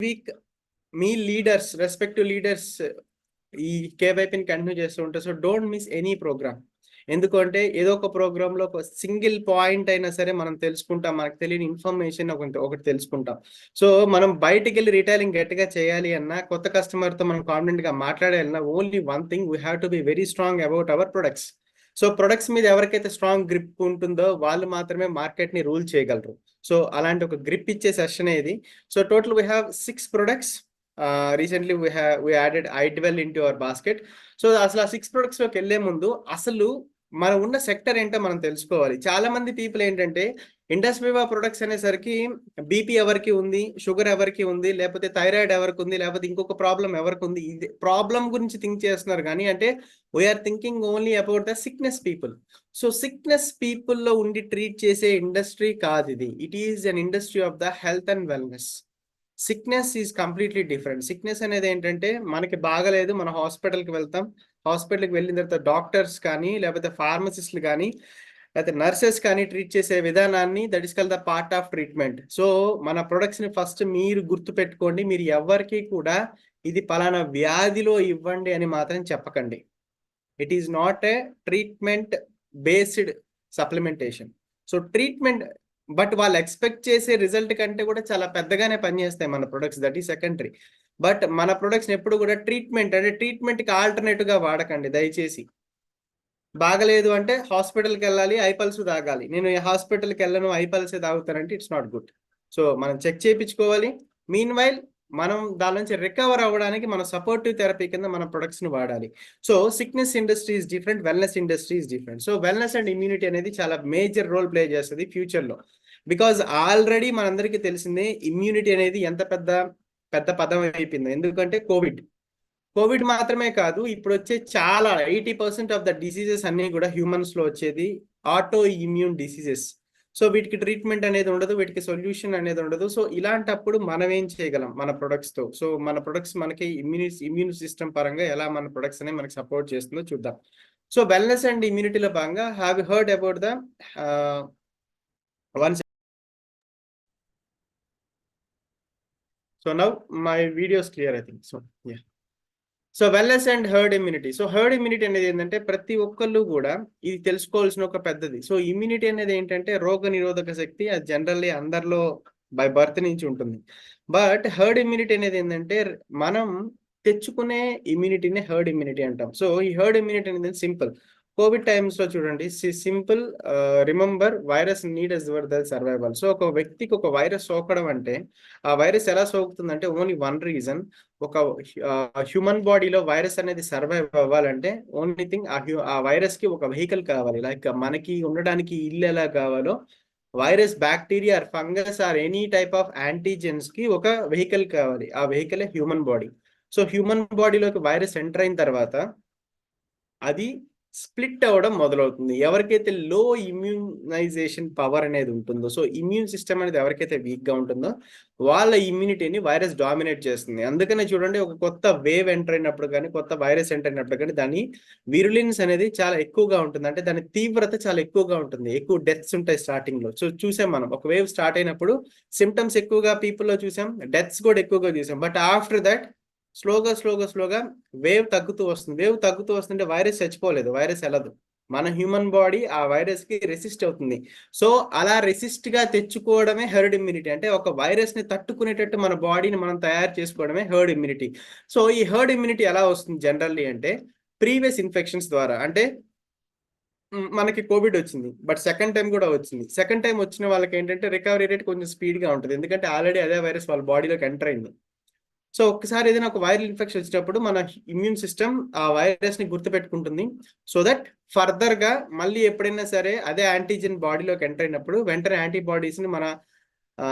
Week మీ leaders, respective leaders ఈ కేవైపీని కంటిన్యూ చేస్తూ ఉంటారు. So don't miss any programme. ఎందుకంటే ఏదో ఒక ప్రోగ్రాంలో ఒక సింగిల్ పాయింట్ అయినా సరే మనం తెలుసుకుంటాం, మనకు తెలియని ఇన్ఫర్మేషన్ ఒకటి తెలుసుకుంటాం. సో మనం బయటికి వెళ్ళి రీటైలింగ్ గట్టిగా చేయాలి అన్నా, కొత్త కస్టమర్తో మనం కాన్ఫిడెంట్గా మాట్లాడాలన్నా, only one thing, we have to be very strong about our products. So products మీద ఎవరికైతే స్ట్రాంగ్ గ్రిప్ ఉంటుందో వాళ్ళు మాత్రమే మార్కెట్ని రూల్ చేయగలరు. సో అలాంటి ఒక గ్రిప్ ఇచ్చే సెషన్ ఇది. So total we have 6 products. Recently we added iDwell into our basket. So అసలు ఆ 6 ప్రొడక్ట్స్ లోకి వెళ్లే ముందు అసలు మనం ఉన్న సెక్టర్ ఏంటో మనం తెలుసుకోవాలి. చాలా మంది పీపుల్ ఏంటంటే ఇండస్వివా ప్రొడక్ట్స్ అనేసరికి బీపీ ఎవరికి ఉంది, షుగర్ ఎవరికి ఉంది, లేకపోతే థైరాయిడ్ ఎవరికి ఉంది, లేకపోతే ఇంకొక ప్రాబ్లం ఎవరికి ఉంది, ఇది ప్రాబ్లం గురించి థింక్ చేస్తున్నారు. కానీ అంటే we are thinking only about the sickness people. So sickness people లో ఉండి ట్రీట్ చేసే ఇండస్ట్రీ కాదు ఇది. It is an industry of the health and wellness. Sickness is completely different. Sickness అనేది ఏంటంటే మనకి బాగలేదు, మన హాస్పిటల్కి వెళ్తాం, హాస్పిటల్కి వెళ్ళిన తర్వాత డాక్టర్స్ కానీ లేకపోతే ఫార్మసిస్టులు కానీ లేకపోతే నర్సెస్ కానీ ట్రీట్ చేసే విధానాన్ని, that is called the part of treatment. So మన ప్రొడక్ట్స్ని ఫస్ట్ మీరు గుర్తు పెట్టుకోండి. మీరు ఎవరికి కూడా ఇది పలానా వ్యాధిలో ఇవ్వండి అని మాత్రం చెప్పకండి. It is not a treatment based supplementation. So treatment, but వాళ్ళు ఎక్స్పెక్ట్ చేసే రిజల్ట్ కంటే కూడా చాలా పెద్దగానే పనిచేస్తాయి మన ప్రొడక్ట్స్, దట్ ఈ సెకండరీ. బట్ మన ప్రొడక్ట్స్ ఎప్పుడు కూడా ట్రీట్మెంట్ అంటే ట్రీట్మెంట్కి ఆల్టర్నేటివ్గా వాడకండి దయచేసి. బాగలేదు అంటే హాస్పిటల్కి వెళ్ళాలి, ఐపల్స్ తాగాలి. నేను హాస్పిటల్కి వెళ్ళను, ఐపల్స్ తాగుతానంటే ఇట్స్ నాట్ గుడ్. సో మనం చెక్ చేయించుకోవాలి. మీన్ వైల్ మనం దాని నుంచి రికవర్ అవ్వడానికి మన సపోర్టివ్ థెరపీ కింద మన ప్రొడక్ట్స్ని వాడాలి. So sickness industry is different, wellness industry is different. So wellness and immunity అనేది చాలా మేజర్ రోల్ ప్లే చేస్తుంది ఫ్యూచర్లో. బికాజ్ ఆల్రెడీ మనందరికీ తెలిసిందే ఇమ్యూనిటీ అనేది ఎంత పెద్ద పదం అయిపోయింది. ఎందుకంటే కోవిడ్ మాత్రమే కాదు, ఇప్పుడు వచ్చే చాలా 80% ఆఫ్ ద డిసీజెస్ అన్ని కూడా హ్యూమన్స్ లో వచ్చేది ఆటో ఇమ్యూన్ డిసీజెస్. సో వీటికి ట్రీట్మెంట్ అనేది ఉండదు, వీటికి సొల్యూషన్ అనేది ఉండదు. సో ఇలాంటప్పుడు మనం ఏం చేయగలం మన ప్రొడక్ట్స్ తో? సో మన ప్రొడక్ట్స్ మనకి ఇమ్యూన్ సిస్టమ్ పరంగా ఎలా మన ప్రొడక్ట్స్ అనేవి మనకి సపోర్ట్ చేస్తుందో చూద్దాం. సో వెల్నెస్ అండ్ ఇమ్యూనిటీలో భాగంగా have heard about the one. So now my video is clear, I think. So yeah. So wellness and herd immunity. So herd immunity అనేది ఏంటంటే ప్రతి ఒక్కళ్ళు కూడా ఇది తెలుసుకోవాల్సిన ఒక పెద్దది. సో ఇమ్యూనిటీ అనేది ఏంటంటే రోగ నిరోధక శక్తి, అది జనరల్లీ అందరిలో బై బర్త్ నుంచి ఉంటుంది. బట్ హర్డ్ ఇమ్యూనిటీ అనేది ఏంటంటే మనం తెచ్చుకునే ఇమ్యూనిటీనే హర్డ్ ఇమ్యూనిటీ అంటాం. సో ఈ హర్డ్ ఇమ్యూనిటీ అనేది సింపుల్. కోవిడ్ టైమ్స్లో చూడండి, simple remember virus need as the survival. So ఒక వ్యక్తికి ఒక వైరస్ సోకడం అంటే ఆ వైరస్ ఎలా సోకుతుందంటే ఓన్లీ వన్ రీజన్. ఒక హ్యూమన్ బాడీలో వైరస్ అనేది సర్వైవ్ అవ్వాలంటే ఓన్లీ థింగ్ ఆ వైరస్ కి ఒక వెహికల్ కావాలి. లైక్ మనకి ఉండడానికి ఇల్లు ఎలా కావాలో virus, bacteria or fungus or any type of antigens కి ఒక వెహికల్ కావాలి. ఆ vehicle human body. So human బాడీలోకి వైరస్ ఎంటర్ అయిన తర్వాత అది స్ప్లిట్ అవ్వడం మొదలవుతుంది. ఎవరికైతే లో ఇమ్యూనైజేషన్ పవర్ అనేది ఉంటుందో, సో ఇమ్యూన్ సిస్టమ్ అనేది ఎవరికైతే వీక్గా ఉంటుందో వాళ్ళ ఇమ్యూనిటీని వైరస్ డామినేట్ చేస్తుంది. అందుకనే చూడండి, ఒక కొత్త వేవ్ ఎంటర్ అయినప్పుడు కానీ, కొత్త వైరస్ ఎంటర్ అయినప్పుడు కానీ దాని విరులెన్స్ అనేది చాలా ఎక్కువగా ఉంటుంది. అంటే దాని తీవ్రత చాలా ఎక్కువగా ఉంటుంది, ఎక్కువ డెత్స్ ఉంటాయి స్టార్టింగ్ లో. సో చూసాం మనం ఒక వేవ్ స్టార్ట్ అయినప్పుడు సిమ్టమ్స్ ఎక్కువగా పీపుల్లో చూసాం, డెత్స్ కూడా ఎక్కువగా చూసాం. బట్ ఆఫ్టర్ దట్ స్లోగా వేవ్ తగ్గుతూ వస్తుంటే వైరస్ చచ్చిపోలేదు, వైరస్ వెళ్ళదు. మన హ్యూమన్ బాడీ ఆ వైరస్ కి రెసిస్ట్ అవుతుంది. సో అలా రెసిస్ట్ గా తెచ్చుకోవడమే హెర్డ్ ఇమ్యూనిటీ. అంటే ఒక వైరస్ ని తట్టుకునేటట్టు మన బాడీని మనం తయారు చేసుకోవడమే హెర్డ్ ఇమ్యూనిటీ. సో ఈ హెర్డ్ ఇమ్యూనిటీ ఎలా వస్తుంది జనరల్లీ అంటే ప్రీవియస్ ఇన్ఫెక్షన్స్ ద్వారా. అంటే మనకి కోవిడ్ వచ్చింది, బట్ సెకండ్ టైం కూడా వచ్చింది. సెకండ్ టైం వచ్చిన వాళ్ళకి ఏంటంటే రికవరీ రేట్ కొంచెం స్పీడ్ గా ఉంటుంది, ఎందుకంటే ఆల్రెడీ అదే వైరస్ వాళ్ళ బాడీలోకి ఎంటర్ అయింది. సో ఒక్కసారి ఏదైనా ఒక వైరల్ ఇన్ఫెక్షన్ వచ్చినప్పుడు మన ఇమ్యూన్ సిస్టమ్ ఆ వైరస్ ని గుర్తుపెట్టుకుంటుంది. సో దట్ ఫర్దర్ గా మళ్ళీ ఎప్పుడైనా సరే అదే యాంటీజెన్ బాడీలోకి ఎంటర్ అయినప్పుడు వెంటనే యాంటీబాడీస్ ని మన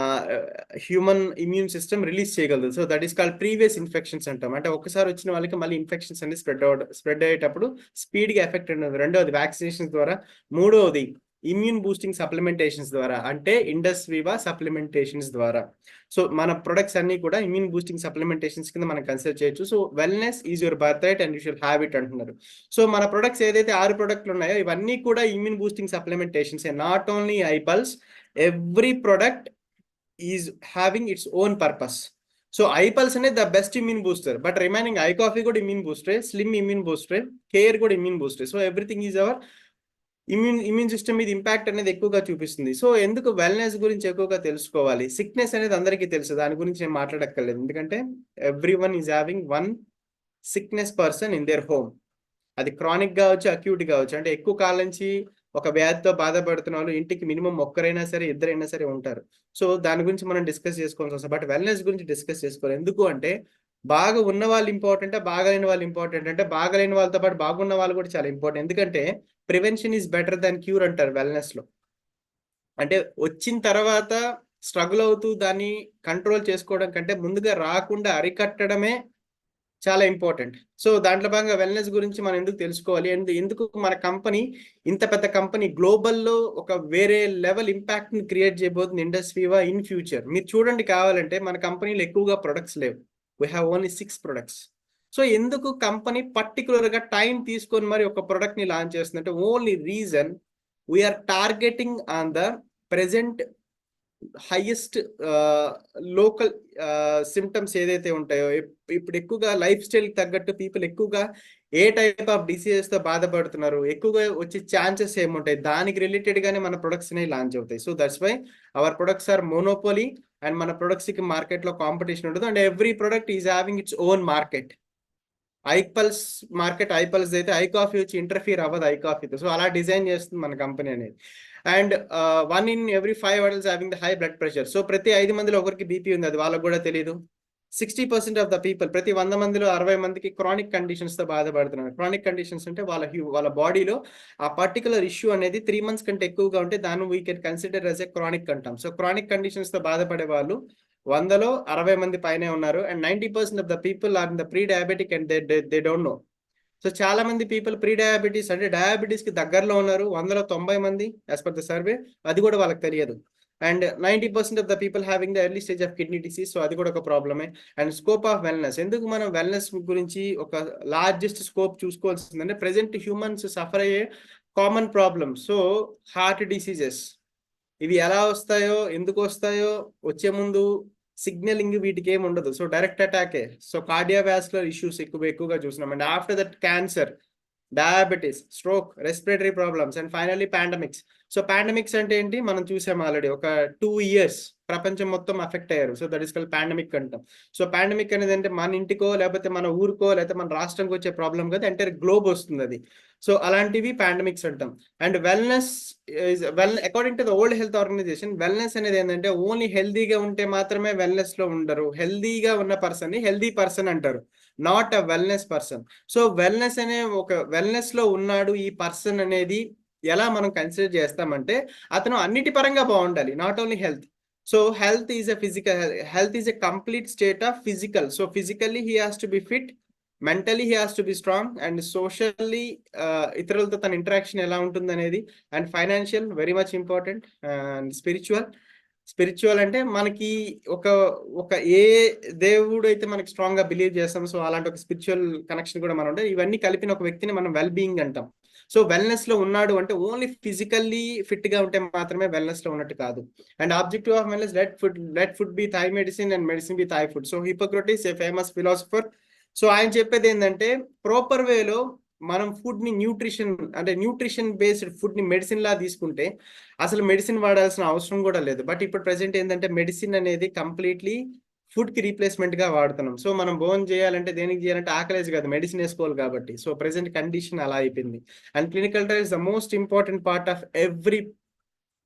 హ్యూమన్ ఇమ్యూన్ సిస్టమ్ రిలీజ్ చేయగలదు. So that is called previous infections అంటాం. అంటే ఒక్కసారి వచ్చిన వాళ్ళకి మళ్ళీ ఇన్ఫెక్షన్స్ అనేది స్ప్రెడ్ అయ్యేటప్పుడు స్పీడ్ గా ఎఫెక్ట్ ఉంటుంది. రెండవది వ్యాక్సినేషన్స్ ద్వారా. మూడవది ఇమ్యూన్ బూస్టింగ్ సప్లిమెంటేషన్స్ ద్వారా, అంటే ఇండస్వివా సప్లిమెంటేషన్స్ ద్వారా. సో మన ప్రొడక్ట్స్ అన్ని కూడా ఇమ్యూన్ బూస్టింగ్ సప్లిమెంటేషన్స్ కింద మనం కన్సిడర్ చేయొచ్చు. So wellness is your birth right and you should have it అంటున్నారు. సో మన ప్రొడక్ట్స్ ఏదైతే 6 ప్రొడక్ట్లు ఉన్నాయో ఇవన్నీ కూడా immune boosting supplementations. Not only iPulse, every product is having it's own purpose. So iPulse అనేది the best immune booster, but remaining iCoffee కూడా immune బూస్టరే, స్లిమ్ ఇమ్యూన్ బూస్టరే, కేర్ కూడా ఇమ్యూన్ బూస్టరే. So everything is our immune system మీద impact అనేది ఎక్కువగా చూపిస్తుంది. So ఎందుకు వెల్నెస్ గురించి ఎక్కువగా తెలుసుకోవాలి? సిక్నెస్ అనేది అందరికీ తెలుసు, దాని గురించి నేను మాట్లాడక్కర్లేదు, ఎందుకంటే every one is having one sickness person in there home. అది క్రానిక్ కావచ్చు, అక్యూట్ కావచ్చు. అంటే ఎక్కువ కాలం నుంచి ఒక వ్యాధితో బాధపడుతున్న వాళ్ళు ఇంటికి మినిమం ఒక్కరైనా సరే, ఇద్దరైనా సరే ఉంటారు. సో దాని గురించి మనం డిస్కస్ చేసుకోవాల్సి వస్తుంది. బట్ వెల్నెస్ గురించి డిస్కస్ చేసుకోవాలి. ఎందుకు అంటే బాగా ఉన్న వాళ్ళు ఇంపార్టెంట్, బాగాలేని వాళ్ళు ఇంపార్టెంట్ అంటే, బాగాలేని వాళ్ళతో పాటు బాగున్న వాళ్ళు కూడా చాలా ఇంపార్టెంట్. ఎందుకంటే prevention is better than cure అంటారు వెల్నెస్ లో. అంటే వచ్చిన తర్వాత స్ట్రగుల్ అవుతూ దాన్ని కంట్రోల్ చేసుకోవడం కంటే ముందుగా రాకుండా అరికట్టడమే చాలా ఇంపార్టెంట్. సో దాంట్లో భాగంగా వెల్నెస్ గురించి మనం ఎందుకు తెలుసుకోవాలి, ఎందుకు మన కంపెనీ ఇంత పెద్ద కంపెనీ గ్లోబల్లో ఒక వేరే లెవెల్ ఇంపాక్ట్ ని క్రియేట్ చేయబోతుంది ఇండస్ట్రీవా ఇన్ ఫ్యూచర్. మీరు చూడండి, కావాలంటే మన కంపెనీలో ఎక్కువగా ప్రొడక్ట్స్ లేవు, we have only 6 products. So ఎందుకు కంపెనీ పర్టికులర్ గా టైం తీసుకొని మరి ఒక ప్రొడక్ట్ ని లాంచ్ చేస్తుందంటే, only reason we are targeting on the present highest local symptoms ఏదైతే ఉంటాయో. ఇప్పుడు ఎక్కువగా లైఫ్ స్టైల్ తగ్గట్టు పీపుల్ ఎక్కువగా ఏ టైప్ ఆఫ్ డిసీజెస్ తో బాధపడుతున్నారు, ఎక్కువగా వచ్చే ఛాన్సెస్ ఏముంటాయి, దానికి రిలేటెడ్ గానే మన ప్రొడక్ట్స్ అనేవి లాంచ్ అవుతాయి. So that's why our products are monopoly, and మన ప్రొడక్ట్స్ కి మార్కెట్ లో కాంపిటీషన్ ఉంటుంది, and every product is having it's own market. IPulse market, iPulse అయితే ఐ కాఫీ వచ్చి ఇంటర్ఫియర్ అవ్వదు ఐ కాఫీతో. సో అలా డిజైన్ చేస్తుంది మన కంపెనీ అనేది. And 1 in every 5 adults having the high blood pressure. So ప్రతి 5 మందిలో ఒకరికి బీపీ ఉంది, అది వాళ్ళకు కూడా తెలియదు. 60% ఆఫ్ ద పీపుల్, ప్రతి 100 మందిలో 60 మందికి క్రానిక్ కండిషన్స్ తో బాధపడుతున్నారు. క్రానిక్ కండిషన్స్ అంటే వాళ్ళ బాడీలో ఆ పర్టికులర్ ఇష్యూ అనేది 3 months కంటే ఎక్కువగా ఉంటే దాన్ని we can consider as a chronic అంటాం. సో క్రానిక్ కండిషన్స్ తో బాధపడే వాళ్ళు 100లో 60 మంది పైనే ఉన్నారు. And 90% of the people are in the pre diabetic and they don't know. So చాలా మంది పీపుల్ ప్రీ డయాబెటీస్ అంటే డయాబెటీస్ కి దగ్గరలో ఉన్నారు, 100లో 90 మంది యాజ్ పర్ ద సర్వే, అది కూడా వాళ్ళకి తెలియదు. And 90% of the people having the early stage of kidney disease. So అది కూడా ఒక ప్రాబ్లమే. అండ్ స్కోప్ ఆఫ్ వెల్నెస్, ఎందుకు మనం వెల్నెస్ గురించి ఒక లార్జెస్ట్ స్కోప్ చూసుకోవాల్సిందంటే, ప్రెసెంట్ హ్యూమన్స్ సఫర్ అయ్యే common problem. So heart diseases ఇవి ఎలా వస్తాయో, ఎందుకు వస్తాయో, వచ్చే ముందు సిగ్నలింగ్ వీటికి ఏమి ఉండదు. సో డైరెక్ట్ అటాకే. సో కార్డియోవాస్కులర్ ఇష్యూస్ ఎక్కువగా చూస్తున్నాం. And after that cancer, diabetes, stroke, respiratory problems, and finally pandemics. So pandemics అంటే ఏంటి, మనం చూసాం ఆల్రెడీ. ఒక 2 years ప్రపంచం మొత్తం అఫెక్ట్ అయ్యారు. So that is called pandemic అంటాం. సో పాండమిక్ అనేది అంటే మన ఇంటికో, లేకపోతే మన ఊరికో, లేకపోతే మన రాష్ట్రానికి వచ్చే ప్రాబ్లం కదా, ఎంటైర్ గ్లోబ్ వస్తుంది అది. సో అలాంటివి పాండమిక్స్ అంటాం. And wellness according to the world health organisation, wellness అనేది ఏంటంటే ఓన్లీ హెల్దీగా ఉంటే మాత్రమే వెల్నెస్ లో ఉండరు. హెల్దీగా ఉన్న పర్సన్ ని హెల్దీ పర్సన్ అంటారు, not a wellness person. So wellness అనే ఒక వెల్నెస్ లో ఉన్నాడు ఈ పర్సన్ అనేది ఎలా మనం కన్సిడర్ చేస్తామంటే, అతను అన్నిటి పరంగా బాగుండాలి, not only health. So health is a physical, health is a complete state of physical. So physically he has to be fit, mentally he has to be strong, and socially ఇతరులతో తన interaction ఎలా ఉంటుంది అనేది, and financial very much important, and spiritual అంటే మనకి ఒక ఒక ఏ దేవుడు అయితే మనకి స్ట్రాంగ్ గా బిలీవ్ చేస్తాం, సో అలాంటి ఒక స్పిరిచువల్ కనెక్షన్ కూడా మనం ఉంటాయి. ఇవన్నీ కలిపిన ఒక వ్యక్తిని మనం వెల్ బీయింగ్ అంటాం. సో వెల్నెస్ లో ఉన్నాడు అంటే ఓన్లీ ఫిజికల్లీ ఫిట్ గా ఉంటే మాత్రమే వెల్నెస్ లో ఉన్నట్టు కాదు. And objective of wellness, let food be thy medicine and medicine be thy food. So Hippocrates a famous philosopher. So ఆయన చెప్పేది ఏంటంటే, ప్రాపర్ వేలో మనం ఫుడ్ ని న్యూట్రిషన్ బేస్డ్ ఫుడ్ ని మెడిసిన్ లా తీసుకుంటే అసలు మెడిసిన్ వాడాల్సిన అవసరం కూడా లేదు. బట్ ఇప్పుడు ప్రెసెంట్ ఏంటంటే మెడిసిన్ అనేది కంప్లీట్లీ ఫుడ్ కి రీప్లేస్మెంట్ గా వాడుతున్నాం. సో మనం బోన్ చేయాలంటే దేనికి చేయాలంటే ఆకలేసి కాదు, మెడిసిన్ వేసుకోవాలి కాబట్టి. సో ప్రెసెంట్ కండిషన్ అలా అయిపోయింది. And clinical trials the most important part of every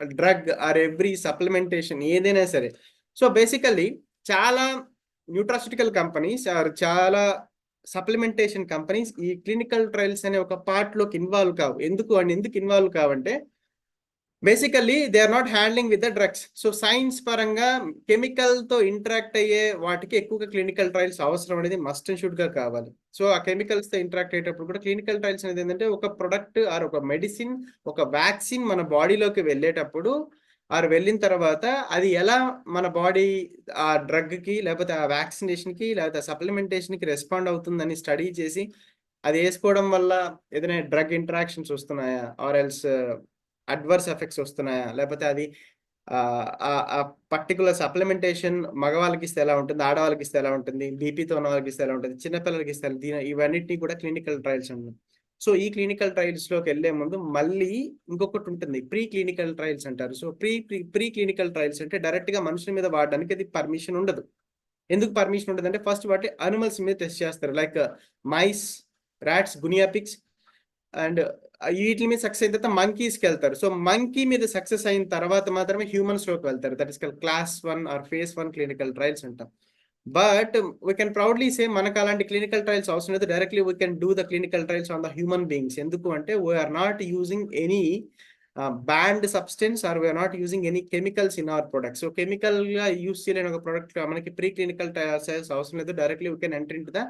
drug or every supplementation ఏదైనా సరే. సో బేసికల్లీ చాలా న్యూట్రాసిటికల్ కంపెనీస్ ఆర్ చాలా సప్లిమెంటేషన్ కంపెనీస్ ఈ క్లినికల్ ట్రయల్స్ అనే ఒక పార్ట్ లోకి ఇన్వాల్వ్ కావు. ఎందుకు ఇన్వాల్వ్ కావంటే, basically they are not handling with the drugs. So science పరంగా కెమికల్ తో ఇంటరాక్ట్ అయ్యే వాటికి ఎక్కువగా క్లినికల్ ట్రయల్స్ అవసరం అనేది మస్ట్ అండ్ షుడ్ గా కావాలి. సో ఆ కెమికల్స్ తో ఇంటరాక్ట్ అయ్యేటప్పుడు కూడా క్లినికల్ ట్రయల్స్ అనేది ఏంటంటే, ఒక ప్రొడక్ట్ ఆర్ ఒక మెడిసిన్, ఒక వ్యాక్సిన్ మన బాడీలోకి వెళ్ళేటప్పుడు ఆర్ వెళ్ళిన తర్వాత అది ఎలా మన బాడీ ఆ డ్రగ్ కి, లేకపోతే ఆ వ్యాక్సినేషన్ కి, లేకపోతే సప్లిమెంటేషన్ కి రెస్పాండ్ అవుతుందని స్టడీ చేసి, అది వేసుకోవడం వల్ల ఏదైనా డ్రగ్ ఇంటరాక్షన్స్ వస్తున్నాయా, ఆర్ ఎల్స్ అడ్వర్స్ ఎఫెక్ట్స్ వస్తున్నాయా, లేకపోతే అది ఆ పర్టికులర్ సప్లిమెంటేషన్ మగవాళ్ళకి ఇస్తే ఎలా ఉంటుంది, ఆడవాళ్ళకి ఇస్తే ఎలా ఉంటుంది, బీపీతో ఉన్న వాళ్ళకి ఇస్తే ఎలా ఉంటుంది, చిన్నపిల్లలకి ఇస్తే ఇవన్నిటిని కూడా క్లినికల్ ట్రయల్స్ అన్నాం. సో ఈ క్లినికల్ ట్రయల్స్ లోకి వెళ్లే ముందు మళ్ళీ ఇంకొకటి ఉంటుంది, ప్రీ క్లినికల్ ట్రయల్స్ అంటారు. సో ప్రీ క్లినికల్ ట్రయల్స్ అంటే డైరెక్ట్ గా మనుషుల మీద వాడడానికి అది పర్మిషన్ ఉండదు. ఎందుకు పర్మిషన్ ఉండదు అంటే ఫస్ట్ వాటి అనిమల్స్ మీద టెస్ట్ చేస్తారు, లైక్ మైస్, రాట్స్, గునియాపిక్స్ అండ్ వీటి మీద సక్సెస్ అయిన తర్వాత మంకీస్కి వెళ్తారు. సో మంకీ మీద సక్సెస్ అయిన తర్వాత మాత్రమే హ్యూమన్స్ లోకి వెళ్తారు. That is class 1 or phase 1 clinical trials అంటాం. But we can proudly say మనకు అలాంటి క్లినికల్ ట్రయల్స్ అవసరం లేదు, directly we can do the clinical trials on the human beings. ఎందుకు అంటే we are not using any banned substance or we are not using any chemicals in our products. So chemical గా use చేయలేని ఒక product మనకి pre clinical trials అవసరం లేదు, directly we can enter in to the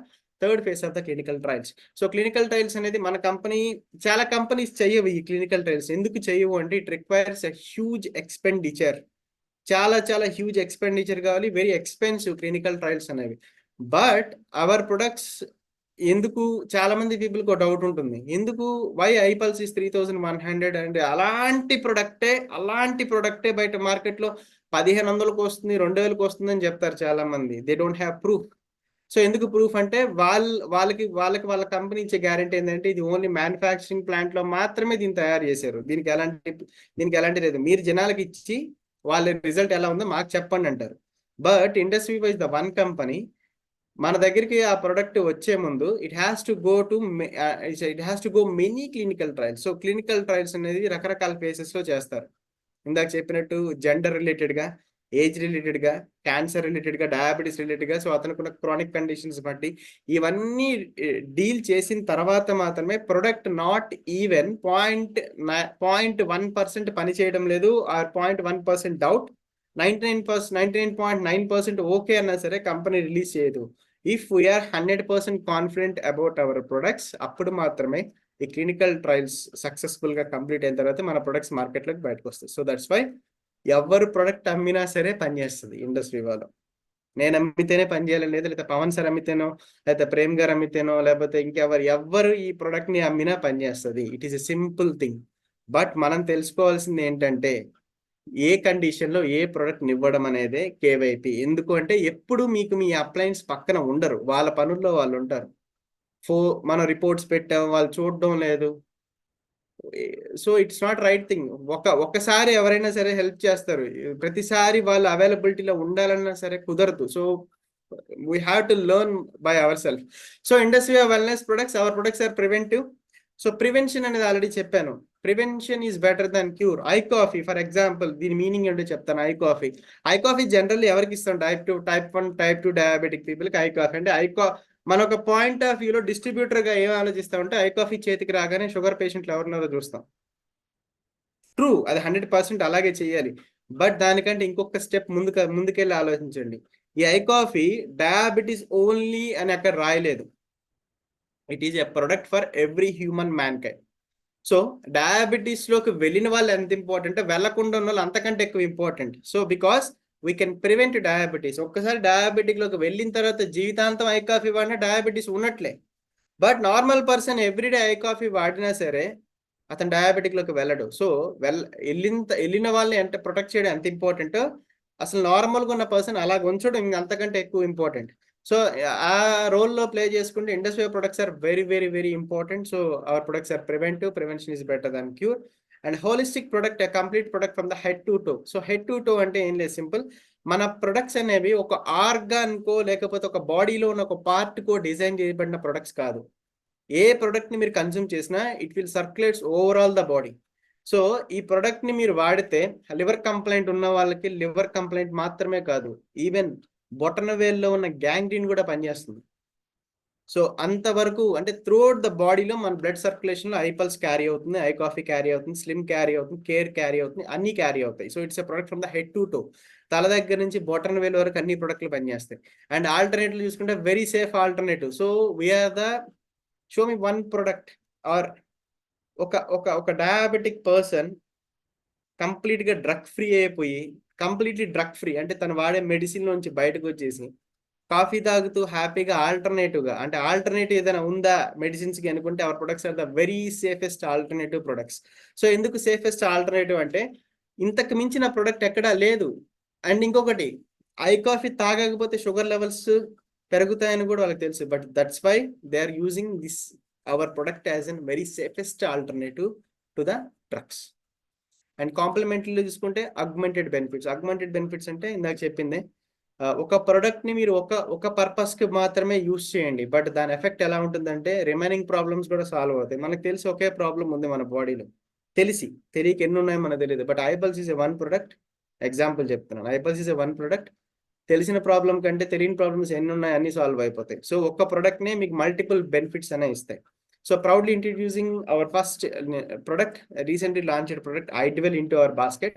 third phase of the clinical trials. So clinical trials అనేది మన company, చాలా companies చేయవు ఈ క్లినికల్ ట్రయల్స్. ఎందుకు చేయవు అంటే it requires a huge expenditure, చాలా చాలా హ్యూజ్ ఎక్స్పెండిచర్ కావాలి, వెరీ ఎక్స్పెన్సివ్ క్లినికల్ ట్రయల్స్ అనేవి. బట్ అవర్ ప్రొడక్ట్స్ ఎందుకు, చాలా మంది పీపుల్ కు డౌట్ ఉంటుంది, ఎందుకు వై ఐపల్స్ ఇస్ 3100 అండ్ అలాంటి ప్రొడక్టే బయట మార్కెట్ లో 1500కు వస్తుంది, 2000కు వస్తుంది అని చెప్తారు చాలా మంది. They don't have proof. So ఎందుకు ప్రూఫ్ అంటే వాళ్ళ కంపెనీ ఇచ్చే గ్యారంటీ ఏంటంటే ఇది ఓన్లీ మ్యానుఫ్యాక్చరింగ్ ప్లాంట్ లో మాత్రమే దీన్ని తయారు చేశారు, దీనికి ఎలాంటి లేదు, మీరు జనాలకి ఇచ్చి వాళ్ళ రిజల్ట్ ఎలా ఉందో మాకు చెప్పండి అంటారు. But industry wise the one company మన దగ్గరికి ఆ ప్రొడక్ట్ వచ్చే ముందు it has to go many clinical trials. So clinical trials అనేది రకరకాల ఫేసెస్ లో చేస్తారు. ఇందాక చెప్పినట్టు జెండర్ రిలేటెడ్ గా, ఏజ్ రిలేటెడ్ గా, క్యాన్సర్ రిలేటెడ్ గా, డయాబెటీస్ రిలేటెడ్ గా, సో అతనుకున్న క్రానిక్ కండిషన్స్ బట్టి ఇవన్నీ డీల్ చేసిన తర్వాత మాత్రమే ప్రొడక్ట్ నాట్ ఈవెన్ 0.1% పని చేయడం లేదు ఆర్ 0.1% డౌట్, 99.9% ఓకే అన్నా సరే కంపెనీ రిలీజ్ చేయదు. If we are 100% confident about our products, అప్పుడు మాత్రమే ఈ క్లినికల్ ట్రయల్స్ సక్సెస్ఫుల్ గా కంప్లీట్ అయిన తర్వాత మన ప్రొడక్ట్స్ మార్కెట్లోకి బయటకు వస్తాయి. సో దట్స్ వై ఎవరు ప్రొడక్ట్ అమ్మినా సరే పనిచేస్తుంది ఇండస్ట్రీ వాళ్ళు. నేను అమ్మితేనే పని చేయాలని లేదు, లేకపోతే పవన్ సార్ అమ్మితేనో, లేకపోతే ప్రేమ్ గారు అమ్మితేనో, లేకపోతే ఎవరు ఈ ప్రొడక్ట్ ని అమ్మినా పనిచేస్తుంది. It is a simple thing. But మనం తెలుసుకోవాల్సింది ఏంటంటే ఏ కండిషన్ లో ఏ ప్రొడక్ట్ ఇవ్వడం అనేది కేవైపీ. ఎందుకు అంటే ఎప్పుడు మీకు మీ అప్లయన్స్ పక్కన ఉండరు, వాళ్ళ పనుల్లో వాళ్ళు ఉంటారు. మనం రిపోర్ట్స్ పెట్టాం, వాళ్ళు చూడడం లేదు. So it's not right thing. ఒక్కసారి ఎవరైనా సరే హెల్ప్ చేస్తారు, ప్రతిసారి వాళ్ళు అవైలబిలిటీలో ఉండాలన్నా సరే కుదరదు. So we have to learn by our self. So industry of wellness products, our products are preventive. So prevention అనేది ఆల్రెడీ చెప్పాను, prevention is better than cure. I coffee for example, దీని మీనింగ్ ఏంటో చెప్తాను. ఐ కాఫీ జనరల్లీ ఎవరికి ఇస్తాం, type 2, type 1, type 2 diabetic పీపుల్కి I coffee అంటే మన ఒక పాయింట్ ఆఫ్ వ్యూలో డిస్ట్రిబ్యూటర్ గా ఏం ఆలోచిస్తామంటే ఐ కాఫీ చేతికి రాగానే షుగర్ పేషెంట్లు ఎవరున్నారో చూస్తాం. ట్రూ, అది 100% అలాగే చేయాలి. బట్ దానికంటే ఇంకొక స్టెప్ ముందుకెళ్ళి ఆలోచించండి. ఈ ఐ కాఫీ డయాబెటీస్ ఓన్లీ అని అక్కడ రాయలేదు, it is a product for every human man kind. So diabetes లోకి వెళ్ళిన వాళ్ళు ఎంత ఇంపార్టెంట్, వెళ్ళకుండా ఉన్న వాళ్ళు అంతకంటే ఎక్కువ important. So because we can prevent diabetes. ఒక్కసారి డయాబెటిక్ లోకి వెళ్ళిన తర్వాత జీవితాంతం ఐ కాఫీ వాడినా డయాబెటీస్ ఉన్నట్లే. But normal person everyday I coffee వాడినా సరే అతను డయాబెటిక్ లోకి వెళ్ళడు. సో వెళ్ళిన వాళ్ళని ఎంత ప్రొటెక్ట్ చేయడం ఎంత ఇంపార్టెంట్, అసలు నార్మల్గా ఉన్న పర్సన్ అలా ఉంచడం అంతకంటే ఎక్కువ ఇంపార్టెంట్. సో ఆ రోల్లో ప్లే చేసుకుంటే industry products are very very very important. So our products are preventive, prevention is better than cure. And holistic product, complete product from the head to toe. So head to toe అంటే ఏం లేదు, simple. మన products అనేవి ఒక organ కో లేకపోతే ఒక బాడీలో ఉన్న ఒక పార్ట్ కో డిజైన్ చేయబడిన ప్రొడక్ట్స్ కాదు. ఏ ప్రొడక్ట్ ని మీరు కన్జ్యూమ్ చేసినా it will circulates overall the body. So ఈ ప్రొడక్ట్ ని మీరు వాడితే లివర్ కంప్లైంట్ ఉన్న వాళ్ళకి లివర్ కంప్లైంట్ మాత్రమే కాదు, ఈవెన్ బొటనవేల్లో ఉన్న గ్యాంగ్రీన్ కూడా పనిచేస్తుంది. సో అంతవరకు అంటే త్రూఅవుట్ ద బాడీలో మన బ్లడ్ సర్క్యులేషన్ లో ఐపల్స్ క్యారీ అవుతుంది, ఐ కాఫీ క్యారీ అవుతుంది, స్లిమ్ క్యారీ అవుతుంది, కేర్ క్యారీ అవుతుంది, అన్ని క్యారీ అవుతాయి. So it's a product from the head to toe. తల దగ్గర నుంచి బొటన్ వేల్ వరకు అన్ని ప్రొడక్ట్లు పనిచేస్తాయి. అండ్ ఆల్టర్నేటివ్ చూసుకుంటే very safe alternative. So we are the show me one product or ఒక డయాబెటిక్ పర్సన్ కంప్లీట్ గా డ్రగ్ ఫ్రీ అయిపోయి, కంప్లీట్లీ డ్రగ్ ఫ్రీ అంటే తను వాడే మెడిసిన్ నుంచి బయటకు వచ్చేసి కాఫీ తాగుతూ హ్యాపీగా ఆల్టర్నేటివ్ గా, అంటే ఆల్టర్నేటివ్ ఏదైనా ఉందా మెడిసిన్స్ కి అనుకుంటే our products are the very safest alternative products. So ఎందుకు సేఫెస్ట్ ఆల్టర్నేటివ్ అంటే ఇంతకు మించిన ప్రొడక్ట్ ఎక్కడా లేదు. అండ్ ఇంకొకటి, ఐ కాఫీ తాగకపోతే షుగర్ లెవెల్స్ పెరుగుతాయని కూడా వాళ్ళకి తెలుసు. But that's why they are using this our product as an very safest alternative to the drugs. And కాంప్లిమెంటరీలో చూసుకుంటే అగ్మెంటెడ్ బెనిఫిట్స్ అంటే ఇందాక చెప్పిందే, ఒక ప్రొడక్ట్ ని మీరు ఒక పర్పస్ కి మాత్రమే యూస్ చేయండి, బట్ దాని ఎఫెక్ట్ ఎలా ఉంటుందంటే రిమైనింగ్ ప్రాబ్లమ్స్ కూడా సాల్వ్ అవుతాయి. మనకు తెలిసి ఒకే ప్రాబ్లం ఉంది మన బాడీలో, తెలియక ఎన్ని ఉన్నాయో మనకు తెలియదు. But iPulse is a one product. Example చెప్తున్నాను, iPulse is a one product. తెలిసిన ప్రాబ్లం కంటే తెలియని ప్రాబ్లమ్స్ ఎన్ని ఉన్నాయి అన్ని సాల్వ్ అయిపోతాయి. సో ఒక్క ప్రొడక్ట్ నే మీకు మల్టిపుల్ బెనిఫిట్స్ అనే ఇస్తాయి. So proudly introducing our first product, recently launched product, Idwell, into our basket.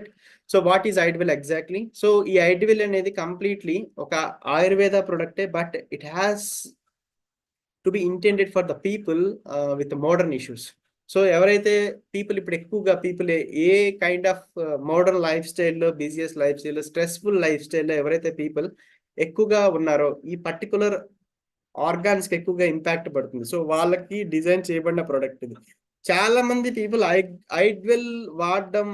So what is Idwell exactly? So ఈ Idwell అనేది completely ఒక Ayurveda product, but it has to be intended for the people with the modern issues. So ఎవరైతే people ఇప్పుడు ఎక్కువగా ఏ kind of modern life స్టైల్లో, బిజియస్ life స్టైల్లో, stressful life స్టైల్లో ఎవరైతే పీపుల్ ఎక్కువగా ఉన్నారో ఈ పర్టికులర్ ఆర్గాన్స్ కి ఎక్కువగా ఇంపాక్ట్ పడుతుంది. సో వాళ్ళకి డిజైన్ చేయబడిన ప్రోడక్ట్ ఇది. చాలా మంది పీపుల్ ఐడ్వెల్ వాడడం,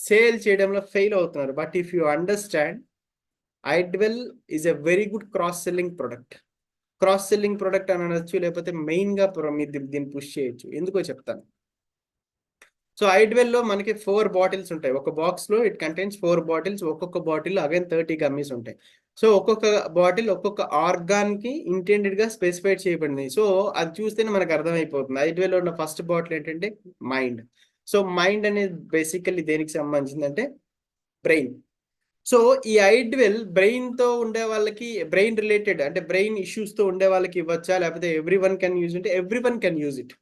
సేల్ చేయడంలో ఫెయిల్ అవుతున్నారు. But if you understand, iDwell is a very good cross selling product అని అనొచ్చు, లేకపోతే మెయిన్ గా మీరు దీన్ని పుష్ చేయొచ్చు. ఎందుకో చెప్తాను. సో ఐడ్వెల్ లో మనకి 4 బాటిల్స్ ఉంటాయి. ఒక బాక్స్ లో ఇట్ కంటైన్స్ 4 బాటిల్స్. ఒక్కొక్క బాటిల్ అగైన్ 30 గమ్మీస్ ఉంటాయి. సో ఒక్కొక్క బాటిల్ ఒక్కొక్క ఆర్గాన్ కి ఇంటెండెడ్ గా స్పెసిఫైడ్ చేయబడింది. సో అది చూస్తేనే మనకు అర్థమైపోతుంది. ఐడ్వెల్ లో ఉన్న ఫస్ట్ బాటిల్ ఏంటంటే మైండ్. సో మైండ్ అనేది బేసికల్లీ దేనికి సంబంధించిందంటే బ్రెయిన్. సో ఈ ఐడ్వెల్ బ్రెయిన్ తో ఉండే వాళ్ళకి, బ్రెయిన్ రిలేటెడ్ అంటే బ్రెయిన్ ఇష్యూస్ తో ఉండే వాళ్ళకి ఇవ్వచ్చా, లేకపోతే ఎవ్రీ వన్ కెన్ యూజ్ అంటే every one can use it.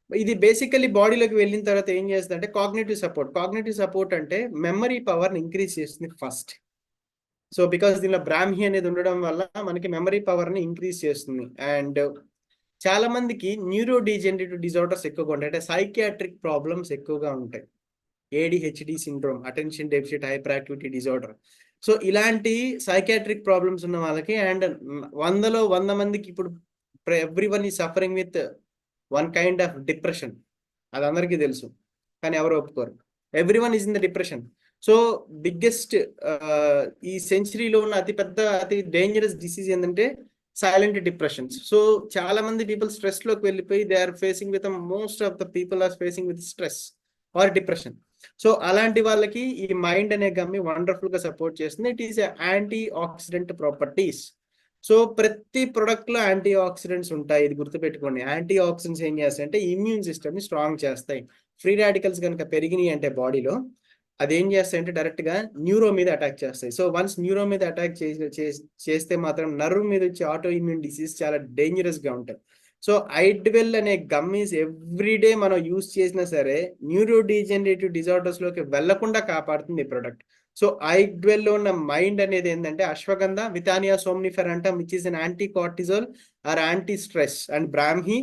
ఇది బేసికల్లీ బాడీలోకి వెళ్ళిన తర్వాత ఏం చేస్తుంది అంటే కాగ్నిటివ్ సపోర్ట్ అంటే మెమరీ పవర్ని ఇంక్రీజ్ చేస్తుంది ఫస్ట్. సో బికాస్ దీనిలో బ్రాహ్మి అనేది ఉండడం వల్ల మనకి మెమరీ పవర్ని ఇంక్రీజ్ చేస్తుంది. అండ్ చాలా మందికి న్యూరో డీజనరేటివ్ డిజార్డర్స్ ఎక్కువగా ఉంటాయి, అంటే సైకియాట్రిక్ ప్రాబ్లమ్స్ ఎక్కువగా ఉంటాయి. ADHD syndrome, attention deficit hyperactivity disorder. So ఇలాంటి సైకియాట్రిక్ ప్రాబ్లమ్స్ ఉన్న వాళ్ళకి, అండ్ 100లో 100 మందికి ఇప్పుడు everyone is suffering with one kind of depression. అది అందరికీ తెలుసు, కానీ ఎవరు ఒప్పుకోరు. Everyone is in the depression. So biggest ఈ సెంచరీలో ఉన్న అతి డేంజరస్ డిసీజ్ ఏంటంటే సైలెంట్ డిప్రెషన్స్. సో చాలా మంది పీపుల్ స్ట్రెస్ లోకి వెళ్ళిపోయి they are facing with, most of the people are facing with stress or depression. So అలాంటి వాళ్ళకి ఈ మైండ్ అనే గమ్మి వండర్ఫుల్ గా సపోర్ట్ చేస్తుంది. It is anti oxidant properties. So ప్రతి ప్రొడక్ట్ లో యాంటీ ఆక్సిడెంట్స్ ఉంటాయి, ఇది గుర్తుపెట్టుకోండి. యాంటీ ఆక్సిడెంట్స్ ఏం చేస్తాయి అంటే ఇమ్యూన్ సిస్టమ్ ని స్ట్రాంగ్ చేస్తాయి. ఫ్రీ రాడికల్స్ కనుక పెరిగినాయి అంటే బాడీలో అదేం చేస్తాయంటే డైరెక్ట్ గా న్యూరో మీద అటాక్ చేస్తాయి. సో వన్స్ న్యూరో మీద అటాక్ చేస్తే మాత్రం నర్వ్ మీద వచ్చే ఆటో ఇమ్యూన్ డిసీజ్ చాలా డేంజరస్ గా ఉంటాయి. సో ఐడ్వెల్ అనే గమ్మీస్ ఎవ్రీడే మనం యూజ్ చేసినా సరే న్యూరో డీజనరేటివ్ డిజార్డర్స్ లోకి వెళ్లకుండా కాపాడుతుంది ఈ ప్రొడక్ట్. సో ఐడ్వెల్ లో ఉన్న మైండ్ అనేది ఏంటంటే అశ్వగంధ, వితానియా సోమ్నిఫెర్ అంటాం, which is an anti cortisol or anti stress, and brahmi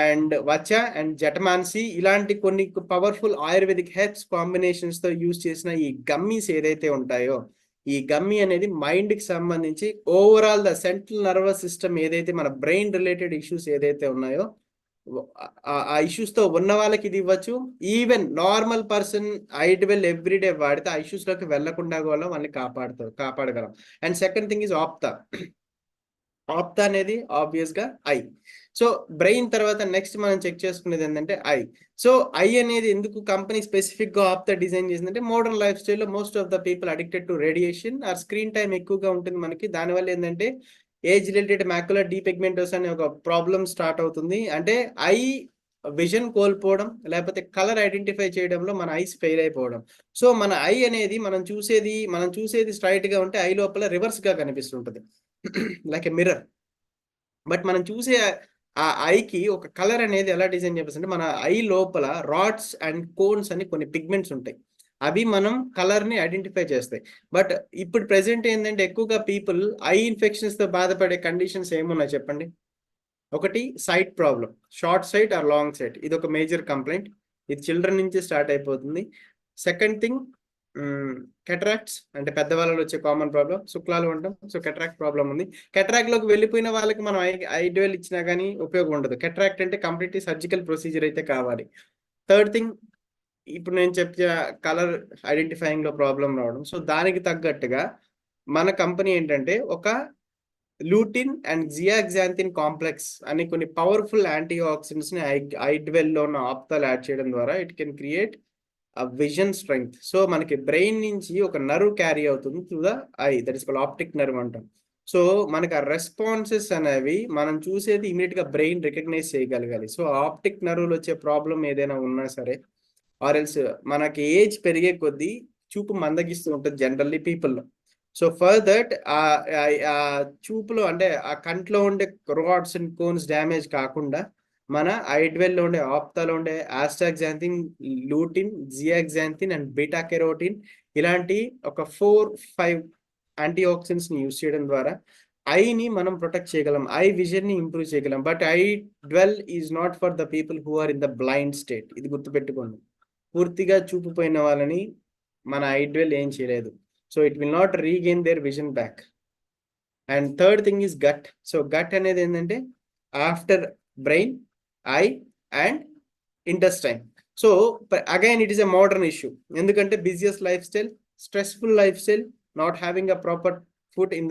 and vacha and jatamansi, ఇలాంటి కొన్ని పవర్ఫుల్ ఆయుర్వేదిక్ హెర్బ్స్ కాంబినేషన్స్ తో యూజ్ చేసిన ఈ గమ్మీస్ ఏదైతే ఉంటాయో, ఈ గమ్మీ అనేది మైండ్ కి సంబంధించి overall the central nervous system ఏదైతే మన బ్రెయిన్ రిలేటెడ్ ఇష్యూస్ ఏదైతే ఉన్నాయో ఆ ఇష్యూస్ తో ఉన్న వాళ్ళకి ఇది ఇవ్వచ్చు. ఈవెన్ నార్మల్ పర్సన్ ఐడ్వెల్ ఎవ్రీడే వాడితే ఆ ఇష్యూస్ లోకి వెళ్లకుండా కూడా వాళ్ళని కాపాడగలం. And second thing is APTA అనేది ఆబ్వియస్ గా ఐ. సో బ్రెయిన్ తర్వాత నెక్స్ట్ మనం చెక్ చేసుకునేది ఏంటంటే ఐ. సో ఐ అనేది ఎందుకు కంపెనీ స్పెసిఫిక్ గా ఆప్తా డిజైన్ చేసిందంటే మోడర్న్ లైఫ్ స్టైల్లో most of the people addicted to radiation or screen time ఎక్కువగా ఉంటుంది మనకి. దానివల్ల ఏంటంటే ఏజ్ రిలేటెడ్ మ్యాక్యులర్ డీపిగ్మెంటోస్ అనే ఒక ప్రాబ్లం స్టార్ట్ అవుతుంది. అంటే ఐ విజన్ కోల్పోవడం, లేకపోతే కలర్ ఐడెంటిఫై చేయడంలో మన ఐస్ ఫెయిల్ అయిపోవడం. సో మన ఐ అనేది మనం చూసేది స్ట్రైట్ గా ఉంటే ఐ లోపల రివర్స్ గా కనిపిస్తుంటది, లైక్ ఎ మిర్రర్. బట్ మనం చూసే ఆ ఐకి ఒక కలర్ అనేది ఎలా డిజైన్ చేపిస్తుంటే మన ఐ లోపల రాడ్స్ అండ్ కోన్స్ అని కొన్ని పిగ్మెంట్స్ ఉంటాయి, అవి మనం కలర్ ని ఐడెంటిఫై చేస్తాయి. బట్ ఇప్పుడు ప్రెసెంట్ ఏంటంటే ఎక్కువగా పీపుల్ ఐ ఇన్ఫెక్షన్స్ తో బాధపడే కండిషన్స్ ఏమున్నాయి చెప్పండి. ఒకటి sight problem, short sight or long sight, ఇది ఒక మేజర్ కంప్లైంట్. ఇది చిల్డ్రన్ నుంచి స్టార్ట్ అయిపోతుంది. సెకండ్ థింగ్ కెటరాక్ట్స్, అంటే పెద్దవాళ్ళలో వచ్చే కామన్ ప్రాబ్లం, శుక్లాలు అంటాం. సో కెటరాక్ట్ ప్రాబ్లం ఉంది. కెటరాక్ట్ లోకి వెళ్ళిపోయిన వాళ్ళకి మనం ఐడ్వెల్ ఇచ్చినా కానీ ఉపయోగం ఉండదు. కెటరాక్ట్ అంటే కంప్లీట్లీ సర్జికల్ ప్రొసీజర్ అయితే కావాలి. థర్డ్ థింగ్ ఇప్పుడు నేను చెప్పిన కలర్ ఐడెంటిఫైయింగ్ లో ప్రాబ్లం రావడం. సో దానికి తగ్గట్టుగా మన కంపెనీ ఏంటంటే ఒక లూటిన్ అండ్ జియాక్సాంథిన్ కాంప్లెక్స్ అని కొన్ని పవర్ఫుల్ యాంటీ ఆక్సిడెంట్స్ ని ఐడ్వెల్ లో ఉన్న ఆప్తాలు యాడ్ చేయడం ద్వారా ఇట్ కెన్ క్రియేట్ ఆ విజన్ స్ట్రెంగ్త్. సో మనకి బ్రెయిన్ నుంచి ఒక నర్వ్ క్యారీ అవుతుంది to the I, that is called optic nerve అంటాం. సో మనకి ఆ రెస్పాన్సెస్ అనేవి మనం చూసేది ఇమీడియట్ గా బ్రెయిన్ రికగ్నైజ్ చేయగలగాలి. సో ఆప్టిక్ నర్వ్లో వచ్చే ప్రాబ్లం ఏదైనా ఉన్నా సరే, ఆర్ ఎల్స్ మనకి ఏజ్ పెరిగే కొద్దీ చూపు మందగిస్తూ ఉంటుంది జనరల్లీ పీపుల్లో. సో ఫర్ దట్ ఆ చూపులో అంటే ఆ కంట్లో ఉండే రాడ్స్ అండ్ కోన్స్ డ్యామేజ్ కాకుండా మన ఐడ్వెల్లో ఉండే ఆప్తాలో ఉండే astaxanthin, lutein, zeaxanthin and beta carotene ఇలాంటి ఒక 4-5 యాంటీ ఆక్సిడెంట్స్ ని యూజ్ చేయడం ద్వారా ఐని మనం ప్రొటెక్ట్ చేయగలం, ఐ విజన్ ని ఇంప్రూవ్ చేయగలం. But iDwell is not for the people who are in the blind state. ఇది గుర్తుపెట్టుకోండి. పూర్తిగా చూపుపోయిన వాళ్ళని మన ఐడ్వెల్ ఏం చేయలేదు. So it will not regain their vision back. And third thing is gut. So gut అనేది ఏంటంటే after brain, eye and intestine. So again it is a modern issue. ఎందుకంటే busiest lifestyle, stressful lifestyle, not having a proper food in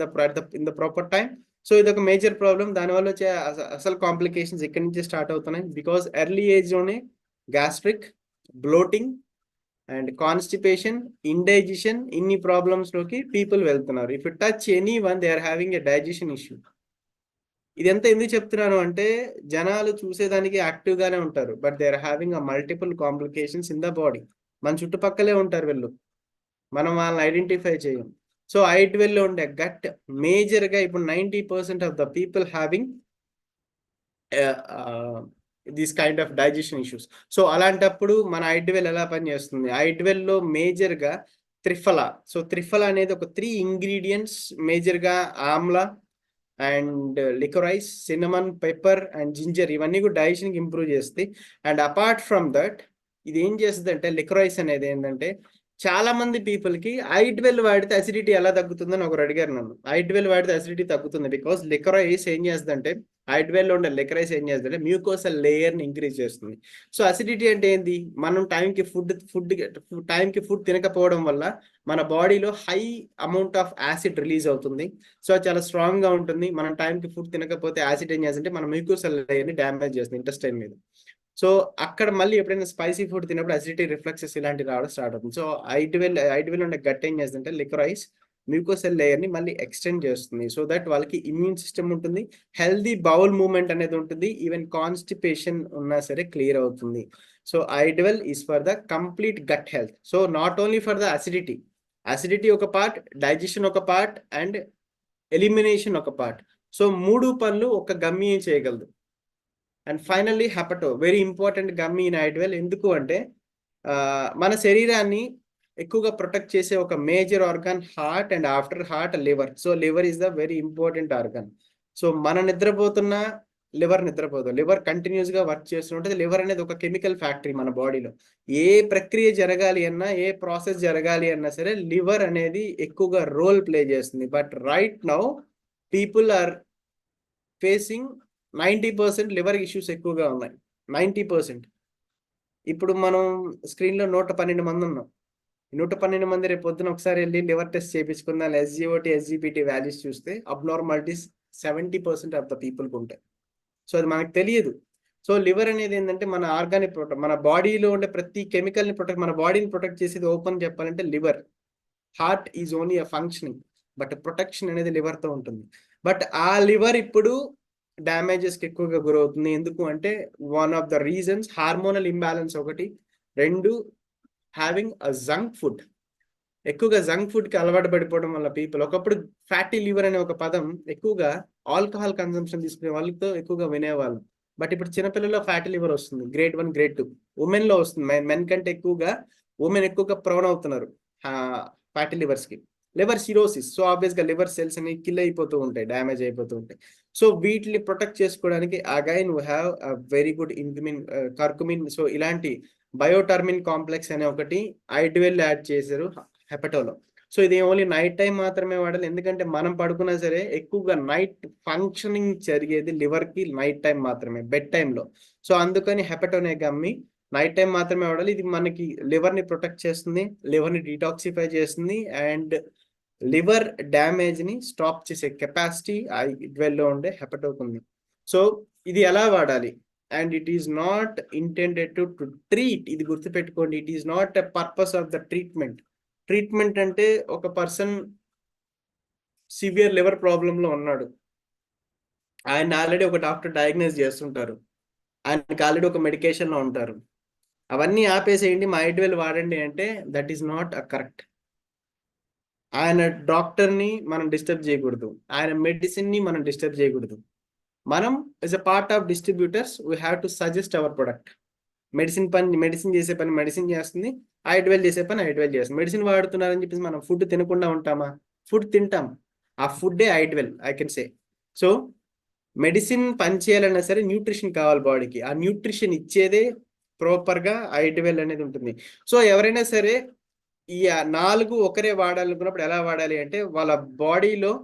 the proper time. So ఇది ఒక major problem. దానివల్ల వచ్చే అసలు complications ఇక్కడి నుంచి start అవుతున్నాయి. Because early age లోనే gastric, bloating and constipation, indigestion, ఇన్ని ప్రాబ్లమ్స్ లోకి పీపుల్ వెళ్తున్నారు. If you touch anyone they are having a digestion issue. ఇదంతా ఎందుకు చెప్తున్నాను అంటే జనాలు చూసేదానికి యాక్టివ్ గానే ఉంటారు, but they are having a multiple complications in the body. మన చుట్టుపక్కలే ఉంటారు వీళ్ళు, మనం వాళ్ళని ఐడెంటిఫై చేయం. సో ఐడ్వెల్ లో ఉండే గట్ మేజర్ గా ఇప్పుడు 90% of the people having this kind of digestion issues. So అలాంటప్పుడు మన ఐడ్వెల్ ఎలా పనిచేస్తుంది? ఐడ్వెల్ లో మేజర్ గా త్రిఫలా. సో త్రిఫలా అనేది ఒక 3 ఇంగ్రీడియంట్స్ మేజర్ గా amla and licorice, cinnamon, pepper and ginger ఇవన్నీ కూడా డైజెషన్ కి ఇంప్రూవ్ చేస్తాయి. అండ్ అపార్ట్ ఫ్రమ్ దట్ ఇది ఏం చేస్తుంది అంటే లికోరైస్ అనేది ఏంటంటే చాలా మంది పీపుల్ కి ఐడ్వెల్ వాడితే అసిడిటీ ఎలా తగ్గుతుందని ఒకరు అడిగారు నన్ను. ఐడ్వెల్ వాడితే అసిడిటీ తగ్గుతుంది బికాస్ లికోరైస్ ఏం చేస్తుందంటే ఐడ్వెల్ లో ఉండే లికోరైస్ ఏం చేస్తుందంటే మ్యూకోసల్ లేయర్ ని ఇంక్రీజ్ చేస్తుంది. సో అసిడిటీ అంటే ఏంది? మనం టైంకి ఫుడ్ తినకపోవడం వల్ల మన బాడీలో high amount of acid release అవుతుంది. సో చాలా స్ట్రాంగ్ గా ఉంటుంది. మనం టైంకి ఫుడ్ తినకపోతే యాసిడ్ ఏం చేస్తుంటే మన మ్యూకోసల్ లేయర్ ని డ్యామేజ్ చేస్తుంది ఇంటెస్టైన్ మీద. సో అక్కడ మళ్ళీ ఎప్పుడైనా స్పైసీ ఫుడ్ తినప్పుడు అసిడిటీ రిఫ్లెక్సెస్ ఇలాంటివి రావడం స్టార్ట్ అవుతుంది. సో ఐడ్వెల్ ఉండే గట్ ఏం చేస్తుంటే లికోరైస్ మ్యూకోసెల్ లేయర్ ని మళ్ళీ ఎక్స్టెండ్ చేస్తుంది. సో దట్ వాళ్ళకి ఇమ్యూన్ సిస్టమ్ ఉంటుంది, హెల్దీ బౌల్ మూవ్మెంట్ అనేది ఉంటుంది, ఈవెన్ కాన్స్టిపేషన్ ఉన్నా సరే క్లియర్ అవుతుంది. So iDwell is for the complete gut health. So not only for the acidity ఒక పార్ట్, డైజెషన్ ఒక పార్ట్ అండ్ ఎలిమినేషన్ ఒక పార్ట్. సో 3 పనులు ఒక గమ్మీ చేయగలదు. And finally hepato, very important gummy in iDwell. ఎందుకు అంటే మన శరీరాన్ని ఎక్కువగా ప్రొటెక్ట్ చేసే ఒక major organ heart and after heart liver. So liver is the very important organ. So మన నిద్రపోతున్న లివర్ నిద్రపోదు, లివర్ కంటిన్యూస్ గా వర్క్ చేస్తుంటుంది. లివర్ అనేది ఒక కెమికల్ ఫ్యాక్టరీ మన బాడీలో. ఏ ప్రక్రియ జరగాలి అన్నా, ఏ ప్రాసెస్ జరగాలి అన్నా సరే లివర్ అనేది ఎక్కువగా రోల్ ప్లే చేస్తుంది. But right now people are facing 90% liver issues ఎక్కువగా ఉన్నాయి. 90%. ఇప్పుడు మనం స్క్రీన్ లో 112 మంది ఉన్నాం. 112 మంది రేపు పొద్దున ఒకసారి వెళ్ళి లివర్ టెస్ట్ చేయించుకున్న ఎస్జిఓటి, ఎస్జిపిటి వాల్యూస్ చూస్తే అబ్నార్మాలిటీస్ 70% ఆఫ్ ద పీపుల్కి ఉంటాయి. సో అది మనకు తెలియదు. సో లివర్ అనేది ఏంటంటే మన ఆర్గానిక్ ప్రొటెక్ట్, మన బాడీలో ఉండే ప్రతి కెమికల్ ని ప్రొటెక్ట్, మన బాడీని ప్రొటెక్ట్ చేసేది ఓపెన్ చెప్పాలంటే liver. Heart is only a functioning, but protection అనేది లివర్ తో ఉంటుంది. బట్ ఆ లివర్ ఇప్పుడు డ్యామేజెస్ కి ఎక్కువగా గురవుతుంది. ఎందుకు అంటే one of the reasons hormonal imbalance ఒకటి, 2 హ్యావింగ్ అ జంక్ ఫుడ్. ఎక్కువగా జంక్ ఫుడ్ కి అలవాటు పడిపోవడం వల్ల పీపుల్, ఒకప్పుడు ఫ్యాటీ లివర్ అనే ఒక పదం ఎక్కువగా ఆల్కహాల్ కన్సంప్షన్ తీసుకునే వాళ్ళతో ఎక్కువగా వినేవాళ్ళు. బట్ ఇప్పుడు చిన్నపిల్లల్లో ఫ్యాటీ లివర్ వస్తుంది, గ్రేడ్ 1, గ్రేడ్ 2. ఉమెన్ లో వస్తుంది. మెన్ కంటే ఎక్కువగా ఉమెన్ ఎక్కువగా ప్రవణ అవుతున్నారు ఫ్యాటీ లివర్స్ కి. Liver cirrhosis. సో ఆబ్వియస్ గా లివర్ సెల్స్ అనేవి కిల్ అయిపోతూ ఉంటాయి, డ్యామేజ్ అయిపోతూ ఉంటాయి. సో వీటిని ప్రొటెక్ట్ చేసుకోవడానికి again we have a very good ఇంక్యుమిన్, కర్కుమిన్. సో ఇలాంటి బయోటర్మిన్ కాంప్లెక్స్ అనే ఒకటి ఐడ్వెల్ యాడ్ చేశారు హెపటోలో. సో ఇది ఓన్లీ నైట్ టైం మాత్రమే వాడాలి. ఎందుకంటే మనం పడుకున్నా సరే ఎక్కువగా నైట్ ఫంక్షనింగ్ జరిగేది లివర్ కి నైట్ టైం మాత్రమే, బెడ్ టైంలో. సో అందుకని హెపటోనే గమ్మి నైట్ టైం మాత్రమే వాడాలి. ఇది మనకి లివర్ని ప్రొటెక్ట్ చేస్తుంది, లివర్ని డీటాక్సిఫై చేస్తుంది, అండ్ లివర్ డ్యామేజ్ని స్టాప్ చేసే కెపాసిటీ I12లో ఉండే హెపటోక్ ఉంది. సో ఇది ఎలా వాడాలి? And it is not intended to treat. ఇది గుర్తుపెట్టుకోండి, it is not a purpose of the treatment. Treatment అంటే ఒక పర్సన్ సివియర్ లివర్ ప్రాబ్లంలో ఉన్నాడు, ఆయన ఆల్రెడీ ఒక డాక్టర్ డయాగ్నోస్ చేస్తుంటారు, ఆయనకి ఆల్రెడీ ఒక మెడికేషన్లో ఉంటారు, అవన్నీ ఆపేసేయండి మా I12 వాడండి అంటే that is not a correct. ఆయన డాక్టర్ని మనం డిస్టర్బ్ చేయకూడదు, ఆయన మెడిసిన్ని మనం డిస్టర్బ్ చేయకూడదు. మనం as a part of distributors we have to suggest hour product. Medicine చేసే పని మెడిసిన్ చేస్తుంది, I12 చేసే పని I12 చేస్తుంది. మెడిసిన్ వాడుతున్నారని చెప్పేసి మనం ఫుడ్ తినకుండా ఉంటామా? ఫుడ్ తింటాం, ఆ ఫుడ్డే I12 I can say. So medicine పని చేయాలన్నా సరే న్యూట్రిషన్ కావాలి బాడీకి, ఆ న్యూట్రిషన్ ఇచ్చేదే ప్రాపర్గా I12 అనేది ఉంటుంది. సో ఎవరైనా సరే ఈ 4 ఒకరే వాడాలనుకున్నప్పుడు ఎలా వాడాలి అంటే, వాళ్ళ బాడీలో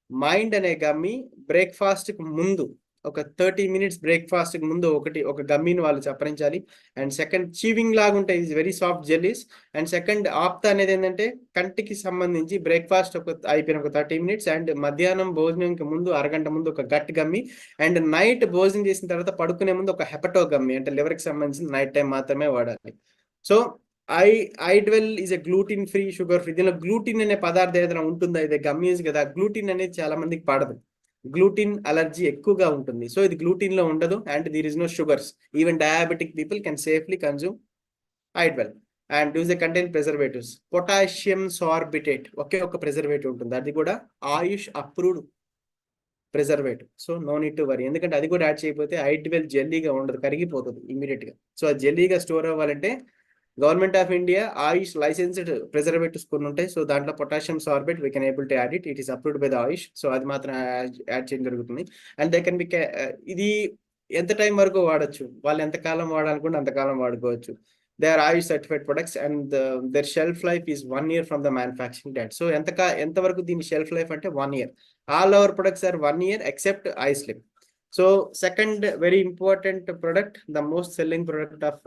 మైండ్ అనే గమ్మి బ్రేక్ఫాస్ట్కి ముందు ఒక 30 మినిట్స్ బ్రేక్ఫాస్ట్కి ముందు ఒక గమ్మిని వాళ్ళు చప్పరించాలి. అండ్ సెకండ్ చీవింగ్ లాగా ఉంటాయి, is very soft jellies. And second ఆప్తా అనేది ఏంటంటే కంటికి సంబంధించి బ్రేక్ఫాస్ట్ అయిపోయిన ఒక 30 మినిట్స్, అండ్ మధ్యాహ్నం భోజనంకి ముందు అరగంట ముందు ఒక గట్ గమ్మి, అండ్ నైట్ భోజనం చేసిన తర్వాత పడుకునే ముందు ఒక హెపటో గమ్మి, అంటే లివర్కి సంబంధించి నైట్ టైం మాత్రమే వాడాలి. So I12 is a gluten free, sugar free. దీనిలో గ్లూటిన్ అనే పదార్థం ఏదైనా ఉంటుందా? ఇది గమ్మీస్ కదా, గ్లూటిన్ అనేది చాలా మందికి పడదు, గ్లూటిన్ అలర్జీ ఎక్కువగా ఉంటుంది. సో ఇది గ్లూటిన్ లో ఉండదు, and there is no sugars. Even diabetic people can safely consume I12. And does the contain preservatives. Potassium sorbate ఒకే ఒక ప్రిజర్వేటివ్ ఉంటుంది, అది కూడా Ayush approved preservative. So no need to worry, ఎందుకంటే అది కూడా యాడ్ చేయకపోతే I12 జెల్లీగా ఉండదు, కరిగిపోతుంది ఇమీడియట్ గా. సో అది జెల్లీగా స్టోర్ అవ్వాలంటే government of India Ayush licensed preservatives కొన్ని ఉంటాయి. సో దాంట్లో potassium sorbate we can able to add it. It is approved by the Ayush. So అది మాత్రం యాడ్ చేయడం జరుగుతుంది. అండ్ దే కెన్ బి ఇది ఎంత టైం వరకు వాడచ్చు, వాళ్ళు ఎంత కాలం వాడాలనుకుంటే అంతకాలం వాడుకోవచ్చు. They are Ayush certified products and their shelf life is 1 year from the manufacturing date. So ఎంతవరకు దీని షెల్ఫ్ లైఫ్ అంటే 1 year. All our products are 1 year except iSlim. So second very important product, the most selling product of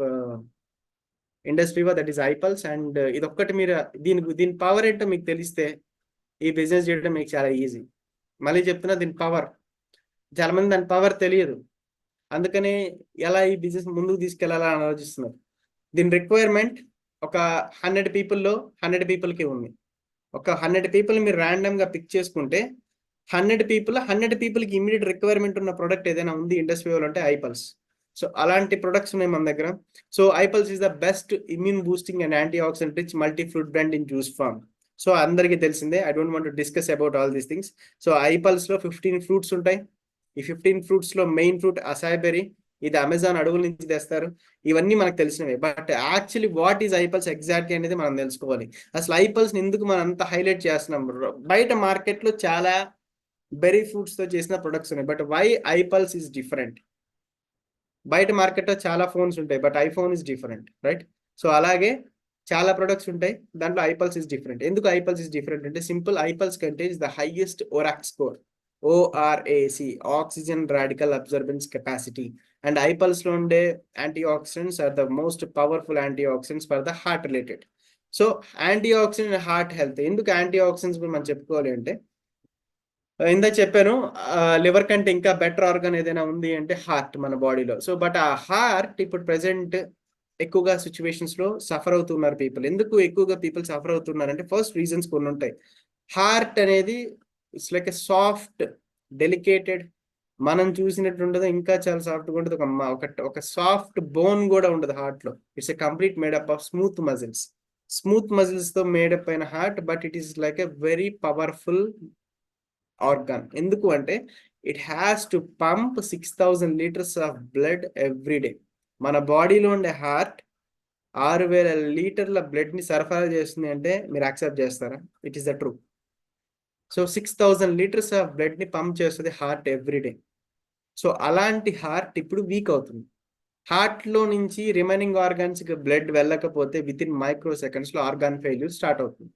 ఇండస్ట్రీవా, that is iPulse. And ఇది ఒక్కటి మీరు దీని power ఏంటో మీకు తెలిస్తే ఈ బిజినెస్ చేయడం మీకు చాలా ఈజీ. మళ్ళీ చెప్తున్నా, దీని పవర్ చాలా మంది దాని పవర్ తెలియదు, అందుకని ఎలా ఈ బిజినెస్ ముందుకు తీసుకెళ్లాలని ఆలోచిస్తున్నారు. దీని రిక్వైర్మెంట్ ఒక 100 పీపుల్లో 100 పీపుల్కి ఉంది. ఒక 100 పీపుల్ మీరు ర్యాండమ్ గా పిక్ చేసుకుంటే 100 పీపుల్కి ఇమీడియట్ రిక్వైర్మెంట్ ఉన్న ప్రొడక్ట్ ఏదైనా ఉంది ఇండస్ట్రీలో అంటే ఐపల్స్. సో అలాంటి ప్రొడక్ట్స్ ఉన్నాయి మన దగ్గర. So iPulse is the best immune boosting and antioxidant rich multi fruit brand in juice form. So అందరికీ తెలిసిందే, I don't want to discuss about all these things. So iPulse లో 15 fruits ఉంటాయి. ఈ 15 fruits లో main fruit అసాయిబెరీ, ఇది Amazon అడవుల నుంచి తెస్తారు. ఇవన్నీ మనకు తెలిసినవే, but actually what is iPulse exactly అనేది మనం తెలుసుకోవాలి. అసలు ఐపల్స్ ఎందుకు మనం అంత హైలైట్ చేస్తున్నాం? బయట మార్కెట్ లో చాలా బెర్రీ ఫ్రూట్స్ తో చేసిన ప్రొడక్ట్స్ ఉన్నాయి, but why iPulse is different? బయట మార్కెట్లో చాలా ఫోన్స్ ఉంటాయి, but iPhone is different, right? So అలాగే చాలా ప్రొడక్ట్స్ ఉంటాయి, దాంట్లో ఐపల్స్ ఇస్ డిఫరెంట్. ఎందుకు ఐపల్స్ ఇస్ డిఫరెంట్ అంటే simple, iPulse contains the highest ORAC score, ORAC, oxygen radical absorbance capacity. And iPulse లో ఉండే antioxidants are the most powerful antioxidants for the heart related. So antioxidant heart health. ఎందుకు antioxidants మనం చెప్పుకోవాలి అంటే, ఇందాక చెప్పాను, liver కంటే ఇంకా బెటర్ ఆర్గన్ ఏదైనా ఉంది అంటే హార్ట్ మన బాడీలో. సో బట్ ఆ హార్ట్ ఇప్పుడు ప్రెసెంట్ ఎక్కువగా సిచ్యువేషన్స్ లో సఫర్ అవుతున్నారు పీపుల్. ఎందుకు ఎక్కువగా పీపుల్ సఫర్ అవుతున్నారు అంటే ఫస్ట్ రీజన్స్ కొన్ని ఉంటాయి. హార్ట్ అనేది ఇట్స్ లైక్ ఎ సాఫ్ట్ డెలికేటెడ్, మనం చూసినట్టు ఉండదు, ఇంకా చాలా సాఫ్ట్గా ఉంటుంది. ఒక సాఫ్ట్ బోన్ కూడా ఉండదు హార్ట్ లో. It's a complete made up of smooth muscles తో మేడప్ అయిన heart, but it is like a very powerful organ. ఎందుకు అంటే it has to pump 6000 litres of blood every day. మన బాడీలో ఉండే హార్ట్ 6000 లీటర్ల బ్లడ్ ని సరఫరా చేస్తుంది అంటే మీరు యాక్సెప్ట్ చేస్తారా? It is the true. So 6000 litres of blood ని పంప్ చేస్తుంది హార్ట్ ఎవ్రీ డే. సో అలాంటి హార్ట్ ఇప్పుడు వీక్ అవుతుంది. హార్ట్ లో నుంచి రిమైనింగ్ ఆర్గాన్స్ కి బ్లడ్ వెళ్ళకపోతే విత్ ఇన్ మైక్రో సెకండ్స్ లో ఆర్గాన్ ఫెయిల్యూర్ స్టార్ట్ అవుతుంది.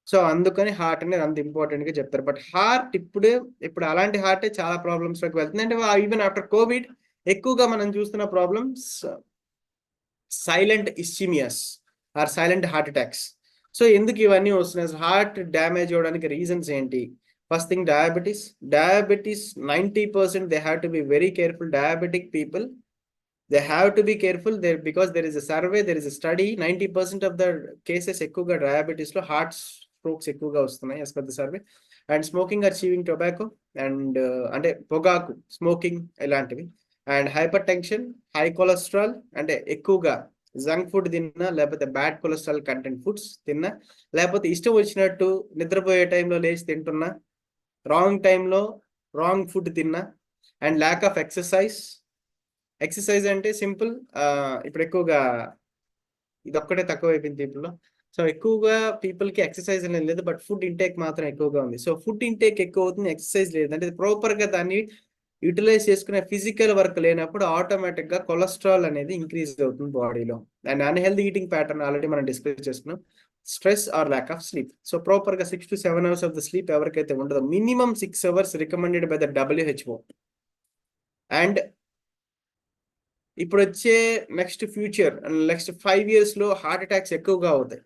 సో అందుకని హార్ట్ అనేది అంత ఇంపార్టెంట్ గా చెప్తారు. బట్ హార్ట్ ఇప్పుడు అలాంటి హార్టే చాలా ప్రాబ్లమ్స్ లోకి వెళ్తుంది. అంటే ఈవెన్ ఆఫ్టర్ కోవిడ్ ఎక్కువగా మనం చూస్తున్న problems silent ischemias or silent heart attacks. So ఎందుకు ఇవన్నీ వస్తున్నాయి? హార్ట్ డ్యామేజ్ అవ్వడానికి రీజన్స్ ఏంటి? First thing diabetes. 90% they have to be very careful. Diabetic people, they have to be careful there, because there is a survey, there is a study, 90% of the cases ఎక్కువగా diabetes లో heart strokes ఎక్కువగా వస్తున్నాయి as per the survey. And smoking are chewing tobacco and అంటే పొగాకు smoking ఇలాంటివి. And hyper tension, high cholesterol, అంటే ఎక్కువగా junk food తిన్నా, లేకపోతే బ్యాడ్ కొలెస్ట్రాల్ కంటెంట్ ఫుడ్స్ తిన్నా, లేకపోతే ఇష్టం వచ్చినట్టు నిద్రపోయే టైంలో లేచి తింటున్నా, రాంగ్ టైంలో రాంగ్ ఫుడ్ తిన్నా, and lack of exercise. Exercise అంటే సింపుల్, ఇప్పుడు ఎక్కువగా ఇదొక్కటే తక్కువ అయిపోయింది పీపుల్లో. సో ఎక్కువగా పీపుల్కి ఎక్సర్సైజ్ అనేది లేదు, బట్ ఫుడ్ ఇంటేక్ మాత్రం ఎక్కువగా ఉంది. సో ఫుడ్ ఇంటేక్ ఎక్కువ అవుతుంది, ఎక్సర్సైజ్ లేదు. అంటే ప్రాపర్గా దాన్ని యూటిలైజ్ చేసుకునే ఫిజికల్ వర్క్ లేనప్పుడు ఆటోమేటిక్గా కొలెస్ట్రాల్ అనేది ఇంక్రీజ్ అవుతుంది బాడీలో. And unhealthy eating pattern already మనం డిస్కస్ చేసుకున్నాం. Stress or lack of sleep. So ప్రాపర్గా 6 to 7 hours of the sleep ఎవరికైతే ఉండదో, minimum 6 hours recommended by the WHO. And ఇప్పుడు వచ్చే నెక్స్ట్ ఫ్యూచర్, నెక్స్ట్ 5 years లో హార్ట్ అటాక్స్ ఎక్కువగా అవుతాయి.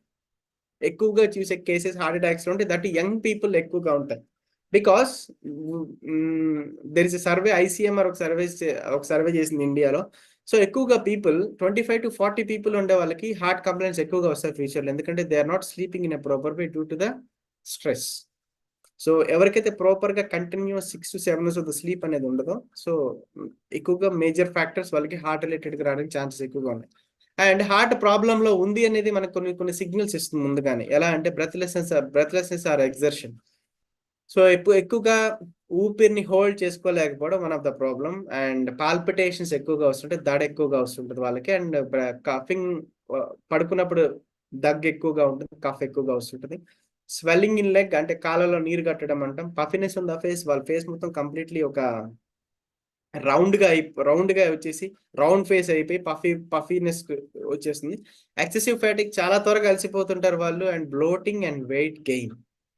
ఎక్కువగా చూసే కేసెస్ హార్ట్ అటాక్స్ లో ఉంటే దట్ యంగ్ పీపుల్ ఎక్కువగా ఉంటాయి. Because there is a survey, ICMR ఒక సర్వే చేసింది ఇండియాలో. సో ఎక్కువగా పీపుల్ 25 to 40 people ఉండే వాళ్ళకి హార్ట్ కంప్లైంట్స్ ఎక్కువగా వస్తాయి ఫ్యూచర్లో, ఎందుకంటే they are not sleeping in a proper way due to the stress. So ఎవరికైతే ప్రాపర్గా continuous 6 to 7 hours of the sleep అనేది ఉండదో, సో ఎక్కువగా మేజర్ ఫ్యాక్టర్స్ వాళ్ళకి హార్ట్ రిలేటెడ్గా రావడానికి ఛాన్సెస్ ఎక్కువగా ఉన్నాయి. అండ్ హార్ట్ ప్రాబ్లంలో ఉంది అనేది మనకు కొన్ని సిగ్నల్స్ ఇస్తుంది ముందుగానే. ఎలా అంటే బ్రెత్లెస్నెస్ ఆర్ ఎగ్జర్షన్. సో ఎక్కువగా ఊపిరిని హోల్డ్ చేసుకోలేకపోవడం one of the problem. And palpitations ఎక్కువగా వస్తుంటాయి, దడ ఎక్కువగా వస్తుంటుంది వాళ్ళకి. అండ్ కఫింగ్, పడుకున్నప్పుడు దగ్గు ఎక్కువగా ఉంటుంది, కఫ్ ఎక్కువగా వస్తుంటుంది. స్వెల్లింగ్ ఇన్ లెగ్, అంటే కాళ్ళలో నీరు కట్టడం అంటాం. పఫినెస్ ఆన్ ద ఫేస్, వాళ్ళ ఫేస్ మొత్తం కంప్లీట్లీ ఒక రౌండ్ గా వచ్చేసి రౌండ్ ఫేస్ అయిపోయి పఫీనెస్ వచ్చేస్తుంది. ఎక్సెసివ్ ఫ్యాటిక్, చాలా త్వరగా అలసిపోతుంటారు వాళ్ళు. And bloating and weight gain.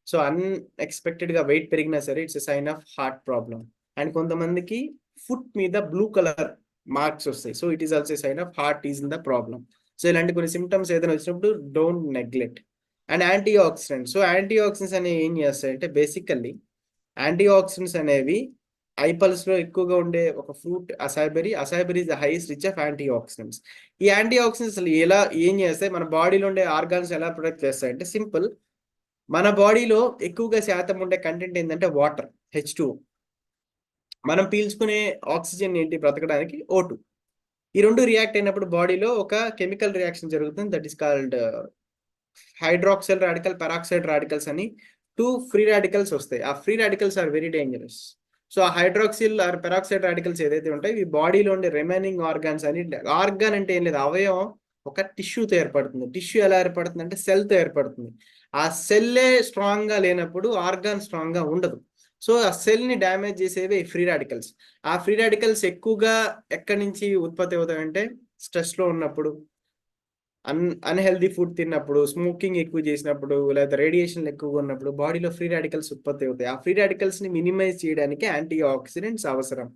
So unexpected గా వెయిట్ పెరిగినా సరే it's a sign of heart problem. And కొంతమందికి ఫుట్ మీద బ్లూ కలర్ మార్క్స్ వస్తాయి, so it is also sign of heart is in the problem. So ఇలాంటి కొన్ని symptoms ఏదైనా వచ్చినప్పుడు don't neglect. And antioxidants. So antioxidants అనేవి ఏం చేస్తాయంటే, బేసికల్లీ యాంటీ ఆక్సిడెంట్స్ అనేవి ఐపల్స్ లో ఎక్కువగా ఉండే ఒక fruit acai berry. Acai berry is the highest rich of antioxidants. ఈ యాంటీ ఆక్సిడెంట్స్ ఏం చేస్తాయి, మన బాడీలో ఉండే ఆర్గాన్స్ ఎలా ప్రొటెక్ట్ చేస్తాయంటే సింపుల్. మన బాడీలో ఎక్కువగా శాతం ఉండే కంటెంట్ ఏంటంటే వాటర్, H2O. మనం పీల్చుకునే ఆక్సిజన్ ఏంటి బ్రతకడానికి? O2. ఈ రెండు రియాక్ట్ అయినప్పుడు బాడీలో ఒక కెమికల్ రియాక్షన్ జరుగుతుంది, that is called hydroxyl radical, peroxide radicals అని 2 ఫ్రీ రాడికల్స్ వస్తాయి. ఆ free radicals are very dangerous. So ఆ హైడ్రాక్సిల్ ఆర్ పెరాక్సైడ్ రాడికల్స్ ఏదైతే ఉంటాయి, ఈ బాడీలో ఉండే రిమైనింగ్ ఆర్గాన్స్ అని, ఆర్గాన్ అంటే ఏం లేదు, అవయవం ఒక టిష్యూతో ఏర్పడుతుంది. టిష్యూ ఎలా ఏర్పడుతుంది అంటే సెల్తో ఏర్పడుతుంది. ఆ సెల్లే స్ట్రాంగ్ గా లేనప్పుడు ఆర్గాన్ స్ట్రాంగ్ గా ఉండదు. సో ఆ సెల్ ని డ్యామేజ్ చేసేవి ఫ్రీ రాడికల్స్. ఆ ఫ్రీ రాడికల్స్ ఎక్కువగా ఎక్కడి నుంచి ఉత్పత్తి అవుతాయంటే, స్ట్రెస్ లో ఉన్నప్పుడు, అన్హెల్దీ ఫుడ్ తిన్నప్పుడు, స్మోకింగ్ ఎక్కువ చేసినప్పుడు, లేదా రేడియేషన్ ఎక్కువగా ఉన్నప్పుడు బాడీలో ఫ్రీ రాడికల్స్ ఉత్పత్తి అవుతాయి. ఆ ఫ్రీ రాడికల్స్ ని మినిమైజ్ చేయడానికి యాంటీ ఆక్సిడెంట్స్ అవసరం.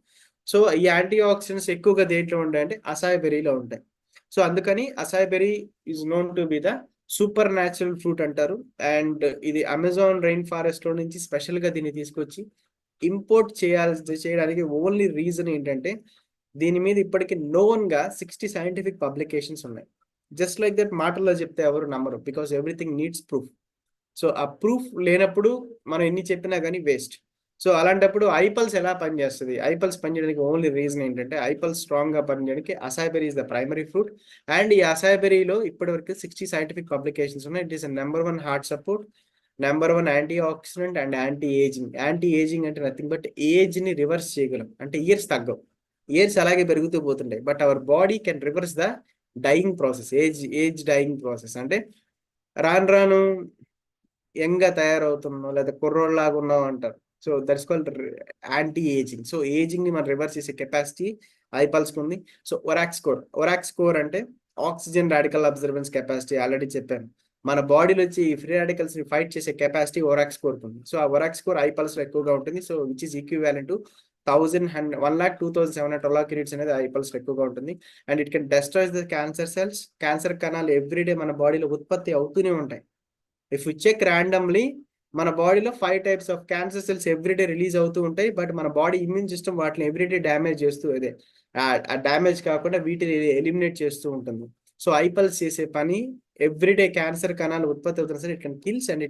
సో ఈ యాంటీ ఆక్సిడెంట్స్ ఎక్కువగా దేంట్లో ఉంటాయంటే అసాయ్ బెర్రీలో ఉంటాయి. సో అందుకని acai berry is known to be the super natural fruit అంటారు. అండ్ ఇది అమెజాన్ రెయిన్ ఫారెస్ట్ లో నుంచి స్పెషల్ గా దీన్ని తీసుకొచ్చి ఇంపోర్ట్ చేయడానికి ఓన్లీ రీజన్ ఏంటంటే, దీని మీద ఇప్పటికీ నోన్ గా 60 సైంటిఫిక్ పబ్లికేషన్స్ ఉన్నాయి. జస్ట్ లైక్ దట్ మాటల్లో చెప్తే ఎవరు నమ్మరు, because everything needs proof. So ఆ ప్రూఫ్ లేనప్పుడు మనం ఎన్ని చెప్పినా కానీ వేస్ట్. సో అలాంటప్పుడు ఐపల్స్ ఎలా పనిచేస్తుంది? ఐపల్స్ పనిచేయడానికి ఓన్లీ రీజన్ ఏంటంటే, ఐపల్స్ స్ట్రాంగ్ గా పనిచేయడానికి acai is the primary fruit. And ఈ అసాయ్ బెర్రీలో ఇప్పటివరకు 60 సైంటిఫిక్ పబ్లికేషన్స్ ఉన్నాయి. It is number 1 heart support, number 1 antioxidant and anti aging. Anti aging అంటే నథింగ్ బట్ ఏజ్ ని రివర్స్ చేయగలం. అంటే ఇయర్స్ తగ్గవు, ఇయర్స్ అలాగే పెరుగుతూ పోతుంటాయి, but our body can reverse the dying process, age dying process. అంటే రాను రాను యంగ్ గా తయారవుతున్నాం, లేదా కుర్రోళ్ళలాగా ఉన్నాం అంటారు. So that's called anti aging. So aging ని మనం రివర్స్ చేసే కెపాసిటీ ఐపల్స్ ఉంది. సో ఒరాక్స్ స్కోర్ అంటే oxygen radical absorbance capacity. Already చెప్పాను, మన బాడీలో వచ్చి ఫ్రీ రాడికల్స్ ని ఫైట్ చేసే కెపాసిటీ ఒరాక్స్ స్కోర్ ఉంది. సో ఆ ఒరాక్స్ స్కోర్ ఐపల్స్ లో ఎక్కువగా ఉంటుంది. So which is equivalent to 1,02,700 టొలాక్ యూనిట్స్ అనేది ఐపల్స్ ఎక్కువగా ఉంటుంది. And it can destroy the cancer cells. Cancer కణాలు ఎవ్రీడే మన బాడీలో ఉత్పత్తి అవుతూనే ఉంటాయి. ఇఫ్ యు చెక్ ర్యాండమ్లీ మన బాడీలో 5 types of cancer cells everyday release అవుతూ ఉంటాయి. బట్ మన బాడీ ఇమ్యూన్ సిస్టమ్ వాటిని ఎవ్రీడే డ్యామేజ్ చేస్తూ ఆ డ్యామేజ్ కాకుండా వీటిని ఎలిమినేట్ చేస్తూ ఉంటుంది. సో ఐపల్స్ చేసే పని ఎవ్రీడే క్యాన్సర్ కణాలు ఉత్పత్తి అవుతున్నా సరే it can kills and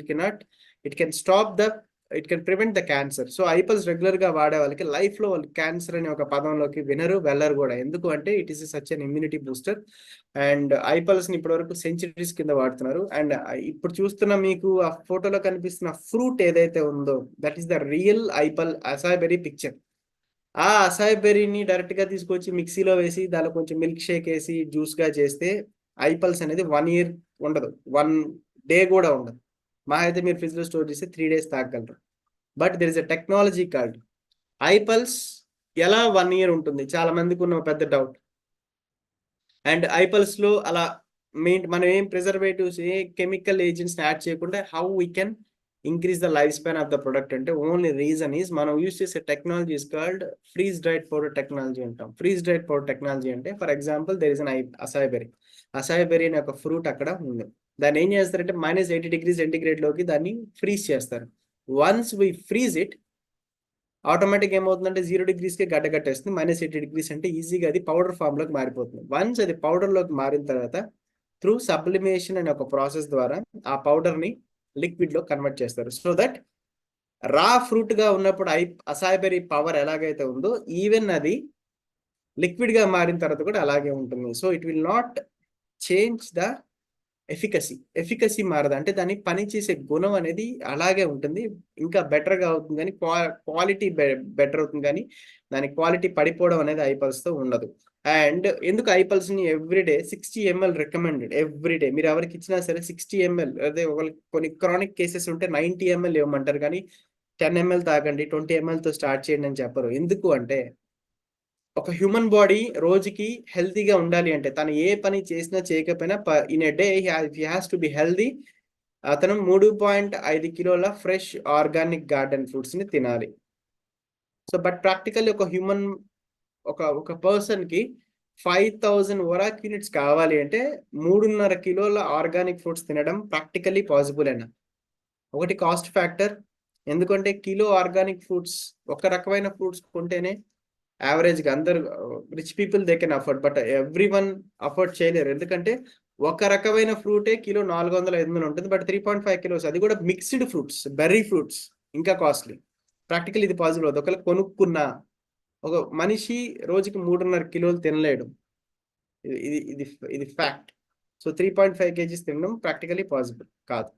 it can stop it can prevent the cancer. So iPulse regular గా వాడే వాళ్ళకి లైఫ్ లో వాళ్ళు క్యాన్సర్ అనే ఒక పదంలోకి వెళ్ళరు కూడా. ఎందుకు అంటే it is such an immunity booster. And iPulse ని ఇప్పటి వరకు సెంచరీస్ కింద వాడుతున్నారు. అండ్ ఇప్పుడు చూస్తున్న మీకు ఆ ఫోటోలో కనిపిస్తున్న ఫ్రూట్ ఏదైతే ఉందో that is the real iPulse acai berry picture. ఆ అసాయ్ బెర్రీని డైరెక్ట్ గా తీసుకొచ్చి మిక్సీలో వేసి దానిలో కొంచెం మిల్క్ షేక్ వేసి జ్యూస్ గా చేస్తే ఐపల్స్ అనేది 1 year ఉండదు, 1 day కూడా ఉండదు. మా అయితే మీరు ఫ్రిడ్జ్ లో స్టోర్ చేస్తే 3 days తాగగలరు. But there is a technology called iPulse. ఎలా 1 year ఉంటుంది చాలా మందికి ఉన్న పెద్ద డౌట్. అండ్ ఐపల్స్ లో అలా మనం ఏం ప్రిజర్వేటివ్స్ ఏ కెమికల్ ఏజెంట్స్ యాడ్ చేయకుండా how we can increase the life span of the product అంటే ఓన్లీ రీజన్ ఈజ్ మనం యూస్ చేసే technology is called freeze dried powder technology అంటాం. ఫ్రీజ్ డ్రైడ్ పౌడర్ టెక్నాలజీ అంటే for example there is an acai berry. Acai berry అనే ఒక fruit అక్కడ ఉంది. దాన్ని ఏం చేస్తారంటే -80 degrees లోకి దాన్ని ఫ్రీజ్ చేస్తారు. Once we freeze it automatic ఏమవుతుందంటే 0 degrees కి గడ్డ కట్టేస్తుంది. -80 degrees అంటే ఈజీగా అది పౌడర్ ఫామ్ లోకి మారిపోతుంది. వన్స్ అది పౌడర్ లోకి మారిన తర్వాత త్రూ సబ్లిమేషన్ అనే ఒక ప్రాసెస్ ద్వారా ఆ పౌడర్ ని లిక్విడ్ లో కన్వర్ట్ చేస్తారు. సో దట్ రా ఫ్రూట్ గా ఉన్నప్పుడు అసాయ్ బెర్రీ పవర్ ఎలాగైతే ఉందో ఈవెన్ అది లిక్విడ్ గా మారిన తర్వాత కూడా అలాగే ఉంటుంది. So it will not change the efficacy మారదు. అంటే దాని పని చేసే గుణం అనేది అలాగే ఉంటుంది, ఇంకా బెటర్ గా అవుతుంది కానీ క్వాలిటీ బెటర్ అవుతుంది కానీ దాని క్వాలిటీ పడిపోవడం అనేది ఐపల్స్ తో ఉండదు. అండ్ ఎందుకు ఐపల్స్ ని ఎవ్రీడే 60 ml రికమెండెడ్ ఎవ్రీడే. మీరు ఎవరికి ఇచ్చినా సరే 60 ml, అదే కొన్ని క్రానిక్ కేసెస్ ఉంటే 90 ml ఇవ్వమంటారు కానీ 10 ml తాగండి 20 ml తో స్టార్ట్ చేయండి అని చెప్పరు. ఎందుకు అంటే ఒక హ్యూమన్ బాడీ రోజుకి హెల్తీగా ఉండాలి అంటే తను ఏ పని చేసినా చేయకపోయినా in a day he has to be healthy. అతను 3.5 కిలోల ఫ్రెష్ ఆర్గానిక్ గార్డెన్ ఫ్రూట్స్ ని తినాలి. సో బట్ ప్రాక్టికల్లీ ఒక హ్యూమన్ ఒక పర్సన్ కి 5,000 ఒరాక్ యూనిట్స్ కావాలి అంటే 3.5 కిలోల ఆర్గానిక్ ఫ్రూట్స్ తినడం ప్రాక్టికల్లీ పాసిబుల్ అయినా. ఒకటి కాస్ట్ ఫ్యాక్టర్, ఎందుకంటే కిలో ఆర్గానిక్ ఫ్రూట్స్ ఒక రకమైన ఫ్రూట్స్ కొంటేనే యావరేజ్ గా అందరు rich people they can afford, but every one afford చేయలేరు. ఎందుకంటే ఒక రకమైన ఫ్రూటే కిలో 400-500 ఉంటుంది. బట్ 3.5 kilos అది కూడా మిక్స్డ్ ఫ్రూట్స్, బెర్రీ ఫ్రూట్స్ ఇంకా కాస్ట్లీ. ప్రాక్టికల్ ఇది పాసిబుల్ అవుతుంది. ఒకవేళ కొనుక్కున్న ఒక మనిషి రోజుకి 3.5 కిలోలు తినలేడు. ఇది ఇది ఇది ఫ్యాక్ట్. సో 3.5 kgs తినడం ప్రాక్టికలీ పాసిబుల్ కాదు.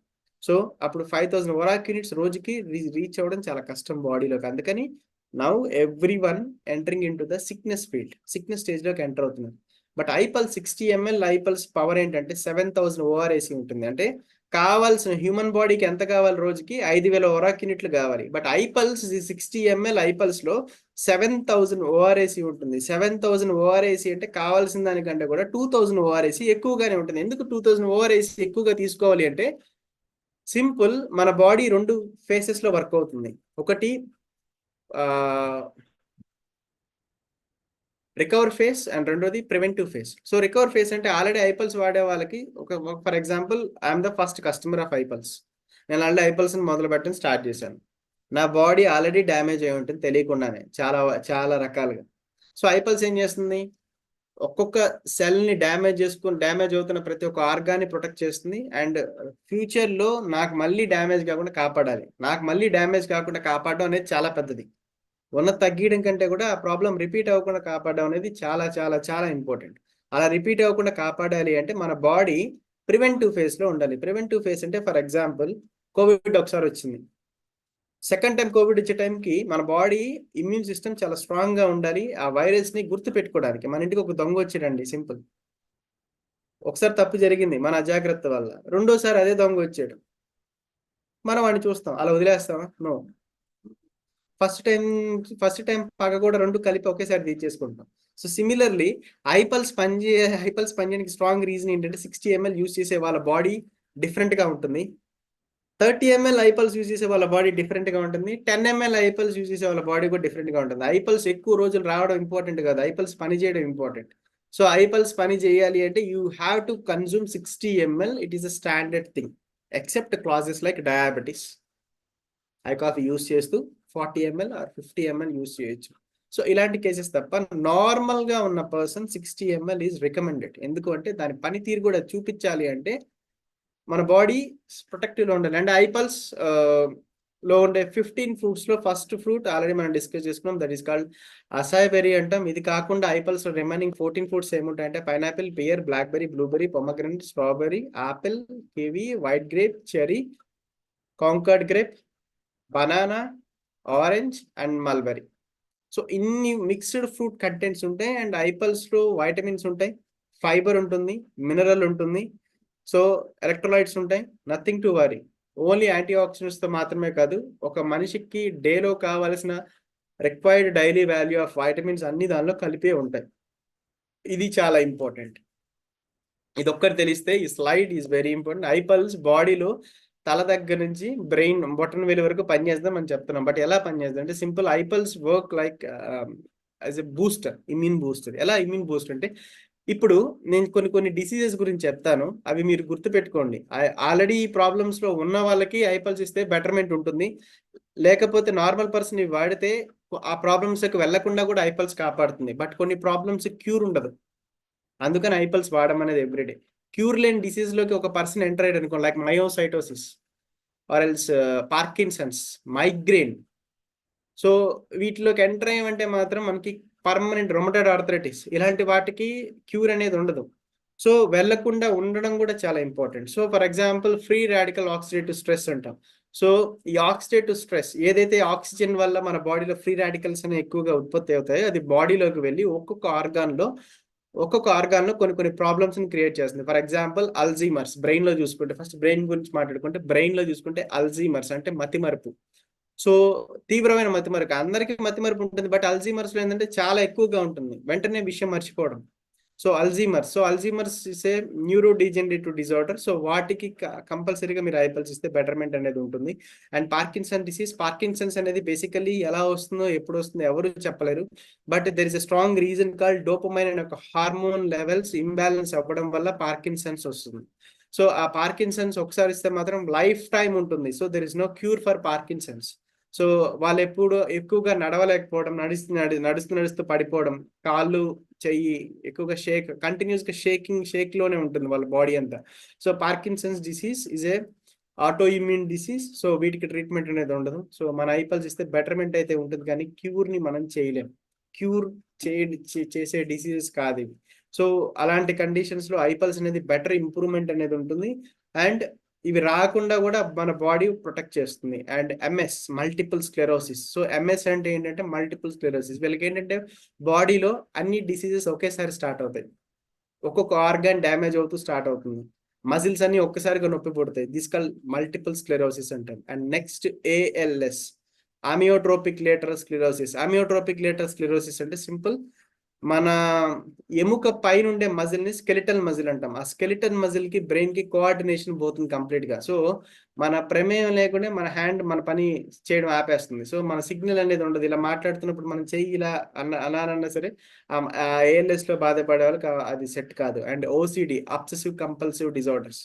సో అప్పుడు 5,000 ఒరాక్ యూనిట్స్ రోజుకి రీచ్ అవ్వడం చాలా కష్టం బాడీలోకి. అందుకని now every one entering in to the sickness stage లోకి ఎంటర్ అవుతున్నారు. బట్ ఐపల్స్ 60 ml ఐపల్స్ పవర్ ఏంటంటే 7,000 ORAC ఉంటుంది. అంటే కావాల్సిన హ్యూమన్ బాడీకి ఎంత కావాలి రోజుకి 5,000 ఒరాక్ యూనిట్లు కావాలి. బట్ ఐపల్స్ 60 ml ఐపల్స్ లో 7,000 ORAC ఉంటుంది. 7,000 ORAC అంటే కావాల్సిన దానికంటే కూడా 2,000 ORAC ఎక్కువగానే ఉంటుంది. ఎందుకు 2,000 ORAC ఎక్కువగా తీసుకోవాలి అంటే సింపుల్, మన బాడీ 2 ఫేసెస్ లో వర్క్ అవుతుంది. ఒకటి రికవర్ ఫేస్ అండ్ రెండోది preventive phase. So recover phase అంటే ఆల్రెడీ ఐపల్స్ వాడే వాళ్ళకి for example I'm the first customer of iPulse. నేను ఆల్రెడీ ఐపల్స్ మొదలు పెట్టడం స్టార్ట్ చేశాను. నా బాడీ ఆల్రెడీ డ్యామేజ్ అయి ఉంటుంది తెలియకుండానే చాలా చాలా రకాలుగా. సో ఐపల్స్ ఏం చేస్తుంది, ఒక్కొక్క సెల్ ని డ్యామేజ్ అవుతున్న ప్రతి ఒక్క ఆర్గాన్ని ప్రొటెక్ట్ చేస్తుంది. అండ్ ఫ్యూచర్ లో నాకు మళ్ళీ డ్యామేజ్ కాకుండా కాపాడడం అనేది చాలా పెద్దది. తగ్గియడం కంటే కూడా ఆ ప్రాబ్లం రిపీట్ అవ్వకుండా కాపాడడం అనేది చాలా చాలా చాలా ఇంపార్టెంట్. అలా రిపీట్ అవ్వకుండా కాపాడాలి అంటే మన బాడీ ప్రివెంటివ్ ఫేస్ లో ఉండాలి. ప్రివెంటివ్ ఫేస్ అంటే ఫర్ ఎగ్జాంపుల్ కోవిడ్ ఒకసారి వచ్చింది. సెకండ్ టైం కోవిడ్ వచ్చే టైంకి మన బాడీ ఇమ్యూన్ సిస్టమ్ చాలా స్ట్రాంగ్ గా ఉండాలి ఆ వైరస్ ని గుర్తు పెట్టుకోవడానికి. మన ఇంటికి ఒక దొంగ వచ్చాడండి, సింపుల్. ఒకసారి తప్పు జరిగింది మన అజాగ్రత్త వల్ల, రెండోసారి అదే దొంగ వచ్చాడు, మనం వాడిని చూస్తాం, అలా వదిలేస్తామా? నో. ఫస్ట్ టైం పగ కూడా 2 కలిపి ఒకేసారి తీర్చేసుకుంటాం. సో సిమిలర్లీ ఐపల్స్ పనిచేయడానికి స్ట్రాంగ్ రీజన్ ఏంటంటే 60 ml యూజ్ చేసే వాళ్ళ బాడీ డిఫరెంట్ గా ఉంటుంది. 30 ml ఐపల్స్ యూజ్ చేసే వాళ్ళ బాడీ డిఫరెంట్గా ఉంటుంది, 10 ml ఐపల్స్ యూజ్ చేసే వాళ్ళ బాడీ కూడా డిఫరెంట్గా ఉంటుంది. ఐపల్స్ ఎక్కువ రోజులు రావడం ఇంపార్టెంట్ కాదు, ఐపల్స్ పని చేయడం ఇంపార్టెంట్. సో ఐపల్స్ పని చేయాలి అంటే you have to consume 60 ml, it is a standard thing, except clauses like diabetes. I coffee use చేస్తూ 40 ml ఆర్ 50 ml యూజ్ చేయొచ్చు. సో ఇలాంటి కేసెస్ తప్ప నార్మల్గా ఉన్న పర్సన్ 60 ml ఈజ్ రికమెండెడ్. ఎందుకు అంటే దాని పనితీరు కూడా చూపించాలి అంటే మన బాడీ ప్రొటెక్టివ్లో ఉండాలి. అండ్ ఐపల్స్ లో ఉండే 15 ఫ్రూట్స్లో ఫస్ట్ ఫ్రూట్ ఆల్రెడీ మనం డిస్కస్ చేసుకున్నాం, that is called acai berry అంటాం. ఇది కాకుండా ఐపల్స్ రిమైనింగ్ 14 ఫ్రూట్స్ ఏముంటాయంటే pineapple, pear, blackberry, blueberry, pomegranate, strawberry, apple, kiwi, white grape, cherry, concord grape, banana, orange and mulberry. So ఇన్ని మిక్స్డ్ ఫ్రూట్ కంటెంట్స్ ఉంటాయి. అండ్ ఐపల్స్లో వైటమిన్స్ ఉంటాయి, ఫైబర్ ఉంటుంది, మినరల్ ఉంటుంది, సో ఎలక్ట్రోలైట్స్ ఉంటాయి. Nothing to worry. ఓన్లీ యాంటీ ఆక్సిడెంట్స్తో మాత్రమే కాదు, ఒక మనిషికి డేలో కావాల్సిన required daily value of vitamins అన్ని దానిలో కలిపే ఉంటాయి. ఇది చాలా ఇంపార్టెంట్. ఇది ఒక్కటి తెలిస్తే ఈ స్లైడ్ ఈజ్ వెరీ ఇంపార్టెంట్. ఐపల్స్ బాడీలో తల దగ్గర నుంచి బ్రెయిన్ బొటన్ వేలు వరకు పనిచేద్దాం అని చెప్తున్నాం. బట్ ఎలా పనిచేద్దాం అంటే simple, iPulse work like as a booster, immune booster. ఎలా ఇమ్యూన్ బూస్టర్ అంటే ఇప్పుడు నేను కొన్ని డిసీజెస్ గురించి చెప్తాను, అవి మీరు గుర్తుపెట్టుకోండి. ఆల్రెడీ ఈ ప్రాబ్లమ్స్లో ఉన్న వాళ్ళకి ఐపల్స్ ఇస్తే బెటర్మెంట్ ఉంటుంది, లేకపోతే నార్మల్ పర్సన్ ఇవి వాడితే ఆ ప్రాబ్లమ్స్కి వెళ్లకుండా కూడా ఐపల్స్ కాపాడుతుంది. బట్ కొన్ని ప్రాబ్లమ్స్ క్యూర్ ఉండదు, అందుకని ఐపల్స్ వాడడం అనేది ఎవ్రీడే. క్యూర్ లేని డిసీజ్లోకి ఒక పర్సన్ ఎంటర్ అయ్యాడు అనుకోండి, like myocytosis or else Parkinson's, migraine. So వీటిలోకి ఎంటర్ అయ్యామంటే మాత్రం మనకి పర్మనెంట్ రొమటాయిడ్ ఆర్థరైటిస్, ఇలాంటి వాటికి క్యూర్ అనేది ఉండదు. సో వెళ్లకుండా ఉండడం కూడా చాలా important. So for example free radical oxidative stress అంటాం. సో ఈ ఆక్సిడేటివ్ స్ట్రెస్ ఏదైతే ఆక్సిజన్ వల్ల మన బాడీలో ఫ్రీ రాడికల్స్ అనేవి ఎక్కువగా ఉత్పత్తి అవుతాయో అది బాడీలోకి వెళ్ళి ఒక్కొక్క ఆర్గాన్లో కొన్ని ప్రాబ్లమ్స్ని క్రియేట్ చేస్తుంది. ఫర్ ఎగ్జాంపుల్ అల్జీమర్స్, బ్రెయిన్లో చూసుకుంటే, ఫస్ట్ బ్రెయిన్ గురించి మాట్లాడుకుంటే, బ్రెయిన్లో చూసుకుంటే అల్జీమర్స్ అంటే మతిమరుపు. సో తీవ్రమైన మతిమరుపు, అందరికీ మతిమరుపు ఉంటుంది, బట్ అల్జీమర్స్లో ఏంటంటే చాలా ఎక్కువగా ఉంటుంది, వెంటనే విషయం మర్చిపోవడం. So Alzheimer's is a neuro degenerative disorder. So వాటికి కంపల్సరీగా మీరు ఐపల్స్ ఇస్తే బెటర్మెంట్ అనేది ఉంటుంది. అండ్ పార్కిన్సన్స్ అనేది బేసికలీ ఎలా వస్తుందో ఎప్పుడు వస్తుందో ఎవరు చెప్పలేరు, but there is a strong reason called dopamine అనే ఒక హార్మోన్ లెవెల్స్ ఇంబ్యాలెన్స్ అవ్వడం వల్ల పార్కిన్సన్స్ వస్తుంది. సో ఆ పార్కిన్సన్స్ ఒకసారి ఇస్తే మాత్రం లైఫ్ టైం ఉంటుంది. So there is no cure for Parkinson's. So వాళ్ళు ఎప్పుడు ఎక్కువగా నడవలేకపోవడం, నడుస్తూ పడిపోవడం, కాళ్ళు చెయ్యి ఎక్కువగా కంటిన్యూస్గా షేక్ లోనే ఉంటుంది వాళ్ళ బాడీ అంతా. So Parkinson's disease is a auto immune disease. So వీటికి ట్రీట్మెంట్ అనేది ఉండదు. సో మన ఐపల్స్ ఇస్తే బెటర్మెంట్ అయితే ఉంటుంది, కానీ క్యూర్ని మనం చేయలేం. క్యూర్ చేసే డిసీజెస్ కాదు ఇవి. సో అలాంటి కండిషన్స్లో ఐపల్స్ అనేది బెటర్ ఇంప్రూవ్మెంట్ అనేది ఉంటుంది. అండ్ ఇవి రాకుండా కూడా మన బాడీ ప్రొటెక్ట్ చేస్తుంది. And MS, multiple sclerosis. So MS అంటే ఏంటంటే మల్టిపుల్ స్క్లెరోసిస్. వీళ్ళకి ఏంటంటే బాడీలో అన్ని డిసీజెస్ ఒకేసారి స్టార్ట్ అవుతాయి, ఒక్కొక్క ఆర్గాన్ డ్యామేజ్ అవుతూ స్టార్ట్ అవుతుంది, మజిల్స్ అన్ని ఒక్కసారిగా నొప్పి పుడతాయి. దిస్ కాల్ మల్టిపుల్ స్క్లెరోసిస్ అంటాం. And next ALS, amyotrophic lateral sclerosis అంటే సింపుల్, మన ఎముక పైన ఉండే మజిల్ ని స్కెలిటల్ మజిల్ అంటాం. ఆ స్కెలిటల్ మజిల్ కి బ్రెయిన్ కి కోఆర్డినేషన్ పోతుంది కంప్లీట్ గా. సో మన ప్రమేయం లేకుండా మన హ్యాండ్ మన పని చేయడం ఆపేస్తుంది. సో మన సిగ్నల్ అనేది ఉండదు. ఇలా మాట్లాడుతున్నప్పుడు మనం చెయ్యి ఇలా అన్నానన్నా సరే ఆ ఏఎల్ఎస్ లో బాధపడే వాళ్ళకి అది సెట్ కాదు. And OCD, obsessive compulsive disorders.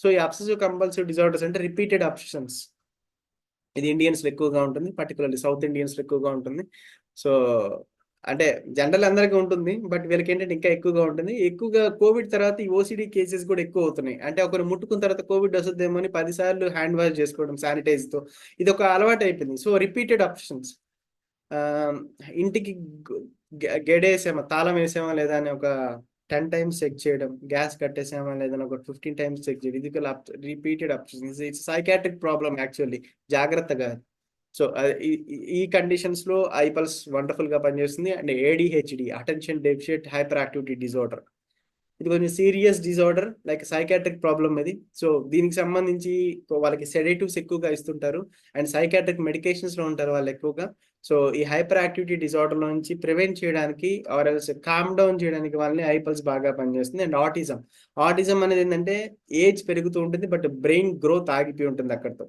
So ఈ అబ్సెసివ్ కంపల్సివ్ డిజార్డర్స్ అంటే రిపీటెడ్ అబ్సెషన్స్. ఇది ఇండియన్స్లో ఎక్కువగా ఉంటుంది, పర్టికులర్లీ సౌత్ ఇండియన్స్లో ఎక్కువగా ఉంటుంది. సో అంటే జనరల్ అందరికీ ఉంటుంది, బట్ వీళ్ళకి ఏంటంటే ఇంకా ఎక్కువగా ఉంటుంది. ఎక్కువగా కోవిడ్ తర్వాత ఈ ఓసిడి కేసెస్ కూడా ఎక్కువ అవుతున్నాయి. అంటే ఒకరు ముట్టుకున్న తర్వాత కోవిడ్ వస్తుందేమో అని 10 సార్లు హ్యాండ్ వాష్ చేసుకోవడం శానిటైజ్తో, ఇది ఒక అలవాటు అయిపోయింది. సో రిపీటెడ్ ఆప్షన్స్, ఇంటికి గెడేసామా, తాళం వేసామా లేదా అని ఒక 10 times చెక్ చేయడం, గ్యాస్ కట్టేసామా లేదని ఒక 15 times చెక్ చేయడం, ఇది repeated options. It's psychiatric problem actually, జాగ్రత్తగా. సో ఈ కండిషన్స్ లో ఐపల్స్ వండర్ఫుల్ గా పనిచేస్తుంది. And ADHD, attention deficit hyper activity disorder, ఇది కొంచెం serious disorder, like psychiatric problem ఇది. సో దీనికి సంబంధించి వాళ్ళకి సెడేటివ్స్ ఎక్కువగా ఇస్తుంటారు అండ్ సైకాట్రిక్ మెడికేషన్స్ లో ఉంటారు వాళ్ళు ఎక్కువగా. సో ఈ హైపర్ యాక్టివిటీ డిజార్డర్ నుంచి ప్రివెంట్ చేయడానికి ఆర్ ఎల్స్ కామ్ డౌన్ చేయడానికి వాళ్ళని ఐపల్స్ బాగా పనిచేస్తుంది. అండ్ ఆటిజం అనేది ఏంటంటే ఏజ్ పెరుగుతూ ఉంటుంది బట్ బ్రెయిన్ గ్రోత్ ఆగిపోయి ఉంటుంది అక్కడితో.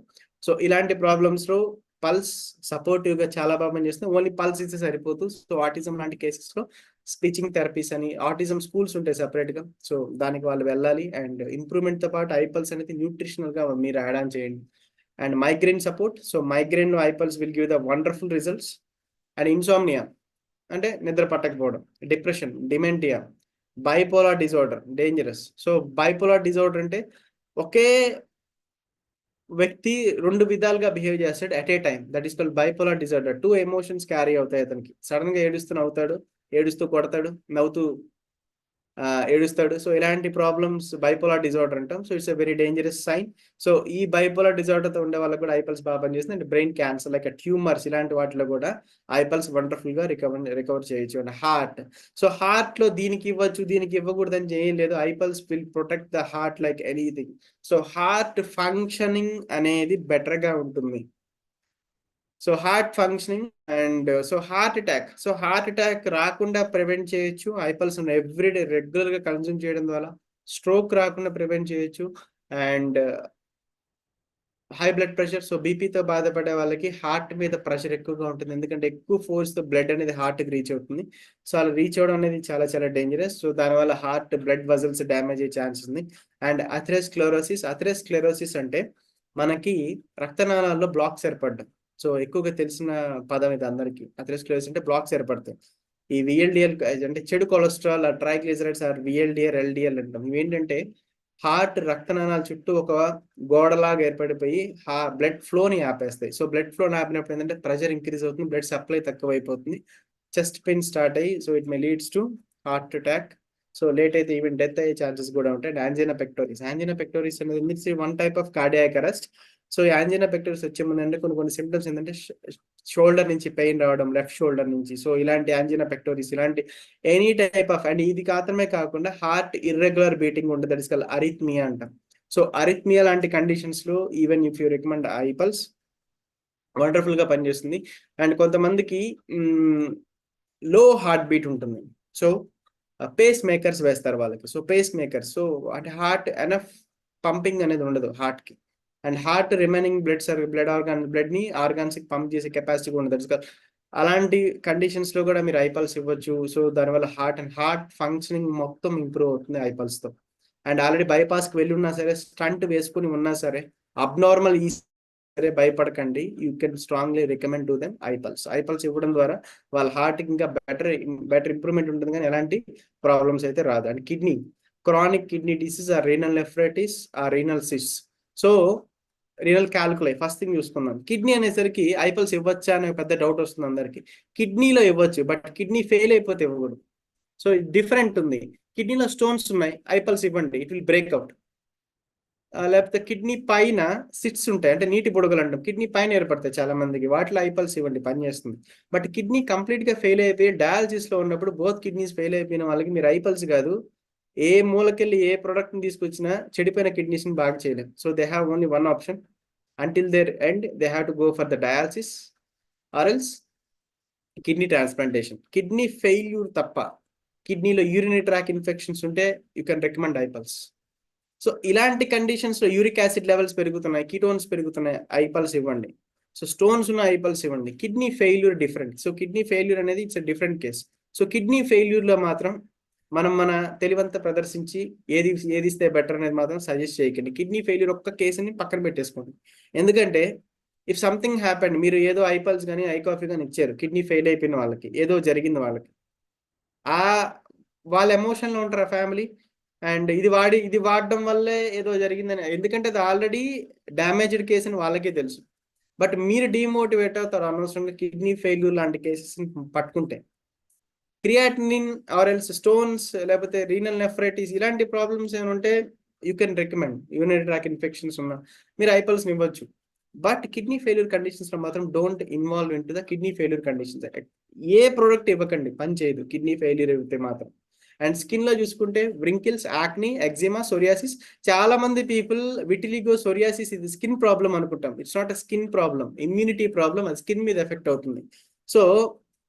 సో ఇలాంటి ప్రాబ్లమ్స్ లో పల్స్ సపోర్టివ్ గా చాలా బాగా పనిచేస్తుంది. ఓన్లీ పల్స్ ఇస్తే సరిపోతూ. సో ఆటిజం లాంటి కేసెస్ లో స్పీచింగ్ థెరపీస్ అని ఆటిజం స్కూల్స్ ఉంటాయి సెపరేట్ గా. సో దానికి వాళ్ళు వెళ్ళాలి. అండ్ ఇంప్రూవ్మెంట్ తో పాటు ఐపల్స్ అనేది న్యూట్రిషనల్ గా మీరు యాడ్ ఆన్ చేయండి. And migraine support. So migraine iPulse will give the wonderful results. And insomnia అంటే నిద్ర పట్టకపోవడం, depression, dementia, bipolar disorder dangerous. So bipolar disorder అంటే ఒకే వ్యక్తి రెండు విధాలుగా బిహేవ్ చేస్తాడు at a time. That is called bipolar disorder. 2 emotions carry అవుతాయి అతనికి. సడన్ గా ఏడుస్తూ నవ్వుతాడు, ఏడుస్తూ కొడతాడు, నవ్వుతూ ఏడుస్తాడు. సో ఇలాంటి ప్రాబ్లమ్స్ బైపోలార్ డిజార్డర్ అంటాం. So it's a very dangerous sign. So ఈ బైపోలార్ డిజార్డర్ తో ఉండే వాళ్ళకి కూడా ఐపల్స్ బాగా పనిచేస్తుంది. And brain cancer like tumours ఇలాంటి వాటిలో కూడా ఐపల్స్ వండర్ఫుల్ గా రికవర్ చేయొచ్చు. And heart. సో హార్ట్ లో దీనికి ఇవ్వచ్చు దీనికి ఇవ్వకూడదు అని ఏం లేదు. IPulse will protect the heart like anything. So heart functioning అనేది బెటర్ గా ఉంటుంది. So heart functioning and so heart attack రాకుండా ప్రివెంట్ చేయొచ్చు. ఐపల్స్ ఎవ్రీడే రెగ్యులర్ గా కన్జ్యూమ్ చేయడం ద్వారా స్ట్రోక్ రాకుండా ప్రివెంట్ చేయొచ్చు. And high blood pressure. So బీపీతో బాధపడే వాళ్ళకి హార్ట్ మీద ప్రెషర్ ఎక్కువగా ఉంటుంది, ఎందుకంటే ఎక్కువ ఫోర్స్ తో బ్లడ్ అనేది హార్ట్ కి రీచ్ అవుతుంది. సో అలా రీచ్ అవడం అనేది చాలా చాలా డేంజరస్. సో దానివల్ల హార్ట్ బ్లడ్ వజల్స్ డ్యామేజ్ అయ్యే ఛాన్స్ ఉంది. అండ్ అథెరోస్క్లెరోసిస్ అంటే మనకి రక్తనాళాల్లో బ్లాక్స్ ఏర్పడ్డం. సో ఎక్కువగా తెలిసిన పదం ఇది అందరికి. అథెరోస్క్లెరోసిస్ అంటే బ్లాక్స్ ఏర్పడతాయి. ఈ విఎల్డిఎల్ అంటే చెడు కొలెస్ట్రాల్, ట్రైగ్లిజరైడ్స్ ఆర్ విఎల్డిఆర్, ఎల్డిఎల్ అంటాం. ఇవేంటంటే హార్ట్ రక్తనాళాల చుట్టూ ఒక గోడలాగా ఏర్పడిపోయి బ్లడ్ ఫ్లోని ఆపేస్తాయి. సో బ్లడ్ ఫ్లోని ఆపినప్పుడు ఏంటంటే ప్రెషర్ ఇంక్రీజ్ అవుతుంది, బ్లడ్ సప్లై తక్కువ అయిపోతుంది, చెస్ట్ పెయిన్ స్టార్ట్ అయ్యి so it may leads to heart attack. So late అయితే ఈవెన్ డెత్ అయ్యే ఛాన్సెస్ కూడా ఉంటాయి. అండ్ యాంజినా పెక్టోరిస్ అనేది one type of cardiac arrest. So angina pectoris వచ్చే ముందు అంటే కొన్ని సిమ్టమ్స్ ఏంటంటే షోల్డర్ నుంచి పెయిన్ రావడం, లెఫ్ట్ షోల్డర్ నుంచి. సో ఇలాంటి యాంజినా పెక్టోరిస్, ఇలాంటి ఎనీ టైప్ ఆఫ్. అండ్ ఇది మాత్రమే కాకుండా హార్ట్ ఇర్రెగ్యులర్ బీటింగ్ ఉంటుంది, దట్ ఇస్ కాల్డ్ అరిథ్మియా అంటాం. సో అరిథ్మియా లాంటి కండిషన్స్ లో even if you recommend iPulse wonderful గా పనిచేస్తుంది. అండ్ కొంతమందికి లో హార్ట్ బీట్ ఉంటుంది. సో పేస్ మేకర్స్ వేస్తారు వాళ్ళకి. సో పేస్ మేకర్స్, సో అంటే హార్ట్ ఎనఫ్ పంపింగ్ అనేది ఉండదు హార్ట్ కి. అండ్ హార్ట్ రిమైనింగ్ బ్లడ్ ని ఆర్గాన్స్ కి పంప్ చేసే కెపాసిటీ ఉండదు. అలాంటి కండిషన్స్ లో కూడా మీరు ఐపల్స్ ఇవ్వచ్చు. సో దానివల్ల హార్ట్ ఫంక్షనింగ్ మొత్తం ఇంప్రూవ్ అవుతుంది ఐపల్స్ తో. అండ్ ఆల్రెడీ బైపాస్ కి వెళ్ళి ఉన్నా సరే, స్టంట్ వేసుకుని ఉన్నా సరే, అబ్నార్మల్ సరే భయపడకండి. You can strongly recommend to them iPulse ఇవ్వడం ద్వారా వాళ్ళ హార్ట్ కి ఇంకా బెటర్ ఇంప్రూవ్మెంట్ ఉంటుంది, కానీ ఎలాంటి ప్రాబ్లమ్స్ అయితే రాదు. And chronic kidney disease or renal nephritis or renal cyst. So renal calculi first thing చూసుకున్నాం. కిడ్నీ అనేసరికి ఐపల్స్ ఇవ్వచ్చా అనే పెద్ద డౌట్ వస్తుంది అందరికి. కిడ్నీలో ఇవ్వచ్చు, బట్ కిడ్నీ ఫెయిల్ అయిపోతే ఇవ్వకూడదు. సో డిఫరెంట్ ఉంది. కిడ్నీలో స్టోన్స్ ఉన్నాయి, ఐపల్స్ ఇవ్వండి, ఇట్ విల్ బ్రేక్అవుట్. లేకపోతే కిడ్నీ పైన సిట్స్ ఉంటాయి, అంటే నీటి బుడగలు అంటాం, కిడ్నీ పైన ఏర్పడతాయి చాలా మందికి, వాటిలో ఐపల్స్ ఇవ్వండి, పనిచేస్తుంది. బట్ కిడ్నీ కంప్లీట్ గా ఫెయిల్ అయిపోయి డయాలసిస్ లో ఉన్నప్పుడు బోత్ కిడ్నీస్ ఫెయిల్ అయిపోయిన వాళ్ళకి మీరు ఐపల్స్ కాదు, ఏ మూలకెళ్ళి ఏ ప్రోడక్ట్ ని తీసుకొచ్చినా చెడిపోయిన కిడ్నీస్ ని బాగా చేయలేం. So they have only one option. Until their end they have to go for the dialysis or else kidney transplantation. Kidney failure తప్ప, కిడ్నీలో యూరినరీ ట్రాక్ ఇన్ఫెక్షన్స్ ఉంటే you can recommend iPulse. So ఇలాంటి conditions లో uric acid levels పెరుగుతున్నాయి, ketones పెరుగుతున్నాయి, iPulse ఇవ్వండి. So stones ఉన్న iPulse ఇవ్వండి. Kidney failure different. So kidney failure అనేది it's different case. So kidney failure లో మాత్రం మన తెలివంతా ప్రదర్శించి ఏది ఇస్తే బెటర్ అనేది మాత్రం సజెస్ట్ చేయకండి. కిడ్నీ ఫెయిల్యూర్ ఒక్క కేసుని పక్కన పెట్టేసుకోండి. ఎందుకంటే ఇఫ్ సంథింగ్ హ్యాపెండ్, మీరు ఏదో ఐపల్స్ కానీ ఐకాఫీ కానీ ఇచ్చారు, కిడ్నీ ఫెయిల్ అయిపోయిన వాళ్ళకి, ఏదో జరిగింది వాళ్ళకి, వాళ్ళ ఎమోషన్ లో ఉంటారు ఆ ఫ్యామిలీ. అండ్ ఇది వాడడం వల్లే ఏదో జరిగిందని, ఎందుకంటే అది ఆల్రెడీ డ్యామేజ్డ్ కేసు అని వాళ్ళకే తెలుసు. బట్ మీరు డిమోటివేట్ అవుతారు అనవసరంగా కిడ్నీ ఫెయిల్యూర్ లాంటి కేసెస్ పట్టుకుంటే. క్రియాటినిన్ ఆర్ ఎల్స్ స్టోన్స్ లేకపోతే రీనల్ నెఫ్రైటిస్ ఇలాంటి ప్రాబ్లమ్స్ ఏమైనా ఉంటే you can recommend. Urinary tract infections ఉన్నా మీరు ఐపల్స్ ఇవ్వచ్చు. బట్ కిడ్నీ ఫెయిల్యూర్ కండిషన్స్ లో మాత్రం don't involve in to the kidney failure conditions. A product ఇవ్వకండి, పని చేయదు కిడ్నీ ఫెయిల్యూర్ ఇవ్వతే మాత్రం. అండ్ స్కిన్ లో చూసుకుంటే వ్రింకిల్స్, యాక్ని, ఎగ్జిమా, సోరియాసిస్. చాలా మంది పీపుల్ విటిలిగో, సోరియాసిస్ ఇది స్కిన్ ప్రాబ్లం అనుకుంటాం. It's not a skin problem, immunity problem. అది స్కిన్ మీద ఎఫెక్ట్ అవుతుంది. సో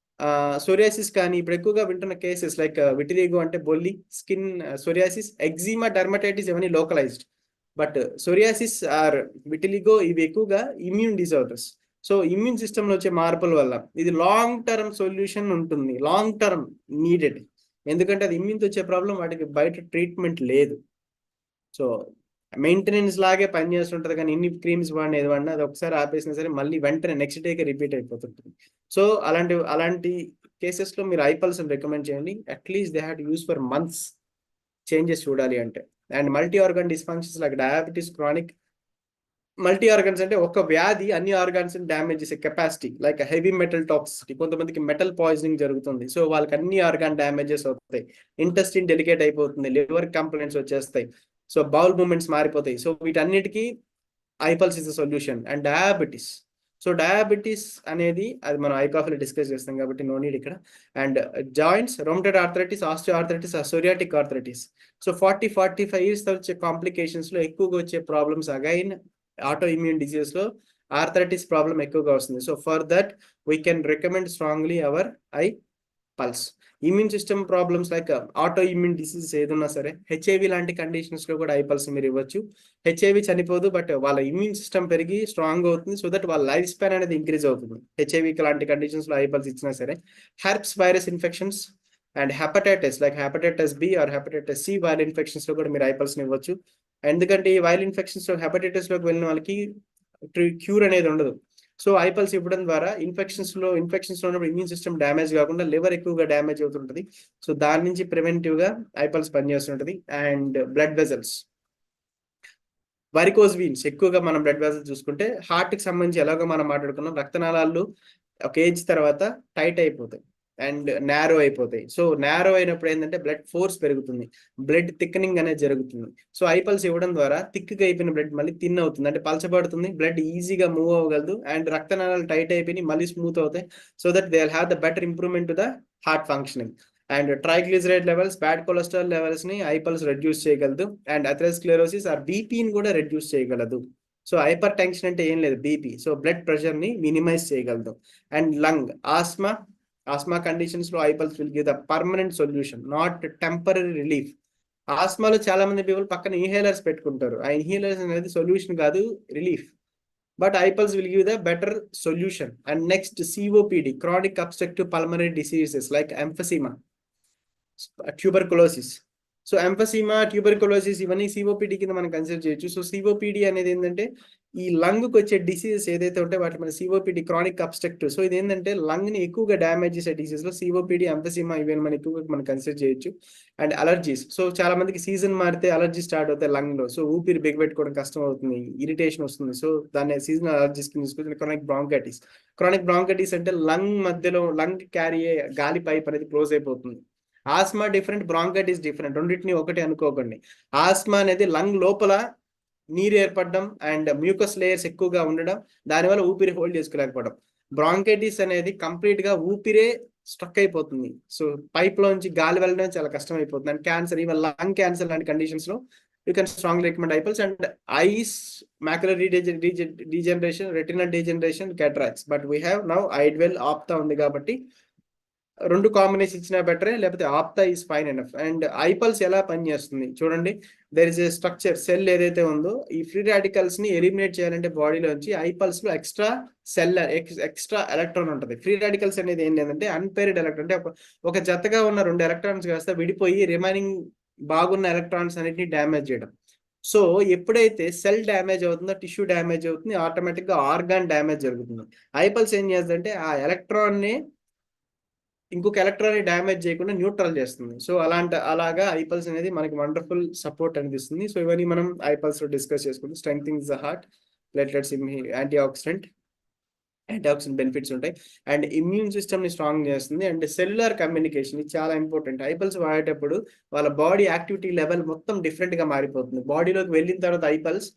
సోరియాసిస్ కానీ ఇప్పుడు ఎక్కువగా వింటున్న కేసెస్ లైక్ విటిలిగో అంటే బొల్లి, స్కిన్ సోరియాసిస్, ఎగ్జిమా, డర్మటైటిస్ ఇవన్నీ localised. But psoriasis or vitiligo ఇవి ఎక్కువగా immune disorders. So immune system లో వచ్చే మార్పుల వల్ల ఇది లాంగ్ టర్మ్ సొల్యూషన్ ఉంటుంది, లాంగ్ టర్మ్ నీడెడ్. ఎందుకంటే అది ఇమ్యూన్ వచ్చే ప్రాబ్లం, వాటికి బయట ట్రీట్మెంట్ లేదు. సో మెయింటెనెన్స్ లాగే పనిచేస్తుంటది, కానీ ఇన్ని క్రీమ్స్ వాడినా ఏది వాడినా అది ఒకసారి ఆపేసినా సరే మళ్ళీ వెంటనే నెక్స్ట్ డేకి రిపీట్ అయిపోతుంటుంది. సో అలాంటి కేసెస్ లో మీరు ఐపల్స్ రికమెండ్ చేయండి. At least they have to use for months changes చూడాలి అంటే. And multi organ dysfunctions like diabetes, chronic multi organs అంటే ఒక వ్యాధి అన్ని ఆర్గాన్స్ డ్యామేజ్ చేసే capacity, like heavy metal toxicity. కొంతమందికి మెటల్ పాయిజనింగ్ జరుగుతుంది, సో వాళ్ళకి అన్ని ఆర్గాన్ డ్యామేజెస్ అవుతాయి. ఇంటెస్టిన్ డెలికేట్ అయిపోతుంది, లివర్ కంప్లైంట్స్ వచ్చేస్తాయి, సో బౌల్ మూమెంట్స్ మారిపోతాయి. సో వీటన్నిటికీ ఐపల్స్ is the solution. And diabetes, so diabetes అనేది అది మనం ఐకాఫ్లో డిస్కస్ చేస్తాం కాబట్టి నో నీడ్ ఇక్కడ. And joints, rheumatoid arthritis, osteoarthritis, psoriatic arthritis. So 45 years వచ్చే కాంప్లికేషన్స్ లో ఎక్కువగా వచ్చే problems again autoimmune diseases లో ఆర్థరైటిస్ ప్రాబ్లం ఎక్కువగా వస్తుంది. So for that we can recommend strongly our iPulse. Immune system problems like autoimmune diseases ఏదన్నా సరే, HIV లాంటి కండిషన్స్ లో కూడా ఐపల్స్ మీరు ఇవ్వచ్చు. హెచ్ఐవి చనిపోదు, బట్ వాళ్ళ ఇమ్యూన్ సిస్టమ్ పెరిగి స్ట్రాంగ్ అవుతుంది, సో దట్ వాళ్ళ లైఫ్ స్పాన్ అనేది ఇంక్రీజ్ అవుతుంది. హెచ్ఐవి లాంటి కండిషన్స్ లో ఐపల్స్ ఇచ్చినా సరే. Herpes virus infections and hepatitis like hepatitis B or hepatitis C viral infections లో కూడా మీరు ఐపల్స్ ఇవ్వచ్చు. ఎందుకంటే ఈ వైరల్ ఇన్ఫెక్షన్స్ లో హెపటైటిస్ లోకి వెళ్ళిన వాళ్ళకి క్యూర్ అనేది ఉండదు. సో ఐపల్స్ ఇవ్వడం ద్వారా ఇన్ఫెక్షన్స్ లో ఉన్నప్పుడు ఇమ్యూన్ సిస్టమ్ డ్యామేజ్ కాకుండా లివర్ ఎక్కువగా డ్యామేజ్ అవుతుంటది. సో దాని నుంచి ప్రివెంటివ్ గా ఐపల్స్ పనిచేస్తుంటది. And blood vessels, varicose veins ఎక్కువగా మనం బ్లడ్ వెజల్స్ చూసుకుంటే హార్ట్ కి సంబంధించి ఎలాగో మనం మాట్లాడుకున్నాం, రక్తనాళాలు ఒక ఏజ్ తర్వాత టైట్ అయిపోతాయి అండ్ నారో అయిపోతాయి. సో నారో అయినప్పుడు ఏంటంటే బ్లడ్ ఫోర్స్ పెరుగుతుంది, బ్లడ్ థిక్నింగ్ అనేది జరుగుతుంది. సో ఐపల్స్ ఇవ్వడం ద్వారా థిక్గా అయిపోయిన బ్లడ్ మళ్ళీ థిన్ అవుతుంది, అంటే పలచబడుతుంది, బ్లడ్ ఈజీగా మూవ్ అవ్వగలదు. అండ్ రక్తనాళాలు టైట్ అయిపోయి మళ్ళీ స్మూత్ అవుతాయి, so that they will have the better improvement to the heart functioning. And triglyceride levels, bad cholesterol levels ని ఐపల్స్ రెడ్యూస్ చేయగలదు. అండ్ అథెరోస్క్లెరోసిస్ ఆర్ బీపీని కూడా రెడ్యూస్ చేయగలదు. సో హైపర్ టెన్షన్ అంటే ఏం లేదు, బీపీ. సో బ్లడ్ ప్రెషర్ ని మినిమైజ్ చేయగలదు. అండ్ లంగ్, ఆస్మా కండిషన్స్ లో iPulse will give the permanent solution, not temporary relief. ఆస్మాలో చాలా మంది పీపుల్ పక్కన ఇన్హేలర్స్ పెట్టుకుంటారు, ఆ ఇన్హేలర్స్ అనేది సొల్యూషన్ కాదు, relief. But iPulse will give the better solution. And next COPD, chronic obstructive pulmonary diseases like emphysema, tuberculosis. So emphysema, tuberculosis ఇవన్నీ COPD కింద మనం కన్సిడర్ చేయొచ్చు. సో సిఓపిడి అనేది ఏంటంటే ఈ లంగ్ కి వచ్చే డిసీజెస్ ఏదైతే ఉంటే వాటి మన సిఓపిడి, క్రానిక్ అబ్స్ట్రక్టివ్. సో ఇది ఏంటంటే లంగ్ ని ఎక్కువగా డ్యామేజ్ చేసే డిసీజ్ లో సిఓపిడి, ఎంఫసిమా ఇవన్నీ మనం ఎక్కువగా మనం కన్సిడర్ చేయొచ్చు. అండ్ అలర్జీస్, సో చాలా మందికి సీజన్ మారితే అలర్జీ స్టార్ట్ అవుతాయి లంగ్ లో, సో ఊపిరి బిగబెట్టుకోవడం కష్టం అవుతుంది, ఇరిటేషన్ వస్తుంది. సో దాన్ని సీజనల్ అలర్జీస్ కింద తీసుకుంటే క్రానిక్ బ్రాంకైటిస్ అంటే లంగ్ మధ్యలో లంగ్ క్యారీ అయ్యే గాలి పైప్ అనేది క్లోజ్ అయిపోతుంది. ఆస్మా డిఫరెంట్, బ్రాంకైటిస్ డిఫరెంట్, రెండింటిని ఒకటి అనుకోకండి. ఆస్మా అనేది లంగ్ లోపల నీరు ఏర్పడడం అండ్ మ్యూకస్ లేయర్స్ ఎక్కువగా ఉండడం, దానివల్ల ఊపిరి హోల్డ్ చేసుకోలేకపోవడం. బ్రాంకైటిస్ అనేది కంప్లీట్ గా ఊపిరే స్ట్రక్ అయిపోతుంది, సో పైప్ లోంచి గాలి వెళ్ళడం చాలా కష్టం అయిపోతుంది. And cancer, even lung cancer లాంటి కండిషన్స్ లో you can strongly recommend iPulse. And eyes, macular degeneration, retinal degeneration, cataracts. But we have now ఐడ్వెల్, ఆప్తా ఉంది కాబట్టి రెండు కాంబినేషన్ ఇచ్చినా బెటరే, లేకపోతే ఆప్తా is fine enough. And iPulse ఎలా పనిచేస్తుంది చూడండి, there is a structure, cell ఏదైతే ఉందో ఈ ఫ్రీ రాడికల్స్ ని ఎలిమినేట్ చేయాలంటే బాడీలోంచి ఐపల్స్ లో ఎక్స్ట్రా ఎలక్ట్రాన్ ఉంటుంది. ఫ్రీ రాడికల్స్ అనేది ఏం లేదంటే అన్పేర్డ్ ఎలక్ట్రాన్, అంటే ఒక జతగా ఉన్న రెండు ఎలక్ట్రాన్స్ కాస్త విడిపోయి రిమైనింగ్ బాగున్న ఎలక్ట్రాన్స్ అన్నిటిని డ్యామేజ్ చేయడం. సో ఎప్పుడైతే సెల్ డ్యామేజ్ అవుతుందో, టిష్యూ డ్యామేజ్ అవుతుంది, ఆటోమేటిక్ గా ఆర్గాన్ డ్యామేజ్ జరుగుతుంది. ఐపల్స్ ఏం చేస్తుందంటే ఆ ఎలక్ట్రాన్ ని ఇంకొక ఎలక్ట్రాన్ డ్యామేజ్ చేయకుండా న్యూట్రల్ చేస్తుంది. సో అలాగా ఐపల్స్ అనేది మనకి వండర్ఫుల్ సపోర్ట్ అనిపిస్తుంది. సో ఇవన్నీ మనం ఐపల్స్ లో డిస్కస్ చేసుకుంటాం. Strengthens the heart, platelets, anti oxidant benefits ఉంటాయి. అండ్ ఇమ్యూన్ సిస్టమ్ ని స్ట్రాంగ్ చేస్తుంది. అండ్ సెల్యులర్ కమ్యూనికేషన్ ఇది చాలా ఇంపార్టెంట్. ఐపల్స్ వాడేటప్పుడు వాళ్ళ బాడీ యాక్టివిటీ లెవెల్ మొత్తం డిఫరెంట్ గా మారిపోతుంది. బాడీలోకి వెళ్ళిన తర్వాత ఐపల్స్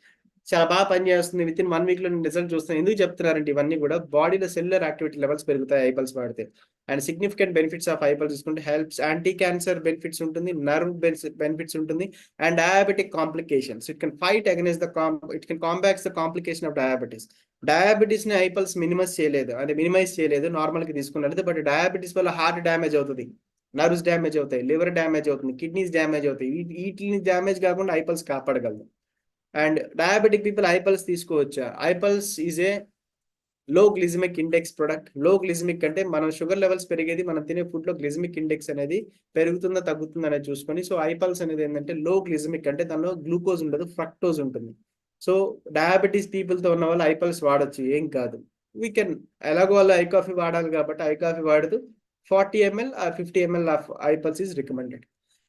చాలా బాగా పనిచేస్తుంది, విత్ ఇన్ 1 వీక్ లో నేను రిజల్ట్ చూస్తాను. ఎందుకు చెప్తున్నారంటే ఇవన్నీ కూడా బాడీలో సెల్యులర్ యాక్టివిటీ లెవెల్స్ పెరుగుతాయి ఐపల్స్ వాడితే. And significant benefits of iPulse చూసుకుంటే హెల్ప్స్ యాంటీ క్యాన్సర్ బెనిఫిట్స్ ఉంటుంది, నర్వ్ బెనిఫిట్స్ ఉంటుంది, and diabetic complications. It can fight against it can combats the complication of diabetes. Diabetes ని ఐపల్స్ మినిమైజ్ చేయలేదు normal కి తీసుకున్నట్లయితే. But diabetes వల్ల heart damage అవుతుంది, nerves damage అవుతాయి, లివర్ డ్యామేజ్ అవుతుంది, కిడ్నీస్ డ్యామేజ్ అవుతాయి. వీటిని డ్యామేజ్ కాకుండా ఐపల్స్ కాపాడగలదు. అండ్ డయాబెటిక్ పీపుల్ ఐపల్స్ తీసుకోవచ్చా? IPulse is a low glycaemic index product. లో గ్లిజమిక్ అంటే మనం షుగర్ లెవెల్స్ పెరిగేది మనం తినే ఫుడ్ లో గ్లిజమిక్ ఇండెక్స్ అనేది పెరుగుతుందా తగ్గుతుందా అనేది చూసుకొని. సో ఐపల్స్ అనేది ఏంటంటే లో గ్లిజమిక్ అంటే దానిలో గ్లూకోజ్ ఉండదు, ఫ్రక్టోజ్ ఉంటుంది. సో డయాబెటీస్ పీపుల్ తో ఉన్న వాళ్ళు ఐపల్స్ వాడచ్చు, ఏం కాదు. వీ కెన్ ఎలాగో వాళ్ళు ఐ కాఫీ వాడాలి కాబట్టి ఐ కాఫీ వాడుతూ 40 ml or 50 ml of iPulse is recommended.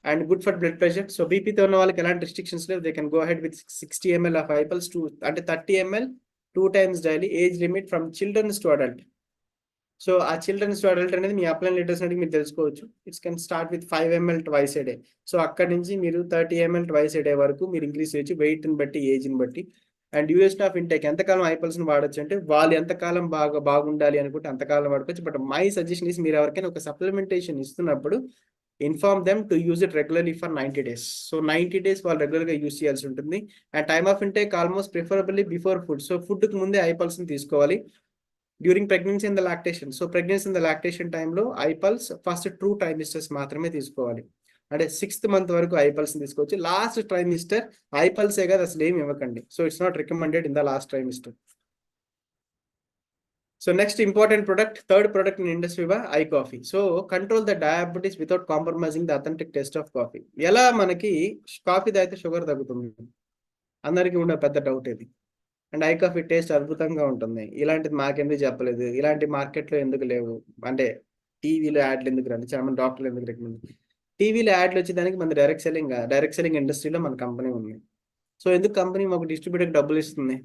And good for blood pressure. So బీపీతో ఉన్న వాళ్ళకి ఎలాంటి రిస్ట్రిక్షన్స్ లేవు, they can go ahead with 60 ml of iPulse అంటే 30 ml 2 times daily. Age limit from childrens to adult. So ఆ childrens to adult అనేది మీ అప్లైన్ లీటర్స్ అనేది మీరు తెలుసుకోవచ్చు. It's can start with 5 ml twice a day. So అక్కడ నుంచి మీరు 30 ml ట్వైస్ ఏ డే వరకు మీరు ఇంక్రీజ్ చేయొచ్చు, వెయిట్ ని బట్టి, ఏజ్ ని బట్టి. అండ్ డ్యూరేషన్ ఆఫ్ ఇంటేక్, ఎంతకాలం ఐపల్స్ ని వాడచ్చు అంటే వాళ్ళు ఎంతకాలం బాగుండాలి అనుకుంటే అంతకాలం వాడుకోవచ్చు. బట్ మై సజెషన్ ఇస్, మీరు ఎవరికైనా ఒక సప్లిమెంటేషన్ ఇస్తున్నప్పుడు inform them to use it regularly for 90 days. So 90 days వాళ్ళు రెగ్యులర్ గా యూజ్ చేయాల్సి ఉంటుంది. And time of intake almost preferably before food. So food కి ముందే ఐపల్స్ ని తీసుకోవాలి. During pregnancy in the lactation. So pregnancy in the lactation టైంలో ఐపల్స్ first 2 trimesters మాత్రమే తీసుకోవాలి. అంటే 6th month వరకు ఐపల్స్ తీసుకోవచ్చు. లాస్ట్ ట్రైమిస్టర్ ఐపల్సే కాదు అసలు ఏమి ఇవ్వకండి. So it's not recommended in the last trimester. So next important product, third product in industry I coffee. So control the diabetes without compromising the authentic taste of coffee. ఎలా మనకి coffee తాగితే sugar తగ్గుతుంది? అందరికీ ఉండే పెద్ద doubt ఇది. And I coffee taste అద్భుతంగా ఉంటుంది. ఇలాంటిది మాకెందుకు చెప్పలేదు, ఇలాంటి మార్కెట్లో ఎందుకు లేవు అంటే టీవీలో యాడ్లు ఎందుకు రండి, చాలా మంది డాక్టర్లు ఎందుకు రికమెండ్. టీవీలో యాడ్లు వచ్చేదానికి మన డైరెక్ట్ సెల్లింగ్ ఇండస్ట్రీలో మన కంపెనీ ఉంది. సో ఎందుకు కంపెనీ మాకు డిస్ట్రిబ్యూటర్కి డబ్బులు ఇస్తుంది?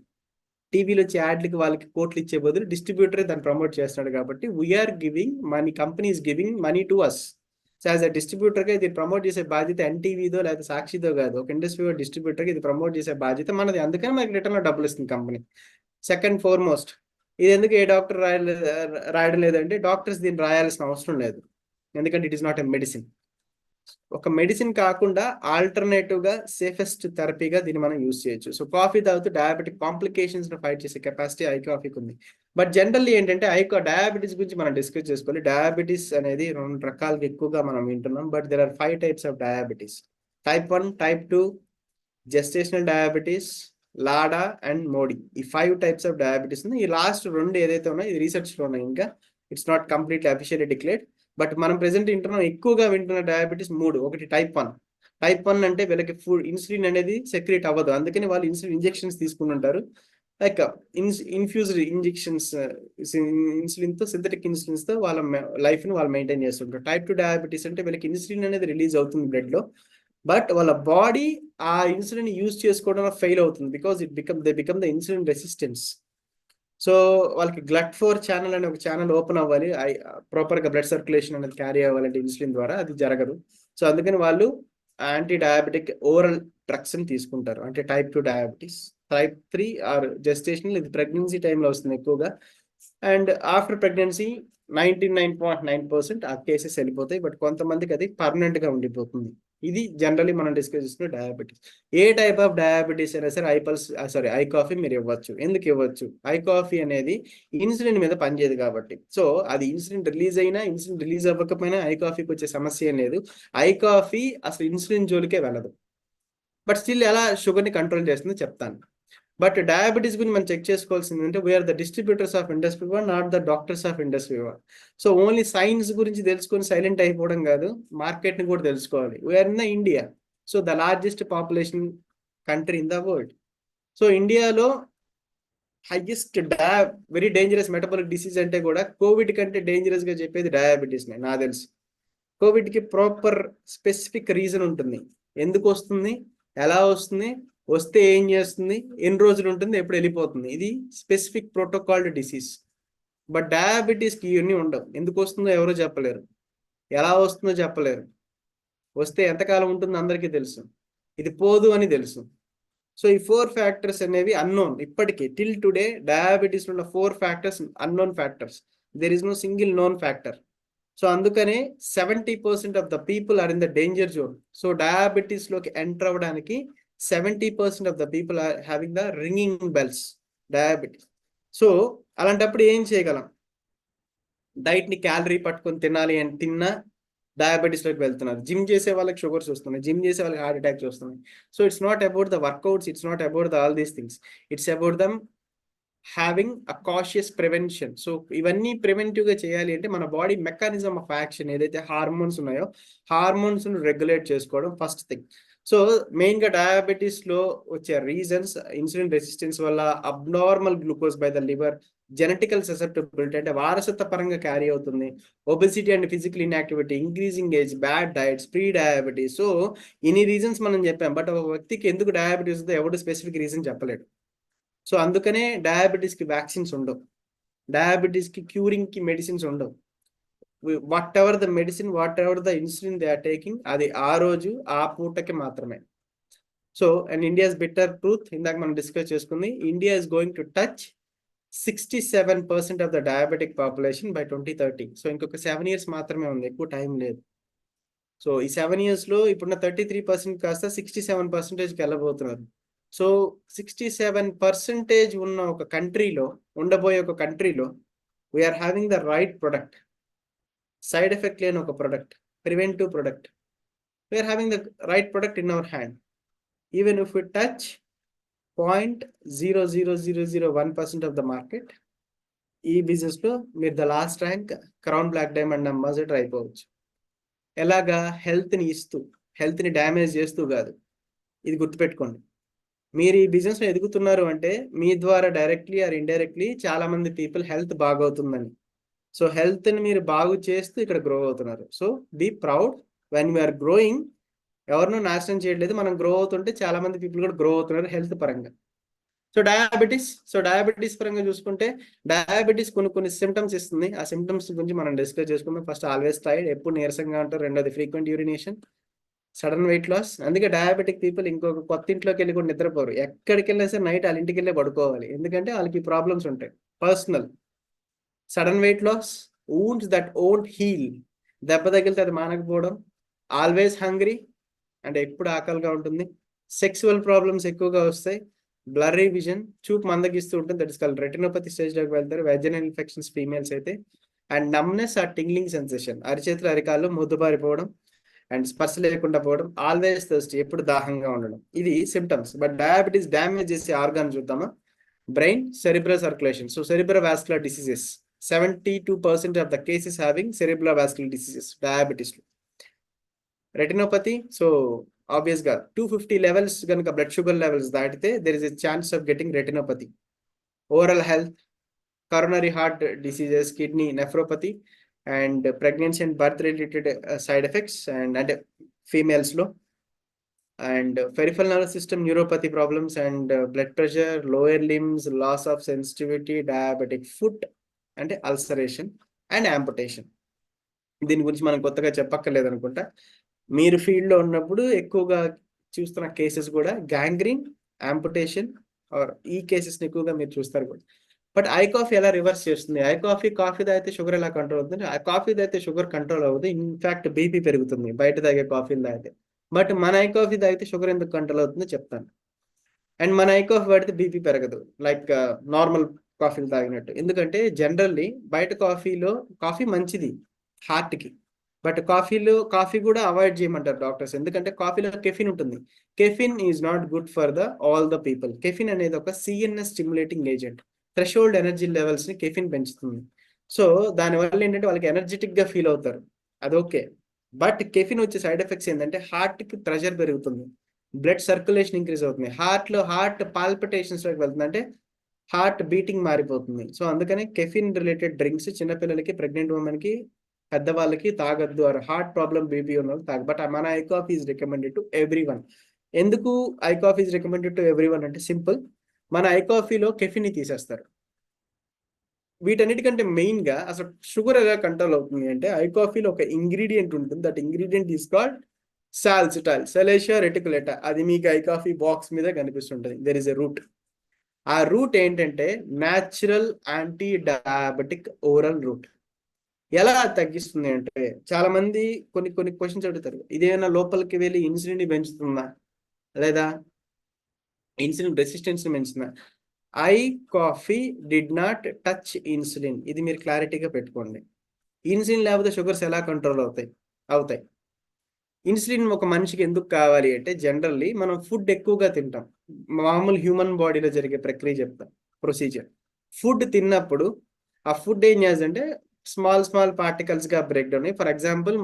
టీవీలో వచ్చే యాడ్లకి వాళ్ళకి కోట్లు ఇచ్చే బదులు డిస్ట్రిబ్యూటరే దాన్ని ప్రమోట్ చేస్తున్నాడు కాబట్టి we're giving money, company is giving money to us. So as a డిస్ట్రిబ్యూటర్గా ఇది ప్రమోట్ చేసే బాధ్యత ఎన్టీవీదో లేదా సాక్షిదో కాదు, ఒక ఇండస్ట్రీ డిస్ట్రిబ్యూటర్కి ఇది ప్రమోట్ చేసే బాధ్యత మనది. అందుకని మనకి రిటర్న్లో డబ్బులు ఇస్తుంది కంపెనీ. సెకండ్ ఫార్మోస్ట్, ఇది ఎందుకు ఏ డాక్టర్ రాయడం లేదంటే డాక్టర్స్ దీన్ని రాయాల్సిన అవసరం లేదు, ఎందుకంటే it is not a medicine. ఒక మెడిసిన్ కాకుండా ఆల్టర్నేటివ్ గా సేఫెస్ట్ థెరపీగా దీన్ని మనం యూజ్ చేయొచ్చు. సో కాఫీ తాగుతూ డయాబెటిక్ కాంప్లికేషన్స్ ను ఫైట్ చేసే కెపాసిటీ ఐ కాఫీకి ఉంది. బట్ జనరల్లీ ఏంటంటే డయాబెటీస్ గురించి మనం డిస్కస్ చేసుకోవాలి. డయాబెటీస్ అనేది 2 రకాలుగా ఎక్కువగా మనం వింటున్నాం. But there are 5 types of diabetes. Type 1, type 2, gestational diabetes, LADA and MODY. ఈ 5 types ఆఫ్ డయాబెటీస్ ఉంది. ఈ లాస్ట్ 2 ఏదైతే ఉన్నాయో ఇది రీసెర్చ్ లో ఉన్నాయి, ఇంకా it's not completely officially declared. But మనం ప్రెసెంట్ ఎక్కువగా వింటున్న డయాబెటీస్ 3. ఒకటి టైప్ 1. టైప్ 1 అంటే వీళ్ళకి ఇన్సులిన్ అనేది సెక్రెట్ అవ్వదు, అందుకని వాళ్ళు ఇన్సులిన్ ఇంజెక్షన్స్ తీసుకుంటుంటారు. లైక్ ఇన్ఫ్యూజ్డ్ ఇంజెక్షన్స్, ఇన్సులిన్ తో, సింథటిక్ ఇన్సులిన్స్ తో వాళ్ళ లైఫ్ ని వాళ్ళు మెయింటైన్ చేస్తుంటారు. టైప్ 2 డయాబెటీస్ అంటే వీళ్ళకి ఇన్సులిన్ అనేది రిలీజ్ అవుతుంది బ్లడ్ లో, బట్ వాళ్ళ బాడీ ఆ ఇన్సులిన్ యూజ్ చేసుకోవడం ఫెయిల్ అవుతుంది, because they become the insulin resistance. So వాళ్ళకి GLUT4 ఛానల్ అనే ఒక ఛానల్ ఓపెన్ అవ్వాలి, ప్రాపర్ గా బ్లడ్ సర్క్యులేషన్ అనేది క్యారీ అవ్వాలంటే ఇన్సులిన్ ద్వారా, అది జరగదు. సో అందుకని వాళ్ళు యాంటీ డయాబెటిక్ ఓరల్ డ్రగ్స్ ని తీసుకుంటారు. అంటే టైప్ 2 డయాబెటీస్. టైప్ 3 ఆర్ జెస్టేషనల్, ఇది ప్రెగ్నెన్సీ టైంలో వస్తుంది ఎక్కువగా. అండ్ ఆఫ్టర్ ప్రెగ్నెన్సీ 99.9% ఆ కేసెస్ వెళ్ళిపోతాయి, బట్ కొంతమందికి అది పర్మనెంట్ గా ఉండిపోతుంది. ఇది జనరల్లీ మనం డిస్కస్ చేస్తున్న diabetes. A type of diabetes అయినా సరే ఐ కాఫీ మీరు ఇవ్వచ్చు. ఎందుకు ఇవ్వచ్చు? ఐ కాఫీ అనేది ఇన్సులిన్ మీద పనిచేయదు కాబట్టి. సో అది ఇన్సులిన్ రిలీజ్ అయినా, ఇన్సులిన్ రిలీజ్ అవ్వకపోయినా ఐ కాఫీకి వచ్చే సమస్య ఏం లేదు. ఐ కాఫీ అసలు ఇన్సులిన్ జోలికే వెళ్ళదు, బట్ స్టిల్ ఎలా షుగర్ని కంట్రోల్ చేస్తుందో చెప్తాను. బట్ డయాబెటీస్ గురించి మనం చెక్ చేసుకోవాల్సింది అంటే we're the distributors of industry one, not the doctors of industry one. So only science గురించి తెలుసుకొని సైలెంట్ అయిపోవడం కాదు, మార్కెట్ ని కూడా తెలుసుకోవాలి. We're in the India, so the largest population country in the world. So ఇండియాలో highest very dangerous metabolic disease అంటే కూడా కోవిడ్ కంటే డేంజరస్ గా చెప్పేది డయాబెటీస్ నే నాకు తెలిసి. కోవిడ్ కి ప్రాపర్ స్పెసిఫిక్ రీజన్ ఉంటుంది, ఎందుకు వస్తుంది, ఎలా వస్తుంది, వస్తే ఏం చేస్తుంది, ఎన్ని రోజులు ఉంటుంది, ఎప్పుడు వెళ్ళిపోతుంది. ఇది స్పెసిఫిక్ ప్రోటోకాల్డ్ డిసీజ్. బట్ డయాబెటీస్కి ఇవన్నీ ఉండవు. ఎందుకు వస్తుందో ఎవరో చెప్పలేరు, ఎలా వస్తుందో చెప్పలేరు, వస్తే ఎంతకాలం ఉంటుందో అందరికీ తెలుసు, ఇది పోదు అని తెలుసు. సో ఈ 4 ఫ్యాక్టర్స్ అనేవి అన్నోన్. ఇప్పటికీ టిల్ టుడే డయాబెటీస్ ఉన్న 4 factors unknown factors. There is no single known factor. So అందుకనే 70% of the people are in the danger zone. So diabetes లోకి ఎంటర్ అవ్వడానికి 70% of the people are having the ringing bells diabetes. So అలాంటప్పుడు ఏం చేయగలం? Diet ని calorie పట్టుకొని తినాలి అని తిన్నా డయాబెటీస్ లోకి వెళ్తున్నారు. జిమ్ చేసే వాళ్ళకి షుగర్స్ వస్తున్నాయి, జిమ్ చేసే వాళ్ళకి హార్ట్ అటాక్స్ వస్తున్నాయి. So it's not about the workouts, it's not about the all these things, it's about them having a cautious prevention. So ఇవన్నీ ప్రివెంటివ్ గా చేయాలి అంటే మన బాడీ మెకానిజం ఆఫ్ యాక్షన్ ఏదైతే హార్మోన్స్ ఉన్నాయో హార్మోన్స్ ను రెగ్యులేట్ చేసుకోవడం ఫస్ట్ థింగ్. సో మెయిన్ గా డయాబెటీస్ లో వచ్చే రీజన్స్ ఇన్సులిన్ రెసిస్టెన్స్ వల్ల, abnormal glucose by the liver, genetical susceptibility అంటే వారసత్వ పరంగా క్యారీ అవుతుంది, obesity and physical inactivity, increasing age, bad diets, prediabetes. So ఇన్ని రీజన్స్ మనం చెప్పాం. బట్ ఒక వ్యక్తికి ఎందుకు డయాబెటీస్ ఉందో ఎవరు స్పెసిఫిక్ రీజన్ చెప్పలేడు. సో అందుకనే డయాబెటీస్ కి వ్యాక్సిన్స్ ఉండవు, డయాబెటీస్ కి క్యూరింగ్ కి మెడిసిన్స్ ఉండవు. Whatever the medicine, whatever the insulin they are taking, అది ఆ రోజు ఆ పూటకి మాత్రమే. So and India's bitter truth, ఇందాక మనం డిస్కస్ చేసుకుంది, India is going to touch 67% of the diabetic population by 2030. So ఇంకొక 7 years మాత్రమే ఉంది, ఎక్కువ టైం లేదు. సో ఈ 7 years లో ఇప్పుడున్న 33% కాస్త 67%కి వెళ్ళబోతున్నారు. సో 67% ఉన్న ఒక కంట్రీలో, ఉండబోయే ఒక కంట్రీలో we're having the right product, side effect లేని ఒక product, preventive product. We're having the right product in our hand. Even if we touch 0.00001% of the market, ఈ బిజినెస్ లో మీరు the last rank crown black diamond ambassador అయిపోవచ్చు. ఎలాగా? Health ని ఇస్తూ, health ని డ్యామేజ్ చేస్తూ కాదు. ఇది గుర్తుపెట్టుకోండి. మీరు ఈ బిజినెస్ లో ఎదుగుతున్నారు అంటే మీ ద్వారా డైరెక్ట్లీ ఆర్ ఇండైరెక్ట్లీ చాలా మంది పీపుల్ హెల్త్ బాగవుతుందని. సో హెల్త్ ని మీరు బాగు చేస్తూ ఇక్కడ గ్రో అవుతున్నారు. So be proud when we're growing. ఎవరినూ నాశనం చేయట్లేదు, మనం గ్రో అవుతుంటే చాలా మంది పీపుల్ కూడా గ్రో అవుతున్నారు హెల్త్ పరంగా. సో డయాబెటీస్ పరంగా చూసుకుంటే డయాబెటీస్ కొన్ని సిమ్టమ్స్ ఇస్తుంది. ఆ సిమ్టమ్స్ గురించి మనం డిస్కస్ చేసుకుందాం. ఫస్ట్ ఆల్వేస్ టైర్డ్, ఎప్పుడు నీరసంగా ఉంటారు. రెండోది frequent urination, sudden weight loss. అందుకే డయాబెటిక్ పీపుల్ ఇంకొక కొత్త ఇంట్లోకి వెళ్ళి కూడా నిద్రపోరు. ఎక్కడికి వెళ్ళినా సరే నైట్ వాళ్ళ ఇంటికి వెళ్ళే పడుకోవాలి, ఎందుకంటే వాళ్ళకి ప్రాబ్లమ్స్ ఉంటాయి personal. Sudden weight loss, wounds that won't heal, దెబ్బ తగిలితే అది మానకపోవడం, ఆల్వేస్ హంగ్రీ అంటే ఎప్పుడు ఆకలిగా ఉంటుంది, సెక్సువల్ ప్రాబ్లమ్స్ ఎక్కువగా వస్తాయి, బ్లర్రీ విజన్, చూపు మందగిస్తూ ఉంటుంది, దట్ ఇస్ కాల్డ్ రెటినోపతి స్టేజ్లోకి వెళ్తారు, వెజనల్ ఇన్ఫెక్షన్స్ ఫీమేల్స్ అయితే, and numbness or tingling sensation, అరిచేతులు అరికాళ్ళు మొద్దుబారిపోవడం అండ్ స్పర్శ లేకుండా పోవడం, ఆల్వేస్ థర్స్టీ ఎప్పుడు దాహంగా ఉండడం. ఇది సిమ్టమ్స్. బట్ డయాబెటీస్ డ్యామేజ్ చేసే ఆర్గాన్ చూద్దామా? Brain, cerebral circulation. So cerebrovascular diseases, 72% of the cases having cerebrovascular diseases diabetes లో. రెటినోపతి, సో ఆబ్వియస్ గా 250 లెవెల్స్ కనుక బ్లడ్ షుగర్ లెవెల్స్ దాటితే there is a chance of getting retinopathy. Overall health, coronary heart diseases, kidney, nephropathy, and pregnancy and birth related side effects and అంటే females లో, and peripheral nervous system neuropathy problems and blood pressure, lower limbs, loss of sensitivity, diabetic foot అంటే ulceration and amputation. దీని గురించి మనం కొత్తగా చెప్పక్కర్లేదు అనుకుంటా. మీరు ఫీల్డ్ లో ఉన్నప్పుడు ఎక్కువగా చూస్తున్న కేసెస్ కూడా గ్యాంగ్రీన్, యాంపుటేషన్ ఆర్ ఈ కేసెస్ ఎక్కువగా మీరు చూస్తారు కూడా. బట్ ఐ కాఫీ ఎలా రివర్స్ చేస్తుంది? ఐ కాఫీ తాగితే షుగర్ ఎలా కంట్రోల్ అవుతుంది? కాఫీ తాగితే షుగర్ కంట్రోల్ అవుతుంది, ఇన్ఫాక్ట్ బీపీ పెరుగుతుంది బయట తాగే కాఫీలు తాగితే. బట్ మన ఐ కాఫీ తాగితే షుగర్ ఎందుకు కంట్రోల్ అవుతుందో చెప్తాను. అండ్ మన ఐ కాఫీ పడితే బీపీ పెరగదు లైక్ నార్మల్ కాఫీలు తాగినట్టు. ఎందుకంటే జనరల్లీ బయట కాఫీ మంచిది హార్ట్ కి, బట్ కాఫీ కూడా అవాయిడ్ చేయమంటారు డాక్టర్స్. ఎందుకంటే కాఫీలో కెఫిన్ ఉంటుంది. Caffeine is not good for the all the people. Caffeine అనేది ఒక CNS stimulating agent. Threshold energy levels ని కెఫిన్ పెంచుతుంది. సో దానివల్ల ఏంటంటే వాళ్ళకి ఎనర్జెటిక్ గా ఫీల్ అవుతారు, అది ఓకే. బట్ కెఫిన్ వచ్చే సైడ్ ఎఫెక్ట్స్ ఏంటంటే హార్ట్ కి ప్రెషర్ పెరుగుతుంది, బ్లడ్ సర్క్యులేషన్ ఇంక్రీజ్ అవుతుంది, హార్ట్ పాల్పిటేషన్స్ లోకి వెళ్తుంది, అంటే హార్ట్ బీటింగ్ మారిపోతుంది. సో అందుకనే కెఫిన్ రిలేటెడ్ డ్రింక్స్ చిన్నపిల్లలకి, ప్రెగ్నెంట్ ఉమెన్ కి, పెద్దవాళ్ళకి తాగద్దు. ఆర్ హార్ట్ ప్రాబ్లం బీపీ ఉన్న వాళ్ళు తాగ. బట్ మన i coffee is recommended to everyone. ఎందుకు i coffee is recommended to everyone అంటే సింపుల్, మన ఐ కాఫీలో కెఫిన్ ని తీసేస్తారు. వీటన్నిటికంటే మెయిన్ గా అసలు షుగర్ ఎలా కంట్రోల్ అవుతుంది అంటే ఐ కాఫీలో ఒక ఇంగ్రీడియంట్ ఉంటుంది, దట్ ఇంగ్రీడియంట్ ఈస్ కాల్డ్ సాల్సిటాల్, సెలేషియా రెటికులేటా, అది మీకు ఐ కాఫీ బాక్స్ మీద కనిపిస్తుంటది. There is a root. ఆ రూట్ ఏంటంటే natural anti diabetic oral root. ఎలా తగ్గిస్తుంది అంటే, చాలా మంది కొన్ని కొన్ని క్వశ్చన్స్ అడుగుతారు, ఇదేమైనా లోపలికి వెళ్ళి ఇన్సులిన్ ని పెంచుతుందా, లేదా ఇన్సులిన్ రెసిస్టెన్స్ ని పెంచుతుందా? I coffee did not touch insulin. ఇది మీరు క్లారిటీగా పెట్టుకోండి. ఇన్సులిన్ లేకపోతే షుగర్స్ ఎలా కంట్రోల్ అవుతాయి. ఇన్సులిన్ ఒక మనిషికి ఎందుకు కావాలి అంటే, జనరల్లీ మనం ఫుడ్ ఎక్కువగా తింటాం. మామూలు హ్యూమన్ బాడీలో జరిగే ప్రక్రియ చెప్తాం, ప్రొసీజర్. ఫుడ్ తిన్నప్పుడు ఆ ఫుడ్ ఏం చేస్తుందంటే స్మాల్ పార్టికల్స్ గా బ్రేక్ డౌన్ అయ్యి, ఫర్ ఎగ్జాంపుల్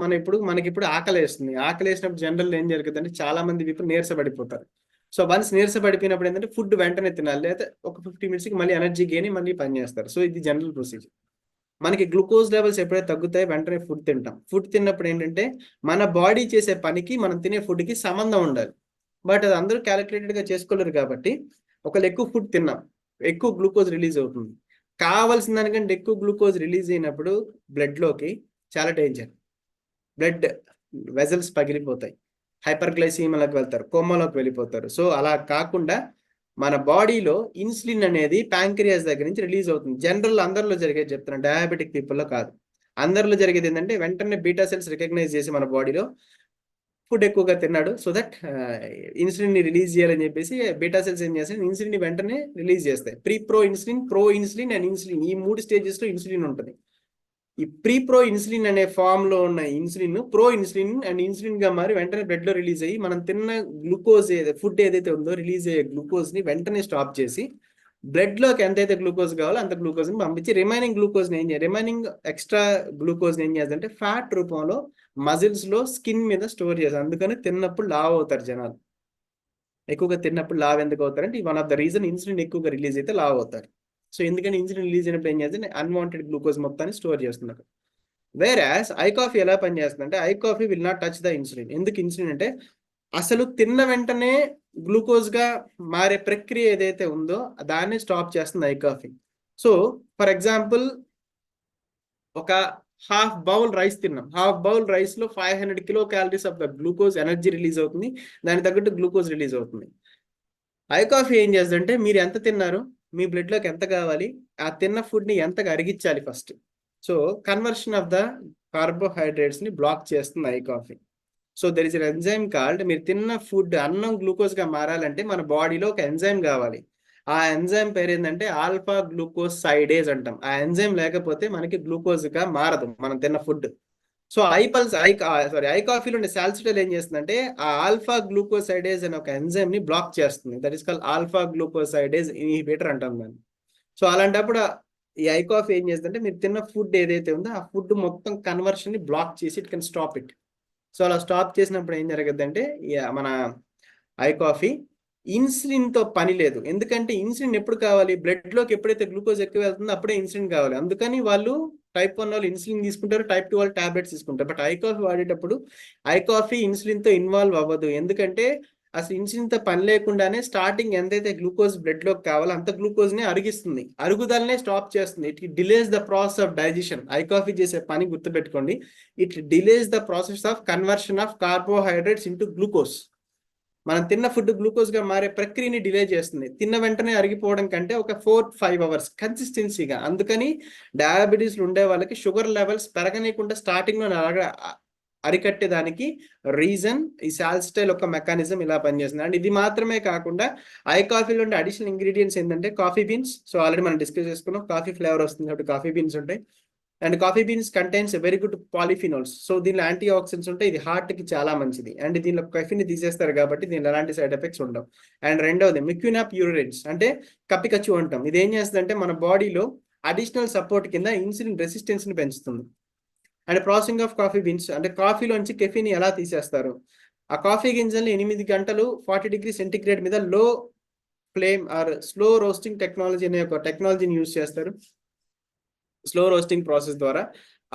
మనకిప్పుడు ఆకలి వేస్తుంది. ఆకలి వేసినప్పుడు జనరల్ ఏం జరుగుతుందంటే, చాలా మంది పీపుల్ నీరసపడిపోతారు. సో వన్స్ నీరసపడిపోయినప్పుడు ఏంటంటే ఫుడ్ వెంటనే తినాలి, లేదా ఒక 50 minutes కి మళ్ళీ ఎనర్జీ గెయిన్ మళ్ళీ పని చేస్తారు. సో ఇది జనరల్ ప్రొసీజర్. మనకి గ్లూకోజ్ లెవెల్స్ ఎప్పుడైతే తగ్గుతాయో వెంటనే ఫుడ్ తింటాం. ఫుడ్ తిన్నప్పుడు ఏంటంటే మన బాడీ చేసే పనికి మనం తినే ఫుడ్కి సంబంధం ఉండాలి. బట్ అది అందరూ క్యాలిక్యులేటెడ్గా చేసుకోలేరు కాబట్టి ఒకళ్ళు ఎక్కువ ఫుడ్ తిన్నాం, ఎక్కువ గ్లూకోజ్ రిలీజ్ అవుతుంది. కావాల్సిన దానికంటే ఎక్కువ గ్లూకోజ్ రిలీజ్ అయినప్పుడు బ్లడ్లోకి చాలా డేంజర్. బ్లడ్ వెజల్స్ పగిలిపోతాయి, హైపర్ గ్లైసీమియాలోకి వెళ్తారు, కోమాలోకి వెళ్ళిపోతారు. సో అలా కాకుండా మన బాడీలో ఇన్సులిన్ అనేది ప్యాంక్రియాస్ దగ్గర నుంచి రిలీజ్ అవుతుంది. జనరల్ అందరిలో జరిగేది చెప్తున్నాను, డయాబెటిక్ పీపుల్లో కాదు. అందరిలో జరిగేది ఏంటంటే వెంటనే బీటా సెల్స్ రికగ్నైజ్ చేసి మన బాడీలో ఫుడ్ ఎక్కువగా తిన్నాడు, సో దట్ ఇన్సులిన్ ని రిలీజ్ చేయాలని చెప్పేసి బీటా సెల్స్ ఏం చేస్తాయి, ఇన్సులిన్ ని వెంటనే రిలీజ్ చేస్తాయి. ప్రో ఇన్సులిన్ అండ్ ఇన్సులిన్, ఈ 3 స్టేజెస్ లో ఇన్సులిన్ ఉంటుంది. ఈ ప్రో ఇన్సులిన్ అనే ఫామ్ లో ఉన్న insulin pro insulin and insulin గా మారి వెంటనే బ్లడ్ లో రిలీజ్ అయ్యి మనం తిన్న గ్లూకోజ్ ఫుడ్ ఏదైతే ఉందో రిలీజ్ అయ్యే గ్లూకోజ్ ని వెంటనే స్టాప్ చేసి బ్లడ్ లోకి ఎంతైతే గ్లూకోజ్ కావాలో అంత గ్లూకోజ్ ని పంపించి రిమైనింగ్ ఎక్స్ట్రా గ్లూకోజ్ ఏం చేస్తుందంటే ఫ్యాట్ రూపంలో మజిల్స్ లో స్కిన్ మీద స్టోర్ చేస్తారు. అందుకని తిన్నప్పుడు లావ్ అవుతారు జనాలు. ఎక్కువగా తిన్నప్పుడు లావ్ ఎందుకు అవుతారంటే one of the reason insulin ఎక్కువగా రిలీజ్ అయితే లావ్ అవుతారు. సో ఎందుకని ఇన్సులిన్ రిలీజ్ అయినప్పుడు ఏం చేస్తే అన్వాంటెడ్ గ్లూకోజ్ మొత్తాన్ని స్టోర్ చేస్తున్నారు. వేరాస్ ఐ కాఫీ ఎలా పనిచేస్తుంది అంటే, I coffee will not touch the insulin. ఎందుకు ఇన్సులిన్ అంటే, అసలు తిన్న వెంటనే గ్లూకోజ్ గా మారే ప్రక్రియ ఏదైతే ఉందో దాన్ని స్టాప్ చేస్తుంది i coffee. So for example ఒక హాఫ్ బౌల్ రైస్ తిన్నాం, హాఫ్ బౌల్ రైస్ లో 500 kilo calories of the glucose energy release అవుతుంది, దానికి తగ్గట్టు గ్లూకోజ్ రిలీజ్ అవుతుంది. ఐ కాఫీ ఏం చేస్తుందంటే, మీరు ఎంత తిన్నారు, మీ బ్లడ్ లోకి ఎంత కావాలి, ఆ తిన్న ఫుడ్ ని ఎంతగా అరిగించాలి first. So conversion of the carbohydrates ని బ్లాక్ చేస్తుంది i coffee. So there is an enzyme called, మీరు తిన్న ఫుడ్ అన్నం గ్లూకోజ్ గా మారాలంటే మన బాడీలో ఒక ఎంజైమ్ కావాలి. ఆ ఎంజైమ్ పేరు ఏంటంటే ఆల్ఫా గ్లూకోసైడేజ్ అంటాం. ఆ ఎంజైమ్ లేకపోతే మనకి గ్లూకోజ్ గా మారదు మనం తిన్న ఫుడ్. సో ఐ కాఫీలో ఉండే సాల్సిటల్ ఏం చేస్తుందంటే ఆ ఆల్ఫా గ్లూకోసైడేజ్ అనే ఒక ఎంజైమ్ ని బ్లాక్ చేస్తుంది. That is called alpha glucosidase inhibitor అంటాం దాన్ని. సో అలాంటప్పుడు ఈ ఐ కాఫీ ఏం చేస్తుందంటే, మీరు తిన్న ఫుడ్ ఏదైతే ఉందో ఆ ఫుడ్ మొత్తం కన్వర్షన్ ని బ్లాక్ చేసి it can stop it. So అలా స్టాప్ చేసినప్పుడు ఏం జరగద్దు అంటే, మన ఐ కాఫీ ఇన్సులిన్ తో పని లేదు. ఎందుకంటే ఇన్సులిన్ ఎప్పుడు కావాలి, బ్లడ్ లోకి ఎప్పుడైతే గ్లూకోజ్ ఎక్కువ వెళ్తుందో అప్పుడే ఇన్సులిన్ కావాలి. అందుకని వాళ్ళు టైప్ 1 వాళ్ళు ఇన్సులిన్ తీసుకుంటారు, టైప్ 2 వాళ్ళు టాబ్లెట్స్ తీసుకుంటారు. బట్ ఐ కాఫీ వాడేటప్పుడు ఐ కాఫీ ఇన్సులిన్ తో ఇన్వాల్వ్ అవ్వదు. ఎందుకంటే అసలు ఇన్సులిన్ తో పని లేకుండానే స్టార్టింగ్ ఎంతైతే గ్లూకోజ్ బ్లడ్ లోకి కావాలో అంత గ్లూకోజ్ ని అరిగిస్తుంది, అరుగుదలనే స్టాప్ చేస్తుంది. It delays the process of digestion. I coffee చేసే పని గుర్తుపెట్టుకోండి, it delays the process of conversion of carbohydrates into glucose. మనం తిన్న ఫుడ్ గ్లూకోజ్ గా మారే ప్రక్రియని డిలే చేస్తుంది. తిన్న వెంటనే అరిగిపోవడం కంటే ఒక 4-5 hours కన్సిస్టెన్సీగా. అందుకని డయాబెటీస్ ఉండే వాళ్ళకి షుగర్ లెవెల్స్ పెరగనీయకుండా స్టార్టింగ్ లో అరికట్టేదానికి రీజన్ ఈ సాల్సిటైల్ ఒక మెకానిజం ఇలా పనిచేస్తుంది. అండ్ ఇది మాత్రమే కాకుండా ఐ కాఫీలో ఉండే అడిషనల్ ఇంగ్రీడియంట్స్ ఏంటంటే కాఫీ బీన్స్. సో ఆల్రెడీ మనం డిస్కస్ చేసుకున్నాం, కాఫీ ఫ్లేవర్ వస్తుంది కాబట్టి కాఫీ బీన్స్ ఉంటాయి. And coffee beans contains very good polyphenols. So దీనిలో యాంటీ ఆక్సిడెంట్స్ ఉంటాయి, ఇది హార్ట్ కి చాలా మంచిది. అండ్ దీనిలో కెఫిన్ తీసేస్తారు కాబట్టి దీనిలో ఎలాంటి సైడ్ ఎఫెక్ట్స్ ఉండవు. అండ్ రెండవది మిక్వినా ప్యూరిన్స్ అంటే కప్పికచ్చు అంటాం. ఇది ఏం చేస్తుందంటే మన బాడీలో అడిషనల్ సపోర్ట్ కింద ఇన్సులిన్ రెసిస్టెన్స్ ని పెంచుతుంది. And processing of coffee beans అంటే కాఫీలోంచి కెఫిన్ ఎలా తీసేస్తారు, ఆ కాఫీ గింజల్ని 8 గంటలు 40 degrees సెంటిగ్రేడ్ మీద low flame or slow roasting technology అనే ఒక టెక్నాలజీని యూజ్ చేస్తారు. స్లో రోస్టింగ్ ప్రాసెస్ ద్వారా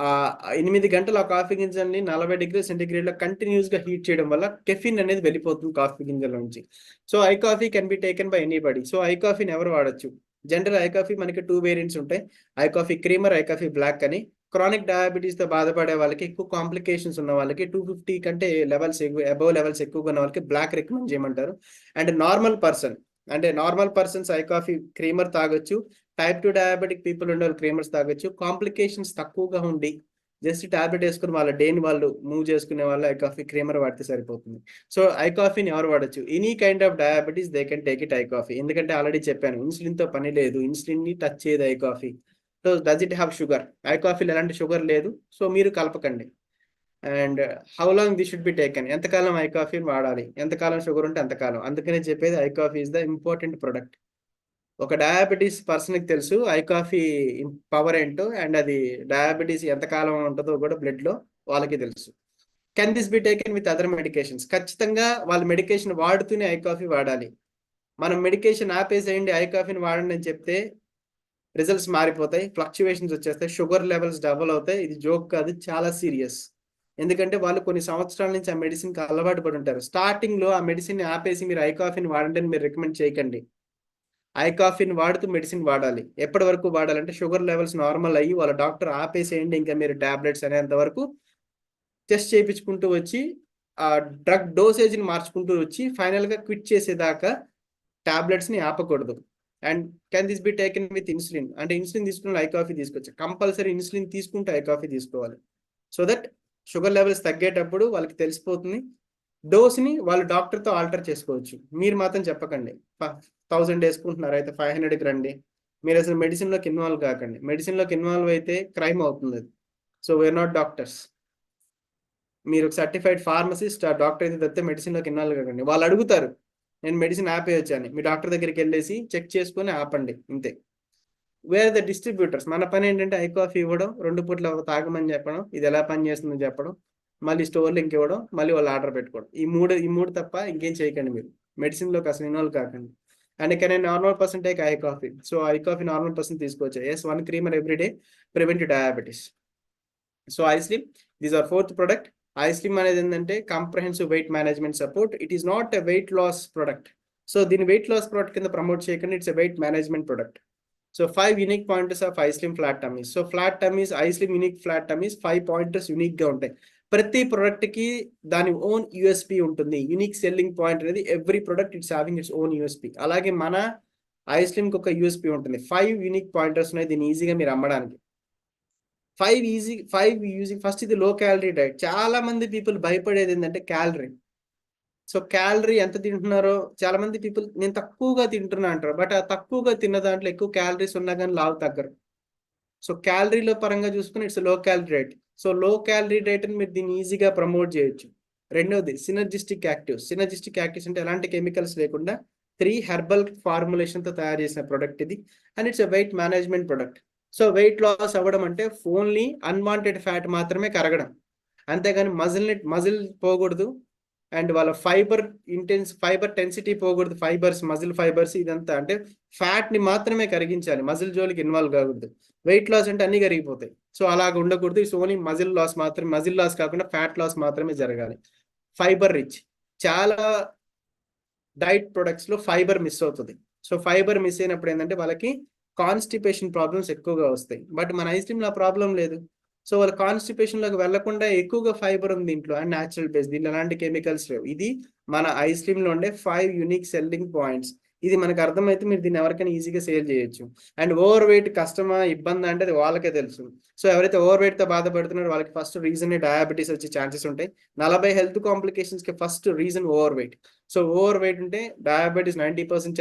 8 గంటలు ఆ కాఫీ గింజల్ని 40 degrees సెంటిగ్రేడ్ లో కంటిన్యూస్ గా హీట్ చేయడం వల్ల కెఫిన్ అనేది వెళ్ళిపోతుంది కాఫీ గింజల నుంచి. So i coffee can be taken by anybody. So I కాఫీని ఎవరు వాడచ్చు, జనరల్ ఐ కాఫీ మనకి 2 వేరియంట్స్ ఉంటాయి, iCoffee creamer, iCoffee black అని. క్రానిక్ డయాబెటీస్తో బాధపడే వాళ్ళకి, ఎక్కువ కాంప్లికేషన్స్ ఉన్న వాళ్ళకి, 250 కంటే లెవెల్స్ అబవ్ లెవెల్స్ ఎక్కువగా ఉన్న వాళ్ళకి బ్లాక్ రికమెండ్ చేయమంటారు. And normal persons I coffee creamer తాగొచ్చు. టైప్ 2 డయాబెటిక్ పీపుల్ ఉండే వాళ్ళు క్రీమర్స్ తాగొచ్చు. కాంప్లికేషన్స్ తక్కువగా ఉండి జస్ట్ టాబ్లెట్ వేసుకుని వాళ్ళ డేని వాళ్ళు మూవ్ చేసుకునే వాళ్ళు ఐ కాఫీ క్రీమర్ వాడితే సరిపోతుంది. సో ఐ కాఫీని ఎవరు వాడచ్చు? Any kind of diabetes they can take it i coffee. ఎందుకంటే ఆల్రెడీ చెప్పాను, ఇన్సులిన్తో పని లేదు, ఇన్సులిన్ని టచ్ చేయదు i coffee. So does it have sugar? I కాఫీలో ఎలాంటి షుగర్ లేదు, సో మీరు కలపకండి. And how long this should be taken? ఎంతకాలం ఐ కాఫీని వాడాలి, ఎంతకాలం షుగర్ ఉంటే అంతకాలం. అందుకనే చెప్పేది i coffee is the important product. ఒక డయాబెటీస్ పర్సన్కి తెలుసు ఐ కాఫీ పవర్ ఏంటో, అండ్ అది డయాబెటీస్ ఎంతకాలం ఉంటుందో కూడా బ్లడ్లో వాళ్ళకి తెలుసు. Can this be taken with other medications? ఖచ్చితంగా వాళ్ళు మెడికేషన్ వాడుతూనే ఐ కాఫీ వాడాలి. మనం మెడికేషన్ ఆపేసేయండి ఐ కాఫీని వాడండి అని చెప్తే రిజల్ట్స్ మారిపోతాయి, ఫ్లక్చువేషన్స్ వచ్చేస్తాయి, షుగర్ లెవెల్స్ డబుల్ అవుతాయి. ఇది జోక్ కాదు, చాలా సీరియస్. ఎందుకంటే వాళ్ళు కొన్ని సంవత్సరాల నుంచి ఆ మెడిసిన్కి అలవాటు పడి ఉంటారు. స్టార్టింగ్లో ఆ మెడిసిన్ ఆపేసి మీరు ఐ కాఫీని వాడండి అని మీరు రికమెండ్ చేయకండి. ఐ కాఫీని వాడుతూ మెడిసిన్ వాడాలి. ఎప్పటి వరకు వాడాలంటే షుగర్ లెవెల్స్ నార్మల్ అయ్యి వాళ్ళ డాక్టర్ ఆపేసేయండి ఇంకా మీరు టాబ్లెట్స్ అనేంత వరకు టెస్ట్ చేయించుకుంటూ వచ్చి ఆ డ్రగ్ డోసేజ్ని మార్చుకుంటూ వచ్చి ఫైనల్గా క్విట్ చేసేదాకా టాబ్లెట్స్ని ఆపకూడదు. And can this be taken with insulin? అంటే ఇన్సులిన్ తీసుకున్న ఐ కాఫీ తీసుకోవచ్చు. కంపల్సరీ ఇన్సులిన్ తీసుకుంటే ఐ కాఫీ తీసుకోవాలి. సో దట్ షుగర్ లెవెల్స్ తగ్గేటప్పుడు వాళ్ళకి తెలిసిపోతుంది. డోస్ని వాళ్ళు డాక్టర్తో ఆల్టర్ చేసుకోవచ్చు. మీరు మాత్రం చెప్పకండి 1000 వేసుకుంటున్నారు అయితే 500కి రండి. మీరు అసలు మెడిసిన్లోకి ఇన్వాల్వ్ కాకండి. మెడిసిన్లోకి ఇన్వాల్వ్ అయితే క్రైమ్ అవుతుంది అది. So we're not doctors. మీరు ఒక సర్టిఫైడ్ ఫార్మసిస్ట్, ఆ డాక్టర్ అయితే తప్పితే మెడిసిన్లోకి ఇన్వాల్వ్ కాకండి. వాళ్ళు అడుగుతారు నేను మెడిసిన్ ఆపేయచ్చు అని. మీ డాక్టర్ దగ్గరికి వెళ్ళేసి చెక్ చేసుకొని ఆపండి, ఇంతే. వేర్ ద డిస్ట్రిబ్యూటర్స్, మన పని ఏంటంటే ఐ కాఫీ ఇవ్వడం, 2 పూట్ల తాగమని చెప్పడం, ఇది ఎలా పని చేస్తుందని చెప్పడం, మళ్ళీ స్టోర్లో ఇంకివ్వడం, మళ్ళీ వాళ్ళు ఆర్డర్ పెట్టుకోవడం. ఈ మూడు తప్ప ఇంకేం చేయకండి. మీరు మెడిసిన్లోకి అసలు ఇన్వాల్వ్ కాకండి. And can a normal person take i coffee? So i coffee normal person తీసుకోవచ్చు. Yes, 1 creamer every day prevent diabetes. So i slim, these are 4th product. I slim అనేది ఏంటంటే comprehensive weight management support. It is not a weight loss product. So దీని weight loss product కింద promote చేయకండి, it's a weight management product. So 5 unique pointers of i slim flat tummies. So flat tummies, i slim unique flat tummies 5 pointers యూనిక్గా ఉంటాయి. ప్రతి ప్రొడక్ట్కి దాని own USP ఉంటుంది. Unique selling point అనేది every product it's having it's own USP. అలాగే మన I స్లిమ్కి ఒక యూఎస్పి ఉంటుంది. 5 unique pointers ఉన్నాయి దీన్ని ఈజీగా మీరు అమ్మడానికి. 5 యూజింగ్. ఫస్ట్ ఇది లో క్యాలరీ డైట్. చాలా మంది పీపుల్ భయపడేది ఏంటంటే క్యాలరీ. సో క్యాలరీ ఎంత తింటున్నారో చాలా మంది పీపుల్ నేను తక్కువగా తింటున్నా అంటారు. బట్ ఆ తక్కువగా తిన్న దాంట్లో ఎక్కువ క్యాలరీస్ ఉన్నా కానీ లావు తగ్గరు. సో క్యాలరీలో పరంగా చూసుకుని it's low calorie diet. So low calorie diet అని మీరు దీన్ని ఈజీగా ప్రమోట్ చేయొచ్చు. రెండవది సినర్జిస్టిక్ యాక్టివ్స్. సినర్జిస్టిక్ యాక్టివ్స్ అంటే ఎలాంటి కెమికల్స్ లేకుండా 3 హెర్బల్ ఫార్ములేషన్తో తయారు చేసిన ప్రొడక్ట్ ఇది. And it's a weight management product. So weight loss అవ్వడం అంటే ఓన్లీ అన్వాంటెడ్ ఫ్యాట్ మాత్రమే కరగడం, అంతేగాని మజిల్ పోకూడదు. అండ్ వాళ్ళ ఫైబర్ డెన్సిటీ పోకూడదు. మజిల్ ఫైబర్స్ ఇదంతా అంటే ఫ్యాట్ని మాత్రమే కరిగించాలి, మజిల్ జోలికి ఇన్వాల్వ్ కాకూడదు. వెయిట్ లాస్ అంటే అన్ని కరిగిపోతాయి. సో అలాగ ఉండకూడదు. ఇట్స్ ఓన్లీ మజిల్ లాస్ కాకుండా ఫ్యాట్ లాస్ మాత్రమే జరగాలి. Fibre rich. చాలా డైట్ ప్రొడక్ట్స్లో ఫైబర్ మిస్ అవుతుంది. సో ఫైబర్ మిస్ అయినప్పుడు ఏంటంటే వాళ్ళకి కాన్స్టిపేషన్ ప్రాబ్లమ్స్ ఎక్కువగా వస్తాయి. బట్ మన ఐస్ క్రీమ్లో ఆ ప్రాబ్లం లేదు. సో వాళ్ళ కాన్స్టిపేషన్లోకి వెళ్లకుండా ఎక్కువగా ఫైబర్ ఉంది దీంట్లో అండ్ న్యాచురల్ బేస్. దీంట్లో ఎలాంటి కెమికల్స్ లేవు. ఇది మన ఐస్ క్రీమ్లో ఉండే 5 యూనిక్ సెల్లింగ్ పాయింట్స్. ఇది మనకు అర్థమైతే మీరు దీన్ని ఎవరికైనా ఈజీగా సేల్ చేయొచ్చు. అండ్ ఓవర్ వెయిట్ కష్టమా ఇబ్బంది అంటే అది వాళ్ళకే తెలుసు. సో ఎవరైతే ఓవర్ వెయిట్తో బాధపడుతున్నారో వాళ్ళకి ఫస్ట్ రీజన్ డయాబెటీస్ వచ్చే ఛాన్సెస్ ఉంటాయి. 40 హెల్త్ కాంప్లికేషన్స్కి first reason over weight. So over weight ఉంటే డయాబెటీస్ 90%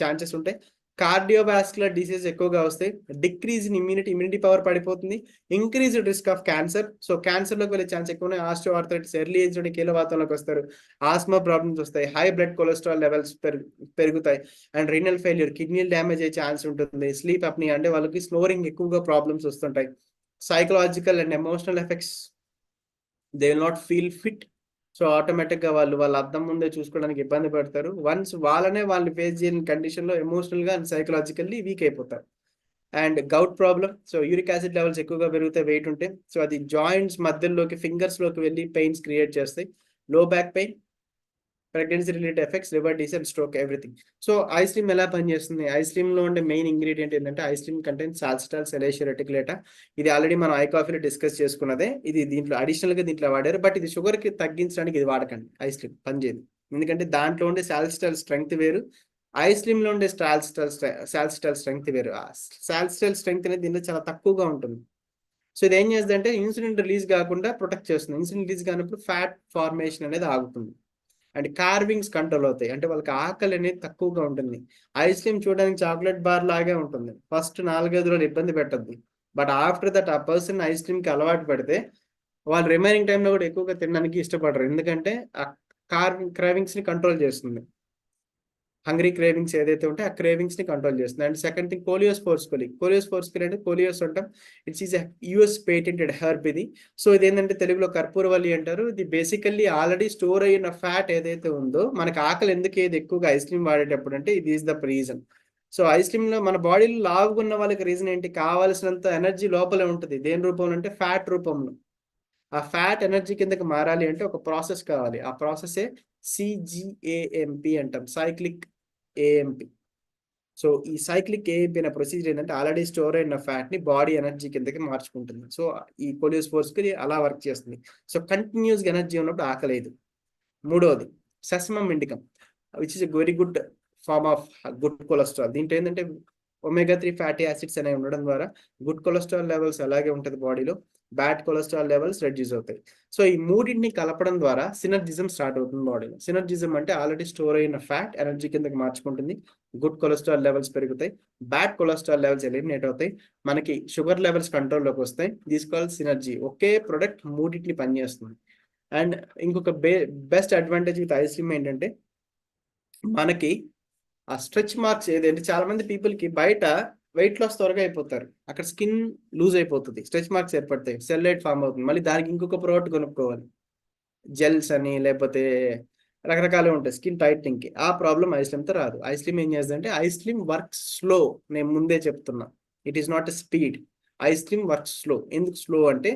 ఛాన్సెస్ ఉంటాయి. కార్డియోవాస్కులర్ డిసీజ్ ఎక్కువగా వస్తాయి. డిక్రీజ్ ఇన్ ఇమ్యూనిటీ పవర్ పడిపోతుంది. Increased risk of cancer. So క్యాన్సర్లోకి వెళ్ళే ఛాన్స్ ఎక్కువ ఉన్నాయి. ఆస్టియోఆర్థరైటిస్, ఎర్లీ ఏజ్ నుండి కీలవాతంలోకి వస్తారు. ఆస్మా ప్రాబ్లమ్స్ వస్తాయి. హై బ్లడ్ కొలెస్ట్రాల్ లెవెల్స్ పెరుగుతాయి. అండ్ రీనల్ ఫెయిల్యూర్, కిడ్నీలు డ్యామేజ్ అయ్యే ఛాన్స్ ఉంటుంది. స్లీప్ అప్నియా అంటే వాళ్ళకి స్నోరింగ్ ఎక్కువగా ప్రాబ్లమ్స్ వస్తుంటాయి. Psychological and emotional effects, they will not feel fit. So ఆటోమేటిక్గా వాళ్ళ అద్దం ముందే చూసుకోవడానికి ఇబ్బంది పడతారు. వన్స్ వాళ్ళు ఫేస్ చేయని కండిషన్లో ఎమోషనల్గా అండ్ సైకలాజికల్లీ వీక్ అయిపోతారు. And gout problem. So uric acid levels ఎక్కువగా పెరిగితే వెయిట్ ఉంటే సో అది జాయింట్స్ మధ్యలోకి ఫింగర్స్లోకి వెళ్ళి పెయిన్స్ క్రియేట్ చేస్తాయి. లో back pain, pregnancy related effects, liver disease and stroke, everything. So ice cream ఎలా పనిచేస్తుంది? ఐస్ క్రీమ్ లో ఉండే మెయిన్ ఇంగ్రీడియంట్ ఏంటంటే ఐస్ క్రీమ్ కంటైన్ సాల్సిటాల్, సెలేషియా రెటికులేటా. ఇది ఆల్రెడీ మనం ఐ కాఫీలో డిస్కస్ చేసుకున్నదే. ఇది దీంట్లో అడిషనల్ గా దీంట్లో వాడారు, బట్ ఇది షుగర్ కి తగ్గించడానికి ఇది వాడకండి. ఐస్ క్రీమ్ పనిచేయదు, ఎందుకంటే దాంట్లో ఉండే సాల్సిటాల్ స్ట్రెంగ్త్ వేరు, ఐస్ క్రీమ్ లో ఉండే సాల్సిటాల్ స్ట్రెంగ్త్ వేరు. సాల్సిటాల్ స్ట్రెంగ్త్ అనేది దీంట్లో చాలా తక్కువగా ఉంటుంది. సో ఇది ఏం చేస్తుంది అంటే ఇన్సులిన్ రిలీజ్ కాకుండా ప్రొటెక్ట్ చేస్తుంది. ఇన్సులిన్ రిలీజ్ కానప్పుడు ఫ్యాట్ ఫార్మేషన్ అనేది ఆగుతుంది అండ్ కార్వింగ్స్ కంట్రోల్ అవుతాయి. అంటే వాళ్ళకి ఆకలి అనేది తక్కువగా ఉంటుంది. ఐస్ క్రీమ్ చూడడానికి చాక్లెట్ బార్ లాగే ఉంటుంది. ఫస్ట్ 4-5 రోజులు ఇబ్బంది పెట్టద్దు, బట్ ఆఫ్టర్ దట్ ఆ పర్సన్ ఐస్ క్రీమ్ కి అలవాటు పడితే వాళ్ళు రిమైనింగ్ టైంలో కూడా ఎక్కువగా తినడానికి ఇష్టపడరు, ఎందుకంటే ఆ క్రేవింగ్స్ ని కంట్రోల్ చేస్తుంది. హంగ్రీ క్రేవింగ్స్ ఏదైతే ఉంటే ఆ క్రేవింగ్స్ ని కంట్రోల్ చేస్తుంది. And second thing Coleus forskohlii. Coleus forskohlii అంటే కోలియోస్ అంటాం, it's is US patented herb ఇది. సో ఇది ఏంటంటే తెలుగులో కర్పూరవల్లి అంటారు. ఇది బేసికల్లీ ఆల్రెడీ స్టోర్ అయిన ఫ్యాట్ ఏదైతే ఉందో, మనకి ఆకలి ఎందుకు ఏది ఎక్కువగా ఐస్ క్రీమ్ వాడేటప్పుడు అంటే ఇది is the reason. So ice cream లో మన బాడీలో లావుగా ఉన్న వాళ్ళకి రీజన్ ఏంటి? కావాల్సినంత ఎనర్జీ లోపలే ఉంటుంది. దేని రూపంలో అంటే ఫ్యాట్ రూపంలో. ఆ ఫ్యాట్ ఎనర్జీ కిందకి మారాలి అంటే ఒక ప్రాసెస్ కావాలి. ఆ ప్రాసెసే సిజిఏఎంపి అంటాం, సైక్లిక్ ఏఎంపి. సో ఈ సైక్లిక్ ఏఎంపి అనే ప్రొసీజర్ ఏంటంటే ఆల్రెడీ స్టోర్ అయిన ఫ్యాట్ ని బాడీ ఎనర్జీ కిందకి మార్చుకుంటుంది. సో ఈ కోలియోస్ ఫోర్స్ కి అలా వర్క్ చేస్తుంది. సో కంటిన్యూస్ ఎనర్జీ ఉన్నప్పుడు ఆకలేదు. మూడోది Sesamum indicum, which is a very good form of good cholesterol. దీంట్లో ఏంటంటే ఒమేగా 3 ఫ్యాటీ యాసిడ్స్ అనేవి ఉండడం ద్వారా గుడ్ కొలెస్ట్రాల్ లెవెల్స్ అలాగే ఉంటుంది బాడీలో, బ్యాడ్ కొలెస్ట్రాల్ లెవెల్స్ రెడ్యూస్ అవుతాయి. సో ఈ మూడింటిని కలపడం ద్వారా సినర్జిజం స్టార్ట్ అవుతుంది బాడీలో. సినర్జిజం అంటే ఆల్రెడీ స్టోర్ అయిన ఫ్యాట్ ఎనర్జీ కిందకి మార్చుకుంటుంది, గుడ్ కొలెస్ట్రాల్ లెవెల్స్ పెరుగుతాయి, బ్యాడ్ కొలెస్ట్రాల్ లెవెల్స్ ఎలిమినేట్ అవుతాయి, మనకి షుగర్ లెవెల్స్ కంట్రోల్లోకి వస్తాయి. తీసుకోవాలి సినర్జీ. ఒకే ప్రొడక్ట్ మూడింటిని పనిచేస్తుంది. అండ్ ఇంకొక best advantage with ice cream ఏంటంటే మనకి ఆ స్ట్రెచ్ మార్క్స్ ఏదంటే చాలా మంది పీపుల్ కి బయట వెయిట్ లాస్ త్వరగా అయిపోతారు, అక్కడ స్కిన్ లూజ్ అయిపోతుంది, స్ట్రెచ్ మార్క్స్ ఏర్పడతాయి, సెల్యులైట్ ఫామ్ అవుతుంది, మళ్ళీ దానికి ఇంకొక ప్రోడక్ట్ కొనుక్కోవాలి, జెల్స్ అని లేకపోతే రకరకాలు ఉంటాయి స్కిన్ టైట్నింగ్ కి. ఆ ప్రాబ్లం ఐస్ క్రీమ్ తో రాదు. ఐస్ క్రీమ్ ఏం చేస్తుంది అంటే ఐస్ క్రీమ్ వర్క్ స్లో. నేను ముందే చెప్తున్నా, it is not a speed. Ice cream work slow. ఎందుకు స్లో అంటే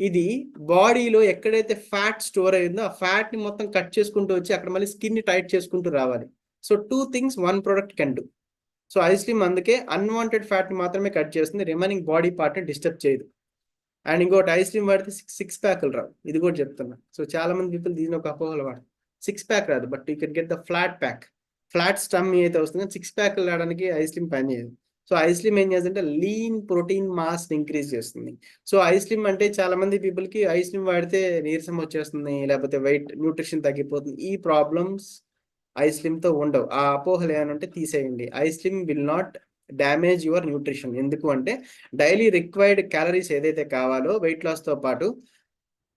ఇది బాడీలో ఎక్కడైతే ఫ్యాట్ స్టోర్ అయిందో ఆ ఫ్యాట్ ని మొత్తం కట్ చేసుకుంటూ వచ్చి అక్కడ మళ్ళీ స్కిన్ ని టైట్ చేసుకుంటూ రావాలి. So 2 things 1 product can do. So ice cream అందుకే అన్వాంటెడ్ ఫ్యాట్ ని మాత్రమే కట్ చేస్తుంది, రిమైనింగ్ బాడీ పార్ట్ ని డిస్టర్బ్ చేయదు. అండ్ ఇంకోటి ఐస్ క్రీమ్ వాడితే 6 ప్యాక్లు రావు, ఇది కూడా చెప్తున్నా. సో చాలా మంది పీపుల్ దీని ఒక అపోహలు వాడు 6 ప్యాక్ రాదు, but you can get the flat pack. Flat స్టమ్ అయితే వస్తుందో 6 ప్యాక్లు రావడానికి ఐస్ క్రీమ్ పని చేయదు. సో ఐస్ క్రీమ్ ఏం చేస్తుంటే లీన్ ప్రోటీన్ మాస్ ఇంక్రీజ్ చేస్తుంది. సో ఐస్ క్రీమ్ అంటే చాలా మంది పీపుల్ కి ఐస్ క్రీమ్ వాడితే నీరసం వచ్చేస్తుంది, లేకపోతే వెయిట్ న్యూట్రిషన్ తగ్గిపోతుంది. ఈ ప్రాబ్లమ్స్ ఐస్ క్రీమ్ తో ఉండవు. ఆ అపోహలు ఏమంటే తీసేయండి. Ice cream will not damage your nutrition. ఎందుకు అంటే డైలీ రిక్వైర్డ్ క్యాలరీస్ ఏదైతే కావాలో వెయిట్ లాస్ తో పాటు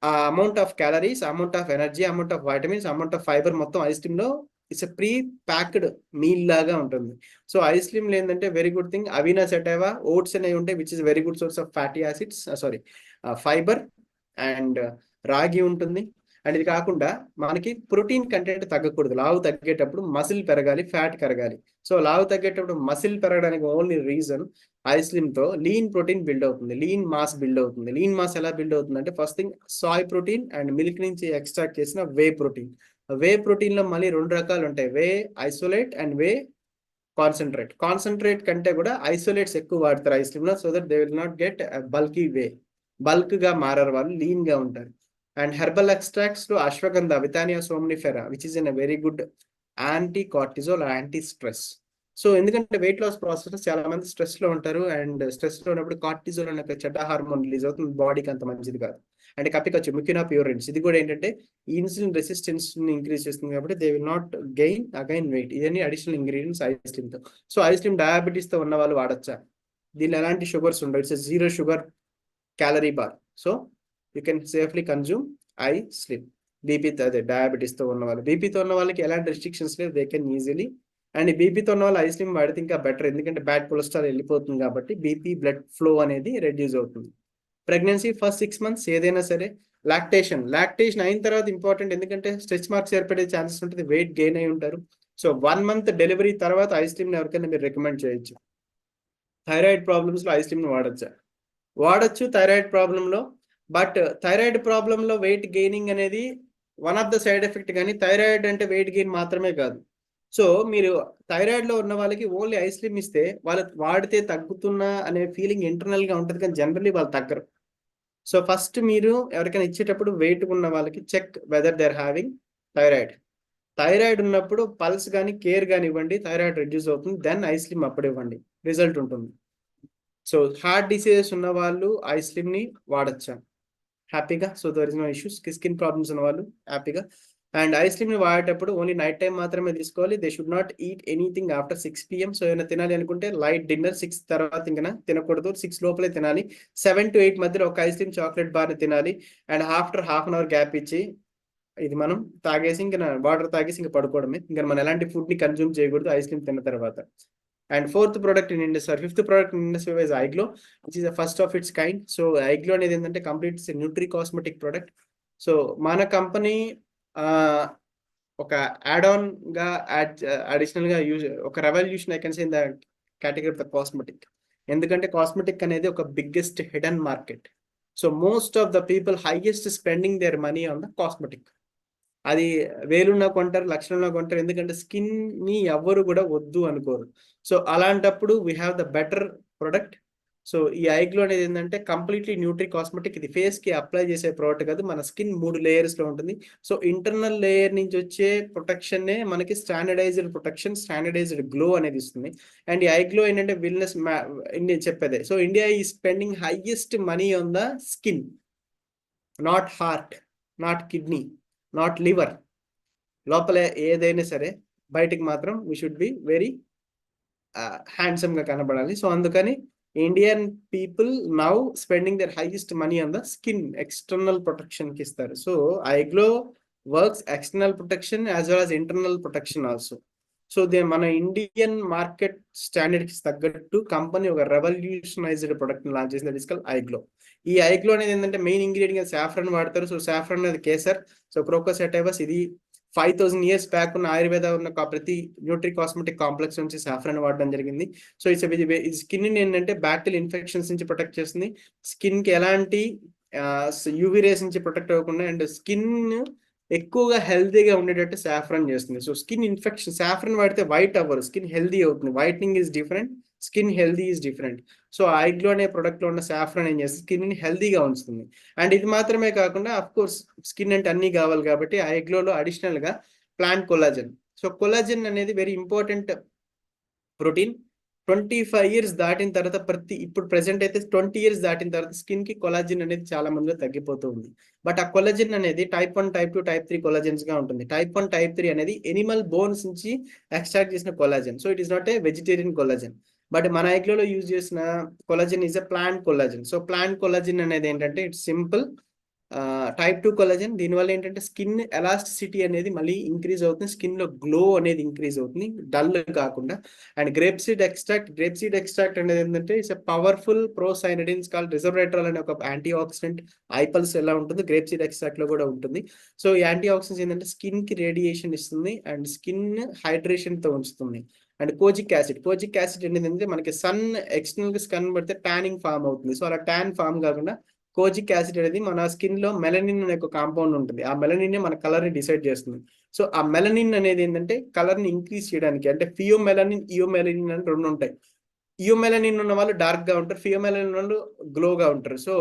ఆ amount of calories, amount of energy, amount of vitamins, amount of fibre మొత్తం ఐస్ క్రీమ్ లో ఇట్స్ ప్రీ ప్యాక్డ్ మీల్ లాగా ఉంటుంది. సో ఐస్ క్రీమ్ లో ఏంటంటే very good thing అవినా sativa, oats అనేవి ఉంటాయి, which is very good source of fatty acids, sorry fibre, and రాగి ఉంటుంది. అండ్ ఇది కాకుండా మనకి ప్రోటీన్ కంటెంట్ తగ్గకూడదు. లావు తగ్గేటప్పుడు మసిల్ పెరగాలి, ఫ్యాట్ కరగాలి. సో లావు తగ్గేటప్పుడు మసిల్ పెరగడానికి ఓన్లీ రీజన్ ఐస్ క్రీమ్ తో లీన్ ప్రోటీన్ బిల్డ్ అవుతుంది, లీన్ మాస్ బిల్డ్ అవుతుంది. లీన్ మాస్ ఎలా బిల్డ్ అవుతుంది అంటే first thing Sai protein and milk నుంచి ఎక్స్ట్రాక్ట్ చేసిన వే ప్రోటీన్. వే ప్రోటీన్ లో మళ్ళీ 2 రకాలు ఉంటాయి, whey isolate and whey concentrate. Concentrate కంటే కూడా ఐసోలేట్స్ ఎక్కువ వాడతారు ఐస్ క్రీమ్ లో, so that they will not get bulky whey. Bulk గా మారారు వాళ్ళు, లీన్ గా ఉంటారు. అండ్ హెర్బల్ ఎక్స్ట్రాక్ట్స్ లో ashwagandha, Withania somnifera, which is in a very good anti cortisol, anti stress. So ఎందుకంటే వెయిట్ లాస్ ప్రాసెస్ చాలా మంది స్ట్రెస్ లో ఉంటారు, అండ్ స్ట్రెస్ లో ఉన్నప్పుడు కార్టిజోల్ అనే ఒక చెడ్డ హార్మోన్ రిలీజ్ అవుతుంది, బాడీకి అంత మంచిది కాదు. అండ్ కప్పికచ్చు ముకినా ప్యూరెన్స్, ఇది కూడా ఏంటంటే ఇన్సులిన్ రెసిస్టెన్స్ ని ఇంక్రీజ్ చేస్తుంది, కాబట్టి they will not gain again weight. ఇవన్నీ అడిషనల్ ఇంగ్రీడియంట్స్ ఐస్ క్రీమ్ తో. సో ఐస్ క్రీమ్ డయాబెటీస్ తో ఉన్న వాళ్ళు వాడచ్చా? దీనిలో ఎలాంటి షుగర్స్ ఉండవు, it's zero sugar calorie bar. So you can safely consume ice cream. బీపీతో అదే డయాబెటీస్తో ఉన్న వాళ్ళు, బీపీతో ఉన్న వాళ్ళకి ఎలాంటి రెస్ట్రిక్షన్స్ లేదు, దే కెన్ ఈజీలీ. అండ్ బీపీతో ఉన్న వాళ్ళు ఐస్ క్రీమ్ వాడితే ఇంకా బెటర్, ఎందుకంటే బ్యాడ్ కొలెస్ట్రాల్ వెళ్ళిపోతుంది కాబట్టి బీపీ బ్లడ్ ఫ్లో అనేది రెడ్యూస్ అవుతుంది. ప్రెగ్నెన్సీ ఫస్ట్ 6 months ఏదైనా సరే. లాక్టేషన్ అయిన తర్వాత ఇంపార్టెంట్, ఎందుకంటే స్ట్రెచ్ మార్క్స్ ఏర్పడే ఛాన్సెస్ ఉంటుంది, వెయిట్ గెయిన్ అయి ఉంటారు. సో 1 month డెలివరీ తర్వాత ఐస్ క్రీమ్ ఎవరికైనా మీరు రికమెండ్ చేయొచ్చు. థైరాయిడ్ ప్రాబ్లమ్స్ లో ఐస్ క్రీమ్ వాడచ్చా? వాడచ్చు థైరాయిడ్ ప్రాబ్లంలో, బట్ థైరాయిడ్ ప్రాబ్లంలో వెయిట్ గెయినింగ్ అనేది one of the side effect. కానీ థైరాయిడ్ అంటే వెయిట్ గెయిన్ మాత్రమే కాదు. సో మీరు థైరాయిడ్ లో ఉన్న వాళ్ళకి ఓన్లీ ఐస్లిమ్ ఇస్తే వాళ్ళు వాడితే తగ్గుతున్నా అనే ఫీలింగ్ ఇంటర్నల్ గా ఉంటుంది, కానీ జనరల్లీ వాళ్ళు తగ్గరు. సో ఫస్ట్ మీరు ఎవరికైనా ఇచ్చేటప్పుడు వెయిట్ ఉన్న వాళ్ళకి check whether they are having thyroid. Thyroid ఉన్నప్పుడు పల్స్ కానీ కేర్ కానీ ఇవ్వండి, థైరాయిడ్ రెడ్యూస్ అవుతుంది. దెన్ ఐస్లిమ్ అప్పుడు ఇవ్వండి, రిజల్ట్ ఉంటుంది. సో హార్ట్ డిసీజెస్ ఉన్న వాళ్ళు ఐస్లిమ్ ని వాడచ్చా హ్యాపీగా. So there is no issues. Skin problems ఉన్న వాళ్ళు హ్యాపీగా. అండ్ ఐస్లిమ్ ని వాడేటప్పుడు ఓన్లీ నైట్ టైం మాత్రమే తీసుకోవాలి. They should not eat anything after 6 PM. So ఏమైనా తినాలి అనుకుంటే లైట్ డిన్నర్ 6 తర్వాత ఇంకా తినకూడదు, 6 లోపలే తినాలి. 7 to 8 మధ్యలో ఒక ఐస్లిమ్ చాక్లెట్ బార్ తినాలి. And after half an hour gap ఇచ్చి ఇది మనం తాగేసి ఇంకా వాటర్ తాగేసి ఇంకా పడుకోవడమే. ఇంకా మనం ఎలాంటి ఫుడ్ ని కన్జ్యూమ్ చేయకూడదు ఐస్క్రీమ్ తిన్న తర్వాత. And fifth product in industry wise ఐగ్లో, which is the first of it's kind. So ఐగ్లో అనేది ఏంటంటే complete Nutri cosmetic product. So మన కంపెనీ ఒక యాడ్ ఆన్ గా అడిషనల్ గా యూజ్ ఒక revolution I can say in the category of the cosmetic. ఎందుకంటే cosmetic అనేది ఒక biggest hidden market. So most of the people highest spending their money on the cosmetic. అది వేలున్నా కొంటారు, లక్షలున్నా కొంటారు, ఎందుకంటే స్కిన్ ని ఎవ్వరు కూడా వద్దు అనుకోరు. సో అలాంటప్పుడు we have the better product. So ఈ ఐగ్లో అనేది ఏంటంటే కంప్లీట్లీ న్యూట్రీ కాస్మెటిక్. ఇది ఫేస్ కి అప్లై చేసే ప్రోడక్ట్ కాదు, మన స్కిన్ 3 layers లో ఉంటుంది. సో ఇంటర్నల్ లేయర్ నుంచి వచ్చే ప్రొటెక్షన్ నే మనకి స్టాండర్డైజ్డ్ ప్రొటెక్షన్, స్టాండర్డైజ్డ్ గ్లో అనేది ఇస్తుంది. అండ్ ఈ ఐగ్లో ఏంటంటే విల్నెస్ ఇండియా చెప్పేదే. So India is spending highest money on the skin, not heart, not kidney, not liver. లోపల ఏదైనా సరే బయటికి మాత్రం we should be very handsome గా కనబడాలి. సో అందుకని Indian people now spending their highest money on the skin external protection కి ఇస్తారు. So iGlow works external protection as well as internal protection also. So మన ఇండియన్ మార్కెట్ స్టాండర్డ్ కి తగ్గట్టు company ఒక revolutionised product launch చేసింది, that is called ఐగ్లో. ఈ ఐగ్లో అనేది ఏంటంటే మెయిన్ ఇంగ్రీడియంట్ సాఫ్రన్ వాడతారు. సో సాఫ్రన్ అనేది కేసర్, సో క్రోకస్ సటైవస్. ఇది 5000 years బ్యాక్ ఉన్న ఆయుర్వేద ఉన్న ప్రతి న్యూట్రీ కాస్మెటిక్ కాంప్లెక్స్ నుంచి సాఫ్రన్ వాడడం జరిగింది. సో స్కిన్ ఏంటంటే బ్యాక్టీరియల్ ఇన్ఫెక్షన్స్ నుంచి ప్రొటెక్ట్ చేస్తుంది. స్కిన్ కి ఎలాంటి యూవీ రేస్ నుంచి ప్రొటెక్ట్ అవ్వకుండా అండ్ స్కిన్ ఎక్కువగా హెల్తీగా ఉండేటట్టు సాఫ్రన్ చేస్తుంది. సో స్కిన్ ఇన్ఫెక్షన్ సాఫ్రన్ వాడితే వైట్ అవ్వరు, స్కిన్ హెల్తీ అవుతుంది. Whitening is different, skin healthy is different. So ఐగ్లో అనే ప్రొడక్ట్ లో ఉన్న సాఫ్రన్ ఏం చేస్తుంది, స్కిన్ ని హెల్దీగా ఉంచుతుంది. అండ్ ఇది మాత్రమే కాకుండా అఫ్ కోర్స్ స్కిన్ అంటే అన్ని కావాలి కాబట్టి ఐగ్లోలో అడిషనల్ గా ప్లాంట్ కొలాజన్. సో కొలాజన్ అనేది వెరీ ఇంపార్టెంట్ ప్రోటీన్. 25 years దాటిన తర్వాత ఇప్పుడు ప్రెసెంట్ అయితే 20 years దాటిన తర్వాత స్కిన్ కి కొలాజిన్ అనేది చాలా మందిలో తగ్గిపోతూ ఉంది. బట్ ఆ కొలాజిన్ అనేది టైప్ 1, టైప్ 2, టైప్ 3 కొలాజన్స్ గా ఉంటుంది. టైప్ 1, టైప్ 3 అనేది ఎనిమల్ బోన్స్ నుంచి ఎక్స్ట్రాక్ట్ చేసిన collagen. So it is not a vegetarian collagen. But మన ఐగ్లోలో యూజ్ చేసిన collagen is a plant collagen. So plant collagen అనేది ఏంటంటే ఇట్స్ సింపుల్ టైప్ 2 కొలాజన్. దీనివల్ల ఏంటంటే స్కిన్ ఎలాస్టిసిటీ అనేది మళ్ళీ ఇంక్రీజ్ అవుతుంది, స్కిన్ లో గ్లో అనేది ఇంక్రీజ్ అవుతుంది, డల్ కాకుండా. అండ్ గ్రేప్ సీడ్ ఎక్స్ట్రాక్ట్ అనేది ఏంటంటే ఇట్స్ పవర్ఫుల్ ప్రోసైనడిన్స్ కాల్డ్ రిజర్వేట్రాల్ అనే ఒక యాంటీ ఆక్సిడెంట్. ఐపల్స్ ఎలా ఉంటుంది గ్రేప్ సీడ్ ఎక్స్ట్రాక్ట్ లో కూడా ఉంటుంది. సో ఈ యాంటీ ఆక్సిడెంట్స్ ఏంటంటే స్కిన్ కి రేడియేషన్ ఇస్తుంది అండ్ స్కిన్ హైడ్రేషన్ తో ఉంచుతుంది. అండ్ కోజిక్ యాసిడ్ అనేది ఏంటంటే మనకి సన్ ఎక్స్టర్నల్ గా స్కన్ పడితే ట్యానింగ్ ఫామ్ అవుతుంది. సో అలా ట్యాన్ ఫామ్ కాకుండా కోజిక్ యాసిడ్ అనేది మన స్కిన్ లో మెలనిన్ అనే ఒక కాంపౌండ్ ఉంటుంది. ఆ మెలనిన్ మన కలర్ ని డిసైడ్ చేస్తుంది. సో ఆ మెలనిన్ అనేది ఏంటంటే కలర్ ని ఇంక్రీజ్ చేయడానికి, అంటే ఫియోమెలనిన్, ఇయోమెలనిన్ అని 2 ఉంటాయి. ఇయోమెలనిన్ ఉన్న వాళ్ళు డార్క్ గా ఉంటారు, ఫియోమెలనిన్ వాళ్ళు గ్లోగా ఉంటారు. సో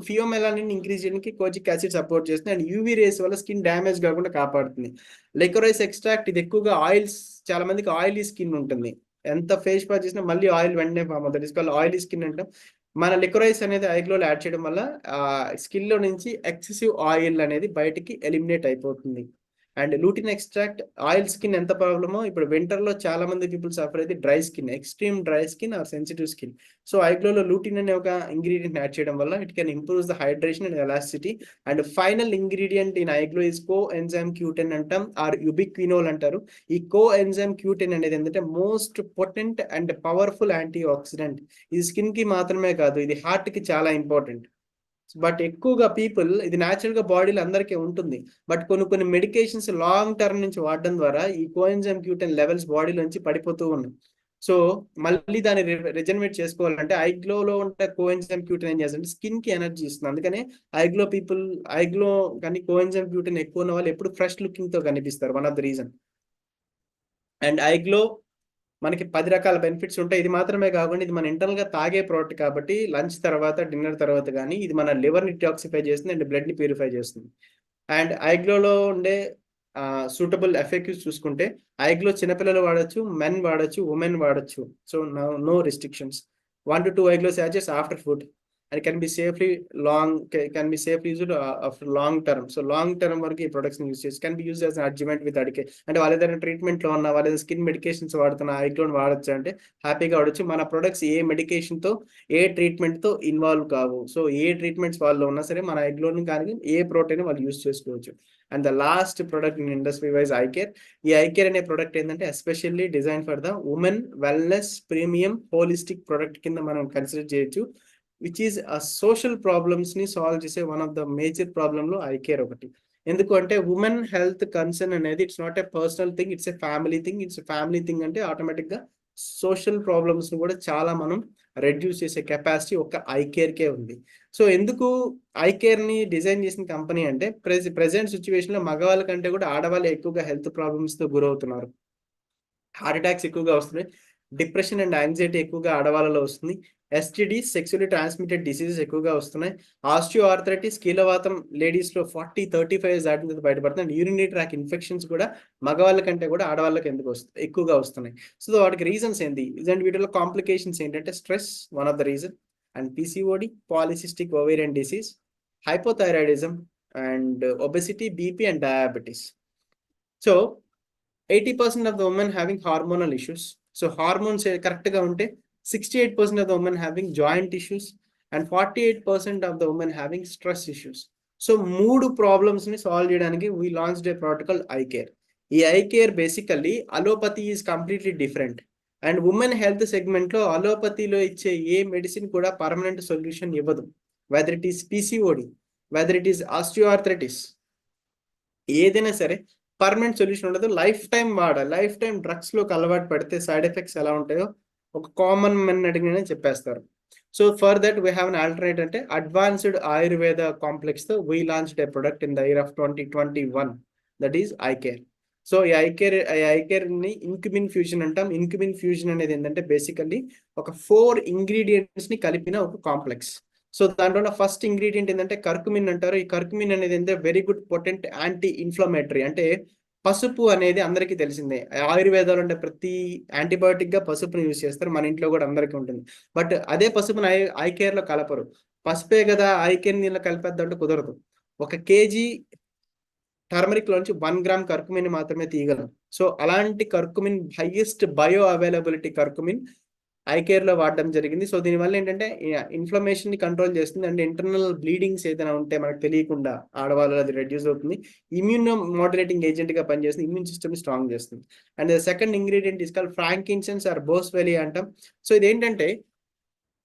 ఫియోమెలనిన్ ఇంక్రీజ్ చేయడానికి కోజిక్ యాసిడ్ సపోర్ట్ చేస్తుంది. అండ్ యూవీ రేస్ వల్ల స్కిన్ డ్యామేజ్ కాకుండా కాపాడుతుంది. లెకోరైస్ ఎక్స్ట్రాక్ట్ ఇది ఎక్కువగా ఆయిల్స్, చాలా మందికి ఆయిలీ స్కిన్ ఉంటుంది. ఎంత ఫేస్ వాష్ చేసినా మళ్ళీ ఆయిల్ వెంటనే ఫామ్ అవుతుంది, ఇస్ కాల్డ్ ఆయిలీ స్కిన్ అంటాం. మన లికోరైస్ అనేది ఐగ్లో యాడ్ చేయడం వల్ల స్కిన్ లో నుంచి ఎక్సెసివ్ ఆయిల్ అనేది బయటికి ఎలిమినేట్ అయిపోతుంది. And lutein extract oil skin ఎంత ప్రాబ్లమో ఇప్పుడు వింటర్ లో చాలా మంది పీపుల్ సఫర్ అయితే dry skin, extreme dry skin or sensitive skin. So ఐగ్లోలో లూటిన్ అనే ఒక ఇంగ్రీడియంట్ యాడ్ చేయడం వల్ల it can improve the hydration and elasticity. And final ingredient in iGlow is coenzyme Q ten అంటాం, ఆర్ యుబిక్వినోల్ అంటారు. ఈ కో enzyme Q ten అనేది ఏంటంటే most potent and powerful anti oxidant. ఇది స్కిన్ కి మాత్రమే కాదు, ఇది హార్ట్ కి చాలా ఇంపార్టెంట్. బట్ ఎక్కువగా పీపుల్ ఇది న్యాచురల్ గా బాడీలో అందరికీ ఉంటుంది. బట్ కొన్ని మెడికేషన్స్ లాంగ్ టర్మ్ నుంచి వాడడం ద్వారా ఈ కోఎంజైమ్ క్యూటెన్ లెవెల్స్ బాడీలో నుంచి పడిపోతూ ఉన్నాయి. సో మళ్ళీ దాన్ని రిజనరేట్ చేసుకోవాలంటే ఐగ్లోలో ఉంటే కోఎంజైమ్ క్యూటిన్ ఏం చేస్తుంది, స్కిన్ కి ఎనర్జీ ఇస్తుంది. అందుకనే ఐగ్లో కానీ కోఎంజైమ్ క్యూటిన్ ఎక్కువ ఉన్న వాళ్ళు ఎప్పుడు ఫ్రెష్ లుకింగ్ తో కనిపిస్తారు, one of the reason. And ఐగ్లో మనకి 10 రకాల బెనిఫిట్స్ ఉంటాయి. ఇది మాత్రమే కాకుండా ఇది మన ఇంటర్నల్ గా తాగే ప్రోడక్ట్ కాబట్టి లంచ్ తర్వాత, డిన్నర్ తర్వాత కానీ ఇది మన లివర్ ని డిటాక్సిఫై చేస్తుంది అండ్ బ్లడ్ ని ప్యూరిఫై చేస్తుంది. అండ్ ఐగ్లోలో ఉండే సూటబుల్ ఎఫెక్టివ్స్ చూసుకుంటే ఐగ్లో చిన్నపిల్లలు వాడచ్చు, మెన్ వాడచ్చు, ఉమెన్ వాడచ్చు. So no restrictions. 1 to 2 iGlow సాచెస్ after food and can be safely used after long term. So long term వరకు ఈ ప్రొడక్ట్స్ యూస్ చేసి can be used as an adjuvant with అడికే. అంటే వాళ్ళ ఏదైనా ట్రీట్మెంట్ లో ఉన్న, వాళ్ళ స్కిన్ మెడికేషన్స్ వాడుతున్న ఐగ్లోన్ వాడచ్చు అంటే హ్యాపీగా వాడచ్చు. మన ప్రొడక్ట్స్ ఏ మెడికేషన్ తో, ఏ ట్రీట్మెంట్ తో ఇన్వాల్వ్ కావు. సో ఏ ట్రీట్మెంట్స్ వాళ్ళు ఉన్నా సరే మన ఐగ్లోన్ కానీ ఏ ప్రోటీన్ వాళ్ళు యూస్ చేసుకోవచ్చు. And the last product in industry wise iCare. ఈ ఐకేర్ అనే ప్రొడక్ట్ ఏంటంటే especially design for the women wellness premium holistic product కింద మనం కన్సిడర్ చేయొచ్చు. విచ్ ఈస్ ఆ సోషల్ ప్రాబ్లమ్స్ ని సాల్వ్ చేసే one of the major problem లో ఐకేర్ ఒకటి. ఎందుకు అంటే ఉమెన్ హెల్త్ కన్సర్న్ అనేది it's not a personal thing, it's a family thing. It's family thing అంటే ఆటోమేటిక్ గా సోషల్ ప్రాబ్లమ్స్ ని కూడా చాలా మనం రెడ్యూస్ చేసే కెపాసిటీ ఒక ఐకేర్ కే ఉంది. సో ఎందుకు ఐకేర్ ని డిజైన్ చేసిన కంపెనీ అంటే ప్రెసెంట్ సిచ్యువేషన్ లో మగవాళ్ళ కంటే కూడా ఆడవాళ్ళు ఎక్కువగా హెల్త్ ప్రాబ్లమ్స్ తో గురవుతున్నారు. హార్ట్ అటాక్స్ ఎక్కువగా వస్తున్నాయి, డిప్రెషన్ అండ్ యాంగ్జైటీ ఎక్కువగా ఆడవాళ్ళలో వస్తుంది, ఎస్టిడి సెక్సువల్లీ ట్రాన్స్మిటెడ్ డిసీజెస్ ఎక్కువగా వస్తున్నాయి, ఆస్టియో ఆర్థరైటిస్ కీలవాతం లేడీస్ లో 40-35 ఇయర్స్ దాటిన తర్వాత బయటపడుతుంది. అండ్ యూరినరీ ట్రాక్ ఇన్ఫెక్షన్స్ కూడా మగవాళ్ళ కంటే కూడా ఆడవాళ్ళకి ఎక్కువగా వస్తున్నాయి. సో వాటికి రీజన్స్ ఏంటి? ఇదంటే వీటిలో కాంప్లికేషన్స్ ఏంటంటే stress one of the reason, and PCOD, polycystic ovarian disease, hypothyroidism and obesity, BP and diabetes. So 80% of the women having hormonal issues. So hormones correct ga unte 68% of the women having joint issues and 48% of the women having stress issues. So మూడు problems ని solve చేయడానికి we launched a product called iCare. ఈ iCare basically allopathy is completely different. And women health segment లో అలోపతిలో ఇచ్చే ఏ medicine కూడా permanent solution ఇవ్వదు. Whether it is PCOD, whether it is osteoarthritis, ఏదైనా సరే పర్మనెంట్ సొల్యూషన్ ఉండదు. లైఫ్ టైం డ్రగ్స్ లోకి అలవాటు పడితే సైడ్ ఎఫెక్ట్స్ ఎలా ఉంటాయో ఒక కామన్ మెన్ అడిగిన చెప్పేస్తారు. So for that we have an alternate అంటే అడ్వాన్స్డ్ ఆయుర్వేద కాంప్లెక్స్ తో we launched a product in the year of 2021, that is iCare. So ఈ ఐకేర్ ని ఇంక్యుమిన్ ఫ్యూజన్ అంటాం. ఇంక్యుమిన్ ఫ్యూజన్ అనేది ఏంటంటే బేసికల్లీ ఒక 4 ఇంగ్రీడియంట్స్ ని కలిపిన ఒక కాంప్లెక్స్. సో దాంట్లో ఫస్ట్ ఇంగ్రీడియంట్ ఏంటంటే కర్కుమిన్ అంటారు. ఈ కర్కుమిన్ అనేది ఏంటంటే very good potent anti inflammatory. అంటే పసుపు అనేది అందరికీ తెలిసిందే, ఆయుర్వేదాలు అంటే ప్రతి యాంటీబయాటిక్ గా పసుపుని యూజ్ చేస్తారు, మన ఇంట్లో కూడా అందరికీ ఉంటుంది. బట్ అదే పసుపుని ఐకేర్ లో కలపరు. పసుపే కదా ఐకేర్ నీళ్ళు కలిపేద్దంటే కుదరదు. 1 kg టర్మరిక్ లోంచి 1 గ్రామ్ కర్కుమిన్ మాత్రమే తీయగలం. సో అలాంటి curcumin, highest bio availability curcumin iCare లో వాడడం జరిగింది. సో దీనివల్ల ఏంటంటే ఇన్ఫ్లమేషన్ ని కంట్రోల్ చేస్తుంది అండ్ ఇంటర్నల్ బ్లీడింగ్స్ ఏదైనా ఉంటే మనకు తెలియకుండా ఆడవాళ్ళు అది రెడ్యూస్ అవుతుంది. ఇమ్యూన్ మోడ్యులేటింగ్ ఏజెంట్ గా పనిచేస్తుంది, ఇమ్యూన్ సిస్టమ్ ని స్ట్రాంగ్ చేస్తుంది. And second ingredient is called frankincense or boswellia అంటాం. సో ఇదేంటంటే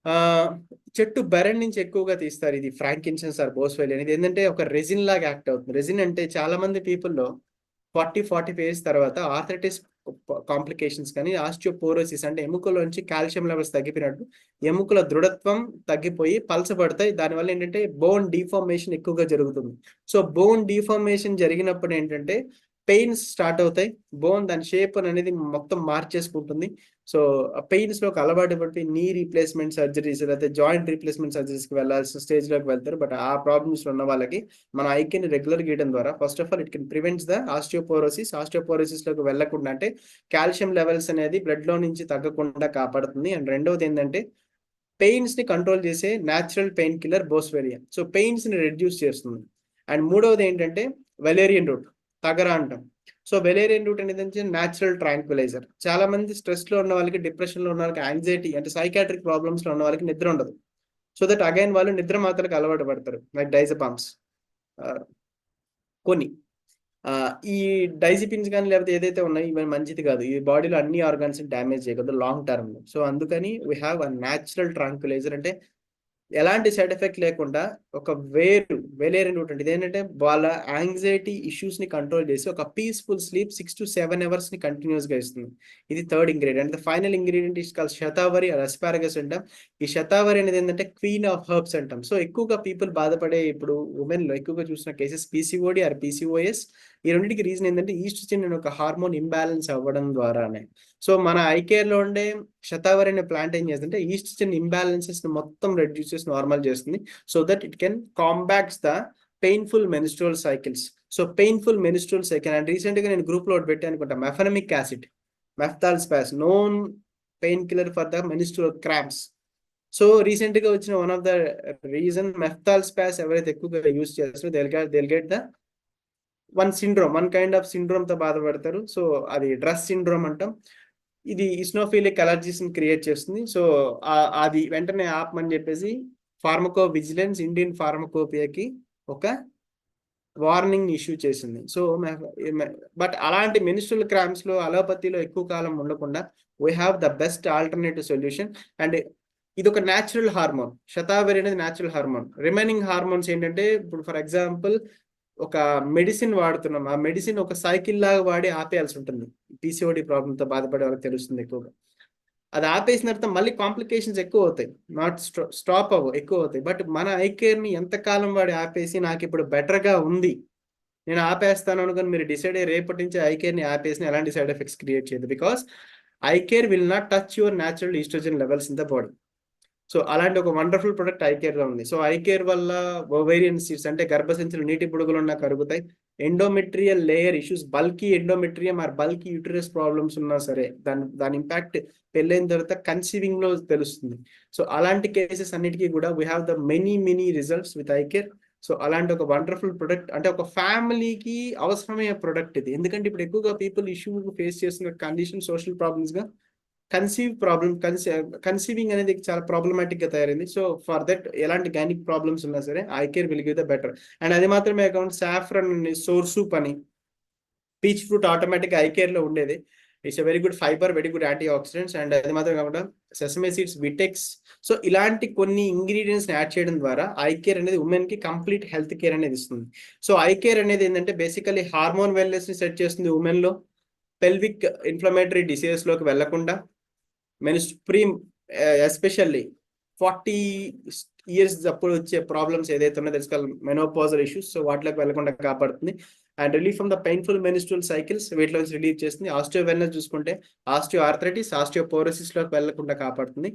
చెట్టు బెరడ్ నుంచి ఎక్కువగా తీస్తారు. ఇది ఫ్రాంకిన్సెన్స్ ఆర్ బోస్వెలి అనేది ఏంటంటే ఒక రెజిన్ లాగా యాక్ట్ అవుతుంది. రెజిన్ అంటే చాలా మంది పీపుల్లో 40-45 ఇయర్స్ తర్వాత ఆర్థరైటిస్ కాంప్లికేషన్స్ కానీ ఆస్టియోపోరోసిస్ అంటే ఎముకలోంచి కాల్షియం లెవెల్స్ తగ్గిపోయినట్టు ఎముకల దృఢత్వం తగ్గిపోయి పలచబడతాయి. దానివల్ల ఏంటంటే బోన్ డిఫార్మేషన్ ఎక్కువగా జరుగుతుంది. సో బోన్ డిఫార్మేషన్ జరిగినప్పుడు ఏంటంటే పెయిన్స్ స్టార్ట్ అవుతాయి, బోన్ దాని షేప్ అనేది మొత్తం మార్చేసుకుంటుంది. సో పెయిన్స్ లోకి అలవాటు పడిపోయి నీ రీప్లేస్మెంట్ సర్జరీస్ లేకపోతే జాయింట్ రీప్లేస్మెంట్ సర్జరీస్ కి వెళ్ళాల్సిన స్టేజ్ లోకి వెళ్తారు. బట్ ఆ ప్రాబ్లమ్స్ ఉన్న వాళ్ళకి మన ఐకేని రెగ్యులర్ గీయడం ద్వారా first of all it can prevents the osteoporosis లోకి వెళ్ళకుండా అంటే కాల్షియం లెవెల్స్ అనేది బ్లడ్ లో నుంచి తగ్గకుండా కాపాడుతుంది. అండ్ రెండవది ఏంటంటే పెయిన్స్ ని కంట్రోల్ చేసే natural painkiller boswellia, so pains ని రెడ్యూస్ చేస్తుంది. అండ్ మూడవది ఏంటంటే వెలేరియన్ రూట్, తగర అంటాం. సో వెలేరియన్ రూట్ అనేది న్యాచురల్ ట్రాంక్విలైజర్. చాలా మంది స్ట్రెస్ లో ఉన్న వాళ్ళకి, డిప్రెషన్ లో ఉన్న వాళ్ళకి, యాంగ్జైటీ అంటే సైకాట్రిక్ ప్రాబ్లమ్స్ లో ఉన్న వాళ్ళకి నిద్ర ఉండదు. సో దట్ అగైన్ వాళ్ళు నిద్ర మాత్రలకు అలవాటు పడతారు, లైక్ డైజపామ్స్ కొన్ని. ఈ డైజిపిన్స్ కానీ లేకపోతే ఏదైతే ఉన్నాయో ఇవి మంచిది కాదు, ఈ బాడీలో అన్ని ఆర్గాన్స్ డ్యామేజ్ చేయకూడదు లాంగ్ టర్మ్ లో. సో అందుకని we have a natural tranquilliser, అంటే ఎలాంటి సైడ్ ఎఫెక్ట్ లేకుండా ఒక వేలేరన్ రూట్ అంటే ఇదేంటంటే వాళ్ళ యాంగ్జైటీ ఇష్యూస్ ని కంట్రోల్ చేసి ఒక పీస్ఫుల్ స్లీప్ 6 to 7 hours ని కంటిన్యూస్ గా ఇస్తుంది. ఇది third ingredient. The final ingredient is call shatavari or asparagus అంటాం. ఈ శతావరి అనేది ఏంటంటే క్వీన్ ఆఫ్ హర్బ్స్ అంటాం. సో ఎక్కువగా పీపుల్ బాధపడే ఇప్పుడు ఉమెన్ లో ఎక్కువగా చూసిన కేసెస్ పీసీఓడి ఆర్ పీసీఓఎస్. ఈ రెండింటికి రీజన్ ఏంటంటే ఈస్ట్రోజన్ అనే ఒక హార్మోన్ ఇంబ్యాలెన్స్ అవ్వడం ద్వారానే. సో మన ఐకేర్ లో ఉండే శతావరి అనే ప్లాంట్ ఏం చేస్తుందంటే ఈస్ట్రోజన్ ఇంబ్యాలెన్సెస్ మొత్తం రెడ్యూస్ చేసి నార్మల్ చేస్తుంది. So that it can combats the painful menstrual cycles. So painful menstrual cycle and recent గా నేను గ్రూప్ లో పెట్టి అనుకుంటా mefenamic acid, Meftal Spas, known painkiller for the menstrual cramps. So recent గా వచ్చిన one of the reason Meftal Spas ఎవరైతే ఎక్కువగా use చేస్తారో they'll get the one kind of syndrome తో బాధపడతారు. సో అది డ్రస్ సిండ్రోమ్ అంటాం. ఇది ఇస్నోఫిలిక్ అలర్జీస్ ని క్రియేట్ చేస్తుంది. సో అది వెంటనే ఆపమని చెప్పేసి ఫార్మకో విజిలెన్స్ ఇండియన్ ఫార్మకోపియాకి ఒక వార్నింగ్ ఇష్యూ చేసింది. సో బట్ అలాంటి మెన్స్ట్రువల్ క్రాంప్స్ లో అలోపతిలో ఎక్కువ కాలం ఉండకుండా we have the best alternative solution. And ఇది ఒక న్యాచురల్ హార్మోన్. శతావరి అనేది న్యాచురల్ హార్మోన్. రిమైనింగ్ హార్మోన్స్ ఏంటంటే ఇప్పుడు ఫర్ ఎగ్జాంపుల్ ఒక మెడిసిన్ వాడుతున్నాం, ఆ మెడిసిన్ ఒక సైకిల్ లాగా వాడి ఆపేయాల్సి ఉంటుంది. పీసీఓడి ప్రాబ్లంతో బాధపడే వాళ్ళకి తెలుస్తుంది ఎక్కువగా. అది ఆపేసిన తర్వాత మళ్ళీ కాంప్లికేషన్స్ ఎక్కువ అవుతాయి, నాట్ స్టాప్ ఎక్కువ అవుతాయి. బట్ మన ఐకేర్ ని ఎంతకాలం వాడి ఆపేసి నాకు ఇప్పుడు బెటర్ గా ఉంది నేను ఆపేస్తాను అనుకుని మీరు డిసైడ్ అయ్యి రేపటి నుంచి ఐకేర్ ని ఆపేసి ఎలాంటి సైడ్ ఎఫెక్ట్స్ క్రియేట్ చేయదు. Because iCare will not touch your natural oestrogen levels in the body. So అలాంటి ఒక వండర్ఫుల్ ప్రొడక్ట్ ఐకేర్ లో ఉంది. సో ఐకేర్ వల్ల ఓవేరియన్ సీడ్స్ అంటే గర్భసంచులు నీటి బుడుగులు ఉన్నా కరుగుతాయి. Endometrial layer issues, bulky endometrium or bulky uterus problems ఉన్నా సరే దాని ఇంపాక్ట్ పెళ్ళైన తర్వాత కన్సీవింగ్ లో తెలుస్తుంది. సో అలాంటి కేసెస్ అన్నిటికీ కూడా we have the many results with iCare. So అలాంటి ఒక వండర్ఫుల్ ప్రొడక్ట్ అంటే ఒక ఫ్యామిలీకి అవసరమయ్యే ప్రొడక్ట్ ఇది. ఎందుకంటే ఇప్పుడు ఎక్కువగా పీపుల్ ఇష్యూ ఫేస్ చేస్తున్న కండిషన్ సోషల్ ప్రాబ్లమ్స్ గా కన్సీవింగ్ అనేది చాలా ప్రాబ్లమాటిక్ గా తయారైంది. సో ఫర్ దట్ ఎలాంటి గైనిక్ ప్రాబ్లమ్స్ ఉన్నా సరే iCare will give the better. And అది మాత్రమే కాకుండా సాఫ్రన్ అని, సోర్ సూప్ అని, పీచ్ ఫ్రూట్ ఆటోమేటిక్ ఐకేర్ లో ఉండేది. It's very good fibre, very good antioxidants. And అది మాత్రం కాకుండా సెసమే సీడ్స్, విటెక్స్. సో ఇలాంటి కొన్ని ఇంగ్రీడియంట్స్ యాడ్ చేయడం ద్వారా ఐకేర్ అనేది ఉమెన్ కి కంప్లీట్ హెల్త్ కేర్ అనేది ఇస్తుంది. సో ఐకేర్ అనేది ఏంటంటే బేసికలీ హార్మోన్ వెల్నెస్ ని సెట్ చేస్తుంది ఉమెన్ లో. పెల్విక్ ఇన్ఫ్లమేటరీ డిసీజెస్ లోకి వెళ్లకుండా, ఎస్పెషల్లీ 40 years అప్పుడు వచ్చే ప్రాబ్లమ్స్ ఏదైతే ఉన్నాయో తెలుసుకోవాలి, మెనోపాజల్ ఇష్యూస్. సో వాటిలోకి వెళ్లకుండా కాపాడుతుంది. And relief from the painful menstrual cycles, వీటిలో రిలీవ్ చేస్తుంది. ఆస్టియో వెల్నెస్ చూసుకుంటే ఆస్టియో ఆర్థరైటిస్, ఆస్టియోపోరోసిస్ లోకి వెళ్లకుండా కాపాడుతుంది.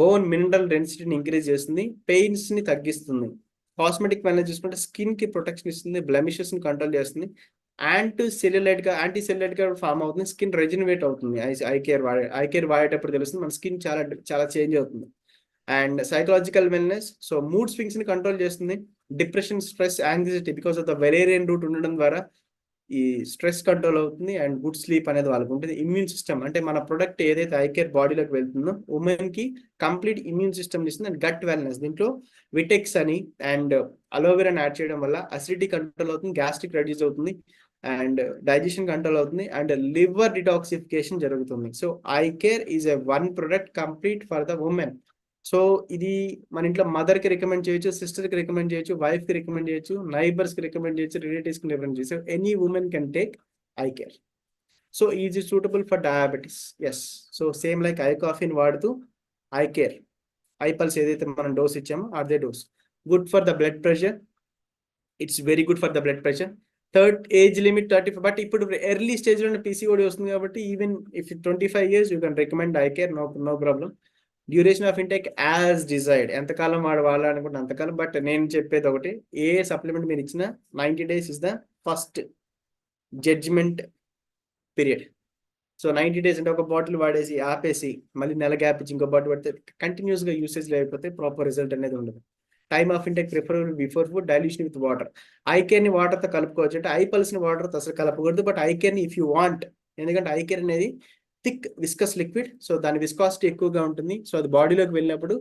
బోన్ మినరల్ డెన్సిటీని ఇంక్రీజ్ చేస్తుంది, పెయిన్స్ ని తగ్గిస్తుంది. కాస్మెటిక్ వెల్నెస్ చూసుకుంటే స్కిన్ కి ప్రొటెక్షన్ ఇస్తుంది, బ్లెమిషెస్ ని కంట్రోల్ చేస్తుంది. యాంటీ సెల్యులైట్ గా ఫామ్ అవుతుంది, స్కిన్ రెజినవేట్ అవుతుంది. ఐకేర్ వాడేటప్పుడు తెలుస్తుంది మన స్కిన్ చాలా చేంజ్ అవుతుంది. And psychological wellness, so mood swings ని కంట్రోల్ చేస్తుంది. Depression, stress, anxiety because of the valerian root ఉండడం ద్వారా ఈ స్ట్రెస్ కంట్రోల్ అవుతుంది. అండ్ గుడ్ స్లీప్ అనేది వాళ్ళకు ఉంటుంది. ఇమ్యూన్ సిస్టమ్ అంటే మన ప్రొడక్ట్ ఏదైతే ఐకేర్ బాడీలోకి వెళ్తుందో ఉమెన్ కి కంప్లీట్ ఇమ్యూన్ సిస్టమ్ ఇస్తుంది. అండ్ గట్ వెల్నెస్, దీంట్లో విటెక్స్ అని అండ్ అలోవెరాని యాడ్ చేయడం వల్ల అసిడిటీ కంట్రోల్ అవుతుంది, గ్యాస్ట్రిక్ రెడ్యూస్ అవుతుంది, అండ్ డైజెషన్ కంట్రోల్ అవుతుంది, అండ్ లివర్ డిటాక్సిఫికేషన్ జరుగుతుంది. So iCare is a one product complete for the women. So ఇది మన ఇంట్లో మదర్ కి రికమెండ్ చేయొచ్చు, సిస్టర్ కి రికమెండ్ చేయొచ్చు, వైఫ్ కి రికమెండ్ చేయొచ్చు, నైబర్స్ కి రికమెండ్ చేయొచ్చు, రిలేటివ్స్ కి రికమెండ్ చేయొచ్చు. Any women can take iCare. So is suitable for diabetes. Yes, so same like ఐకాఫిన్ వాడుతూ ఐకేర్, ఐపల్స్ ఏదైతే మనం డోస్ ఇచ్చామో అదే dose. Good for the blood pressure, it's very good for the blood pressure. Third age limit 35, but ఇప్పుడు early stage లో PCOD వస్తుంది కాబట్టి even if 25 years you can recommend iCare, no problem. Duration of intake as desired, ఎంతకాలం వాడాలనుకుంటే అంతకాలం. But నేను చెప్పేది ఒకటి, ఏ సప్లిమెంట్ మీరు ఇచ్చినా 90 days is the first judgement period. So 90 days అంటే ఒక బాటిల్ వాడేసి ఆపేసి మళ్ళీ నెల గ్యాప్ ఇచ్చి ఇంకో బాటిల్ పడితే కంటిన్యూస్ గా యూసేజ్ లేకపోతే ప్రాపర్ రిజల్ట్ అనేది ఉండదు. Time of intake preferable before food, dilution with water. ICare ని వాటర్ తో కలుపుకోవచ్చు అంటే ఐపల్స్ ని వాటర్ తో అసలు కలపకూడదు. బట్ ఐకేర్ ని ఇఫ్ యూ వాంట్, ఎందుకంటే ఐకేర్ అనేది థిక్ విస్కస్ లిక్విడ్, సో దాని విస్కాసిటీ ఎక్కువగా ఉంటుంది. సో అది బాడీలోకి వెళ్ళినప్పుడు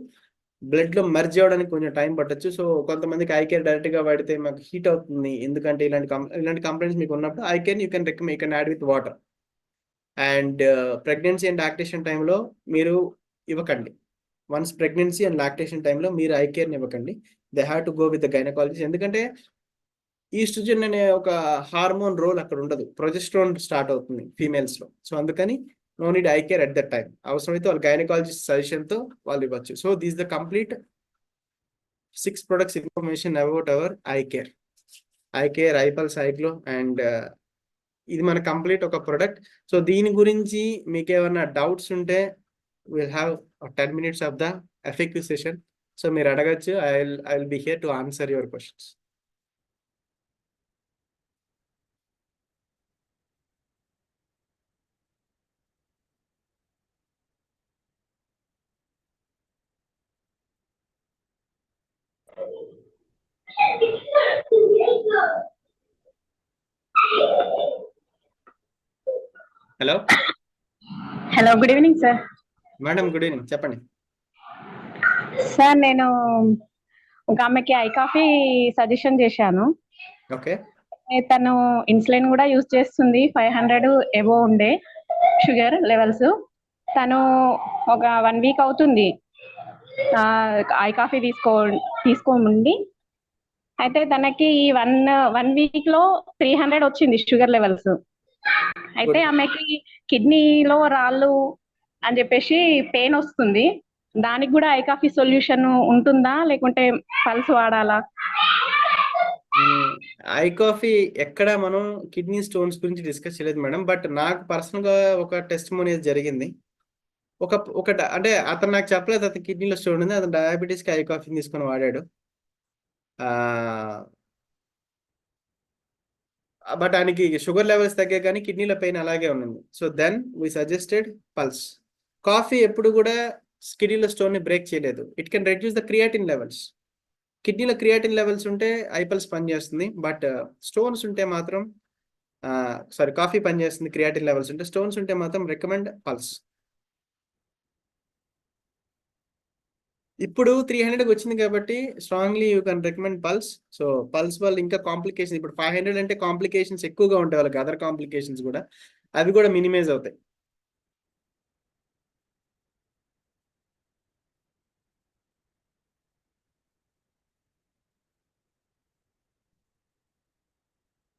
బ్లడ్ లో మెర్జ్ అవ్వడానికి కొంచెం టైం పట్టొచ్చు. సో కొంతమందికి ఐకేర్ డైరెక్ట్ గా వాడితే మాకు హీట్ అవుతుంది, ఎందుకంటే ఇలాంటి కంప్లైంట్స్ మీకు ఉన్నప్పుడు iCare you can add with water. And pregnancy and lactation టైంలో మీరు ఇవ్వకండి. వన్స్ ప్రెగ్నెన్సీ అండ్ లాక్టేషన్ టైంలో మీరు ఐకేర్ని ఇవ్వకండి. They have to go with the gynaecologist. ఎందుకంటే ఈస్ట్రోజన్ అనే ఒక హార్మోన్ రోల్ అక్కడ ఉండదు, ప్రొజెస్ట్రాన్ స్టార్ట్ అవుతుంది ఫీమేల్స్ లో. సో అందుకని no need iCare at that time. అవసరమైతే వాళ్ళు గైనకాలజిస్ట్ సజెషన్ తో వాళ్ళు ఇవ్వచ్చు. So this the complete 6 products information about our eye care, iPulse, iGlow, and ఇది మన కంప్లీట్ ఒక ప్రొడక్ట్. సో దీని గురించి మీకు ఏమైనా డౌట్స్ ఉంటే will have 10 minutes of the effective session. So మీరు అడగచ్చు. I will be here to answer your questions. Hello hello, good evening sir. Madam, good evening, చెప్పండి. సార్, నేను ఒక ఆమెకి ఐ కాఫీ సజెషన్ చేశాను. ఓకే, తను ఇన్సులిన్ కూడా యూజ్ చేస్తుంది. 500 ఎబో ఉండే షుగర్ లెవెల్స్. తను ఒక 1 week అవుతుంది ఐ కాఫీ తీసుకోమండి. అయితే తనకి ఈ వన్ వీక్ లో 300 వచ్చింది షుగర్ లెవెల్స్. అయితే ఆమెకి కిడ్నీలో రాళ్ళు అని చెప్పేసి పెయిన్ వస్తుంది. దానికి కూడా ఐ కాఫీ సొల్యూషన్ ఉంటుందా, లేకుంటే పల్స్ వాడాలా? ఐ కాఫీ ఎక్కడ మనం కిడ్నీ స్టోన్స్ గురించి డిస్కస్ చేయలేదు మేడం. బట్ నాకు పర్సనల్ గా ఒక టెస్టిమోనీ జరిగింది. అంటే అతను నాకు చెప్పలేదు అతను కిడ్నీలో స్టోన్ ఉంది, అతను డయాబెటీస్ కి ఐ కాఫీ తీసుకొని వాడాడు. బట్ ఆయనకి షుగర్ లెవెల్స్ తగ్గాయి కానీ కిడ్నీలో పెయిన్ అలాగే ఉంది. So then we suggested pulse. Coffee ఎప్పుడు కూడా కిడ్నీలో స్టోన్ ని బ్రేక్ చేయలేదు. It can reduce the creatinine levels. కిడ్నీలో క్రియాటిన్ లెవెల్స్ ఉంటే ఐపల్స్ పనిచేస్తుంది. బట్ స్టోన్స్ ఉంటే మాత్రం కాఫీ పనిచేస్తుంది. క్రియాటిన్ లెవెల్స్ ఉంటే, స్టోన్స్ ఉంటే మాత్రం రికమెండ్ పల్స్. ఇప్పుడు 300 వచ్చింది కాబట్టి strongly you can recommend pulse. So pulse వల్ల ఇంకా కాంప్లికేషన్, ఇప్పుడు 500 అంటే కాంప్లికేషన్స్ ఎక్కువగా ఉంటాయి వాళ్ళకి, అదర్ కాంప్లికేషన్స్ కూడా, అవి కూడా మినిమైజ్ అవుతాయి.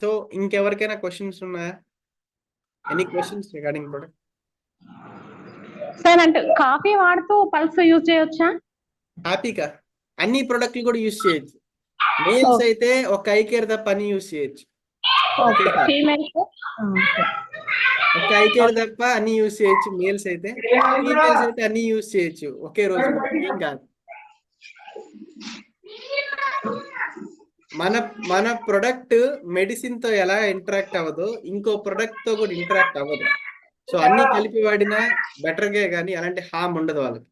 సో ఇంకెవరికైనా క్వశ్చన్స్ ఉన్నాయా? Any questions regarding product? Sir, అంటే కాఫీ వాడుతూ పల్స్ యూజ్ చేయొచ్చా? హ్యాపీగా అన్ని ప్రొడక్ట్లు కూడా యూజ్ చేయొచ్చు. మేల్స్ అయితే ఒక ఐ కేర్ తప్ప అన్ని యూజ్ చేయొచ్చు. ఒక ఐ కేర్ తప్ప అన్ని యూజ్ చేయొచ్చు. మేల్స్ అయితే, ఫీమేల్స్ అయితే అన్ని యూజ్ చేయొచ్చు ఒకే రోజు, ఏం కాదు. మన ప్రొడక్ట్ మెడిసిన్ తో ఎలా ఇంటరాక్ట్ అవ్వదో ఇంకో ప్రొడక్ట్ తో కూడా ఇంటరాక్ట్ అవ్వదు. సో అన్ని కలిపి వాడినా బెటర్గా, కానీ అలాంటి హామ్ ఉండదు వాళ్ళకి.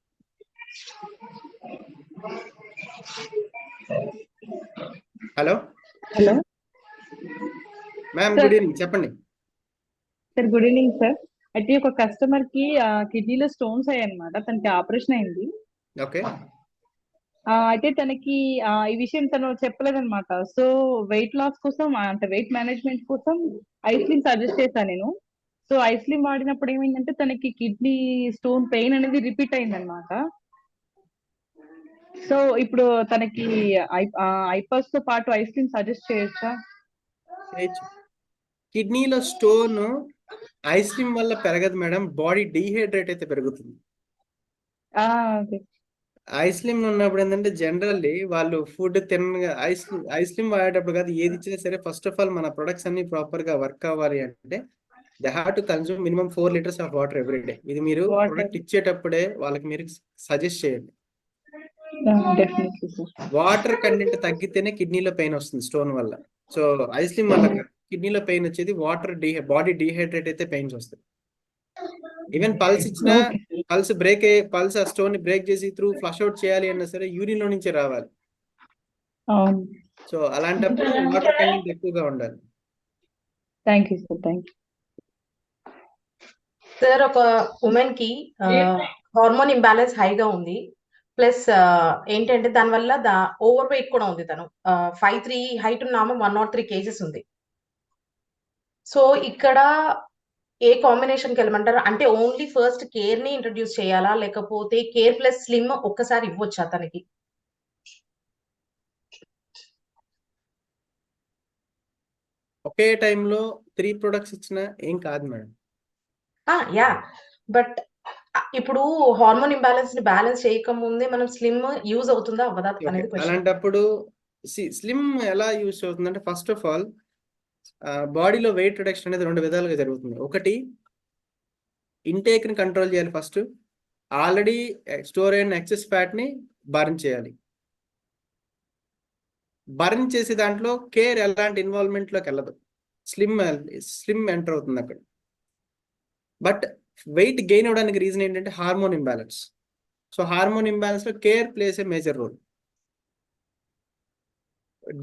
Hello hello ma'am, good evening, చెప్పండి. Sir, good evening sir. అయితే ఒక కస్టమర్ కి కిడ్నీలో స్టోన్స్ అయ్యాయి అనమాట. తనకి ఆపరేషన్ అయింది. ఓకే, అయితే తనకి ఈ విషయం తను చెప్పలేదన్నమాట. సో వెయిట్ లాస్ కోసం, అంటే వెయిట్ మేనేజ్మెంట్ కోసం ఐస్లిమ్ సజెస్ట్ చేశాను నేను. సో ఐస్లిమ్ వాడినప్పుడు ఏమైందంటే తనకి కిడ్నీ స్టోన్ పెయిన్ అనేది రిపీట్ అయిందన్నమాట. సో ఇప్పుడు తనకి ఐపల్స్ తో పాటు ఐస్లిమ్ సజెస్ట్ చేయొచ్చా? కిడ్నీలో స్టోన్ ఐస్లిమ్ వల్ల పెరగదు మేడం, బాడీ డీహైడ్రేట్ అయితే పెరుగుతుంది. ఐస్లిమ్ ఉన్నప్పుడు ఏంటంటే జనరల్లీ వాళ్ళు ఫుడ్ తినగా ఐస్లిమ్ వాడేటప్పుడు కాదు, ఏది ఇచ్చినా సరే ఫస్ట్ ఆఫ్ ఆల్ మన ప్రొడక్ట్స్ అన్ని ప్రాపర్ గా వర్క్ అవ్వాలి అంటే they have to consume minimum 4 liters of water every day. ఇది మీరు ప్రొడక్ట్ ఇచ్చేటప్పుడే వాళ్ళకి మీరు సజెస్ట్ చేయండి. వాటర్ కంటెంట్ తగ్గితేనే కిడ్నీలో పెయిన్ వస్తుంది స్టోన్ వల్ల. సో ఐస్లిమ్ వల్ల కిడ్నీలో పెయిన్ వచ్చేది వాటర్ బాడీ డీహైడ్రేట్ అయితే పెయిన్స్ వస్తాయి. ఈవెన్ పల్స్ ఇచ్చినా పల్స్ ఆ స్టోన్ ని బ్రేక్ చేసి త్రూ ఫ్లష్ అవుట్ చేయాలి అన్నా సరే యూరిన్ లో నుంచే రావాలి. సో అలాంటప్పుడు వాటర్ కంటెంట్ ఎక్కువగా ఉండాలి. Thank you sir. Thank you sir. ఒక ఉమెన్ కి హార్మోన్ ఇంబ్యాలెన్స్ హైగా ఉంది, ప్లస్ ఏంటంటే దానివల్ల ఓవర్ వెయిట్ కూడా ఉంది. తను 5'3" హైట్ ఉన్నాము, 103 kgs ఉంది. సో ఇక్కడ ఏ కాంబినేషన్ కి వెళ్ళమంటారు? అంటే ఓన్లీ ఫస్ట్ కేర్ ని ఇంట్రడ్యూస్ చేయాలా, లేకపోతే కేర్ ప్లస్ స్లిమ్ ఒక్కసారి ఇవ్వచ్చా తనకి? ఒకే టైంలో 3 ప్రొడక్ట్స్ ఇచ్చినా ఏం కాదు మేడం. యా బట్ ఇప్పుడు హార్మోన్ ఇంబ్యాలెన్స్ ని బ్యాలెన్స్ చేయకముందే మనం స్లిమ్ యూజ్ అవుతుందా అవ్వదా ఓకే, అనేది క్వశ్చన్. అలాంటప్పుడు స్లిమ్ ఎలా యూస్ అవుతుందంటే ఫస్ట్ ఆఫ్ ఆల్ బాడీలో వెయిట్ రిడక్షన్ అనేది 2 విధాలుగా జరుగుతుంది. ఒకటి ఇంటేక్ ని కంట్రోల్ చేయాలి, ఫస్ట్ ఆల్రెడీ స్టోర్ అయిన ఎక్సెస్ ఫ్యాట్ ని బర్న్ చేయాలి. బర్న్ చేసే దాంట్లో కేర్ ఎలాంటి ఇన్వాల్వ్మెంట్ లోకి వెళ్ళదు, స్లిమ్ ఎంటర్ అవుతుంది అక్కడ. బట్ వెయిట్ గెయిన్ అవడానికి రీజన్ ఏంటంటే hormone imbalance. So hormone imbalance లో care place a major role.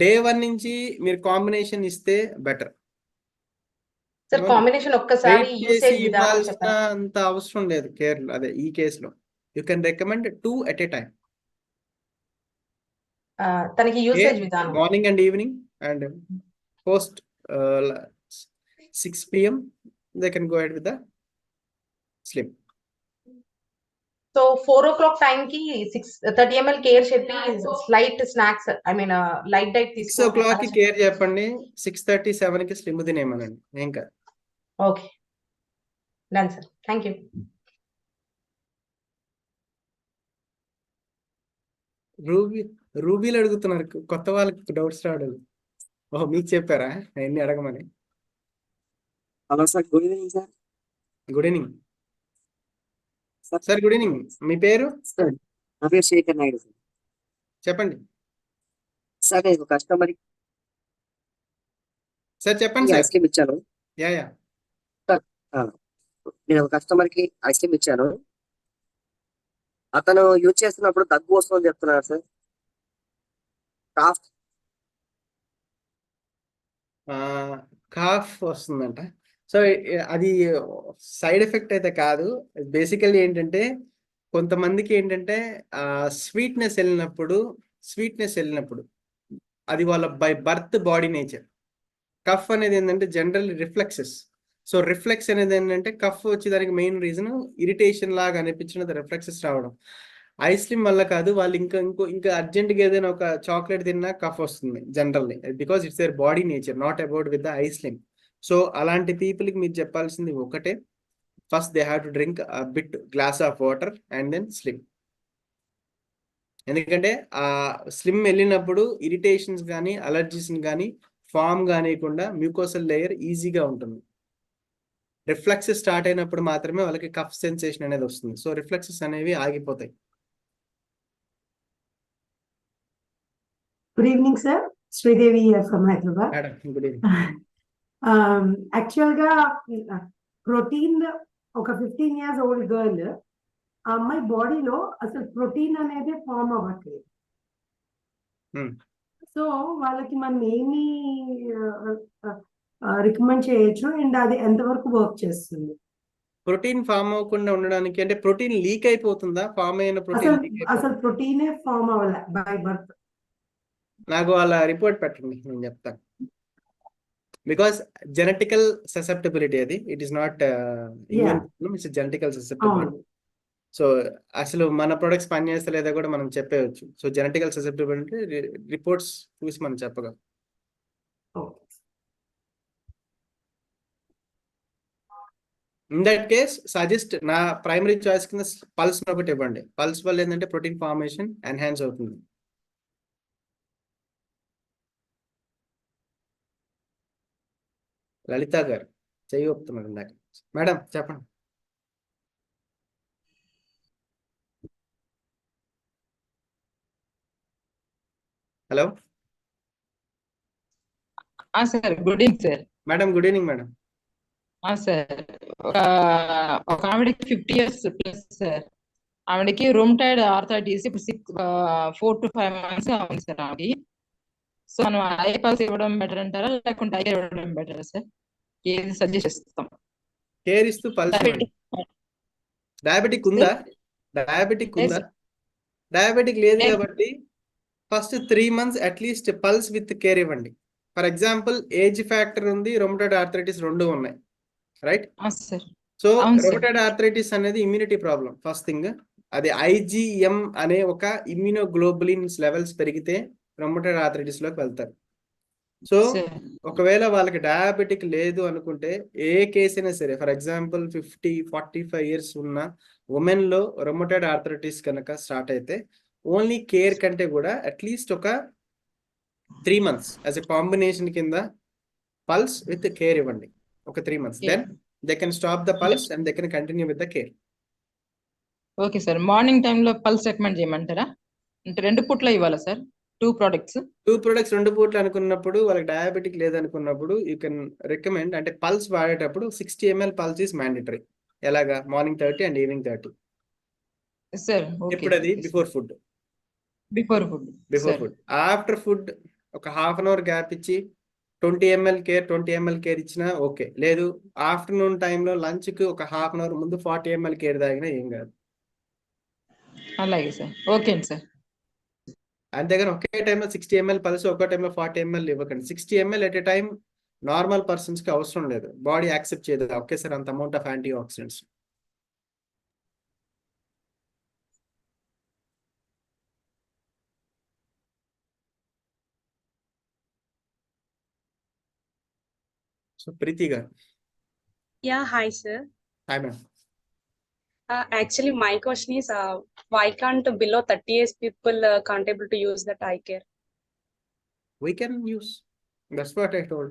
Day 1 నుంచి మీరు కాంబినేషన్ ఇస్తే బెటర్. సార్ కాంబినేషన్ ఒక్కసారి వెయిట్ చేసి యూసేజ్ విధానం ఇవ్వాల్సిన చెప్పారా? అంత అవసరం లేదు కేర్. అదే ఈ కేసులో you can recommend 2 at a time, తనకి యూసేజ్ విధానం. Morning and evening and post 6 PM they can go ahead with the slim. So 4 o'clock time కి 30 ml కేర్ చెప్పి slight snacks light diet 6 o'clock కి care చెప్పండి, 6:30, 7 కి slim తినేమనండి, ఏం కాదు. Okay done sir, thank you. రూబీలు అడుగుతున్నారు, కొత్త వాళ్ళకి డౌట్స్ రావడం. ఓహో, మీకు చెప్పారా ఎన్ని అడగమని? Hello sir, good evening sir. Good evening sir. Good evening, మీ పేరు? సార్ నా పేరు శేఖర్ నాయుడు సార్. చెప్పండి సార్ నేను ఒక కస్టమర్ సార్. చెప్పండి కి సార్. ఐస్ క్రీమ్ ఇచ్చాను. యా నేను ఒక కస్టమర్ కి ఐస్ క్రీమ్ ఇచ్చాను. అతను యూజ్ చేస్తున్నప్పుడు దగ్గు వస్తుందని చెప్తున్నారు సార్. కాఫ్ వస్తుందంట. సో అది సైడ్ ఎఫెక్ట్ అయితే కాదు. బేసికల్లీ ఏంటంటే కొంతమందికి ఏంటంటే స్వీట్నెస్ వెళ్ళినప్పుడు అది వాళ్ళ by birth body nature. Cough అనేది ఏంటంటే జనరల్ రిఫ్లెక్సెస్. సో రిఫ్లెక్స్ అనేది ఏంటంటే కఫ్ వచ్చేదానికి మెయిన్ రీజన్ ఇరిటేషన్ లాగా అనిపించినది రిఫ్లెక్సెస్ రావడం. ఐస్ క్రీమ్ వల్ల కాదు, వాళ్ళు ఇంకా అర్జెంట్గా ఏదైనా ఒక చాక్లెట్ తిన్నా కఫ్ వస్తుంది generally, because it's their body nature, not about with the ice cream. So అలాంటి పీపుల్కి మీరు చెప్పాల్సింది ఒకటే, first they have to drink bit glass of water and then slim. ఎందుకంటే ఆ స్లిమ్ వెళ్ళినప్పుడు ఇరిటేషన్స్ కానీ అలర్జీస్ కానీ ఫామ్ కానియకుండా మ్యూకోసల్ లేయర్ ఈజీగా ఉంటుంది. రిఫ్లెక్సెస్ స్టార్ట్ అయినప్పుడు మాత్రమే వాళ్ళకి కఫ్ సెన్సేషన్ అనేది వస్తుంది. సో రిఫ్లెక్సెస్ అనేవి ఆగిపోతాయి. Good evening, sir. Sridevi here from Hyderabad. Madam good evening. యాక్చువల్గా ప్రోటీన్ ఒక 15 years old గర్ల్, ఆ అమ్మాయి బాడీలో అసలు ప్రోటీన్ అనేది ఫామ్ అవ్వట్లేదు. సో వాళ్ళకి మనం ఏమి రికమెండ్ చేయొచ్చు అండ్ అది ఎంతవరకు వర్క్ చేస్తుంది? ప్రోటీన్ ఫామ్ అవ్వకుండా ఉండడానికి అంటే ప్రోటీన్ లీక్ అయిపోతుందా? ఫామ్ అయిన అసలు ప్రోటీనే ఫామ్ అవ్వాలి బై బర్త్. నాకు వాళ్ళ రిపోర్ట్ పెట్టండి, నేను చెప్తాను. బికాస్ జెనెటికల్ ససెప్టబిలిటీ అది, it is not it's genetical susceptibility. So అసలు మన ప్రొడక్ట్స్ పనిచేస్తలేదా కూడా మనం చెప్పేయచ్చు. సో జెనెటికల్ ససెప్టబిలిటీ రిపోర్ట్స్ చూసి మనం చెప్పగలం. ఇన్ దట్ కేస్ సజెస్ట్ నా ప్రైమరీ చాయిస్ కింద పల్స్ ఒకటి ఇవ్వండి. పల్స్ వల్ల ఏంటంటే ప్రోటీన్ ఫార్మేషన్ ఎన్హాన్స్ అవుతుంది. లలిత గారు చెయ్యి ఒప్పుతున్నారు ఇందాక. మేడం చెప్పండి. Hello sir, good evening sir. Madam good evening madam. Sir ఒక ఆవిడకి 50 years ప్లస్ సార్. ఆవిడకి రూమటాయిడ్ ఆర్థరైటిస్ ఇప్పుడు 4 to 5 months ఉంది సార్ ఆవిడకి. సో మనం ఐపాస్ ఇవ్వడం బెటర్ అంటారా లేకుంటే ఐకేర్ ఇవ్వడం బెటర్ సార్? ఏది సజెస్ట్ చేస్తాం? కేర్ ఇస్తూ పల్స్. డయాబెటిక్ ఉందా? డయాబెటిక్ లేదు కాబట్టి first 3 months at least pulse with care ఇవ్వండి. ఫర్ ఎగ్జాంపుల్ ఏజ్ ఫ్యాక్టర్ ఉంది, రొమటాయిడ్ ఆర్థరైటిస్ 2 ఉన్నాయి, రైట్? సో రొమటాయిడ్ ఆర్థరైటిస్ అనేది ఇమ్యూనిటీ ప్రాబ్లం. ఫస్ట్ థింగ్ అది IgM అనే ఒక ఇమ్యూనోగ్లోబులిన్స్ లెవెల్స్ పెరిగితే రొమటాయిడ్ ఆర్థరైటిస్ లోకి వెళ్తారు. సో సార్ ఒకవేళ వాళ్ళకి డయాబెటిక్ లేదు అనుకుంటే ఏ కేసు అయినా సరే, ఫర్ ఎగ్జాంపుల్ 45 ఇయర్స్ ఉన్న ఉమెన్ లో రొమటైడ్ ఆర్థరైటిస్ కనుక స్టార్ట్ అయితే ఓన్లీ కేర్ కంటే కూడా అట్లీస్ట్ ఒక 3 months యాజ్ ఎ కాంబినేషన్ కింద పల్స్ విత్ కేర్ ఇవ్వండి. ఒక 3 months, then they can stop the pulse and they can continue with the care. Okay sir, morning టైంలో పల్స్ రికమెండ్ చేయమంటారా? అంటే 2 పూట్ల ఇవ్వాలా సార్ 2 products? 2 products 2 పూట్లు అనుకున్నప్పుడు, వాళ్ళకి డయాబెటిక్ లేదనుకున్నప్పుడు యూ కెన్ రికమెండ్, అంటే పల్స్ వాడేటప్పుడు 60 ml పల్స్ ఈస్ మ్యాండేటరీ. ఎలాగా? Morning 30 and evening 30. Sir okay ఎప్పుడు అది? Before food. Before food. Before food. After food ఒక హాఫ్ అన్ అవర్ గ్యాప్ ఇచ్చి 20 ml కేర్ 20 ml కేర్ ఇచ్చినా ఓకే. లేదు afternoon టైంలో లంచ్కి ఒక హాఫ్ అన్ అవర్ ముందు 40 ml కేర్ తాగినా ఏం కాదు. అలాగే సార్, ఓకే సార్. అంతేగాని ఒకే టైంలో 60 ml పల్స్, ఒకే టైంలో 40 ml ఇవ్వకండి. 60 ml at a time normal persons కి అవసరం లేదు, బాడీ యాక్సెప్ట్ చేయదు ఒకేసారి అంత amount of antioxidants. So Preeti గారు. Yeah, hi sir. Hi ma'am. Actually, my question is, why can't below 30 years people can't able to use that eye care? We can use, that's what I told.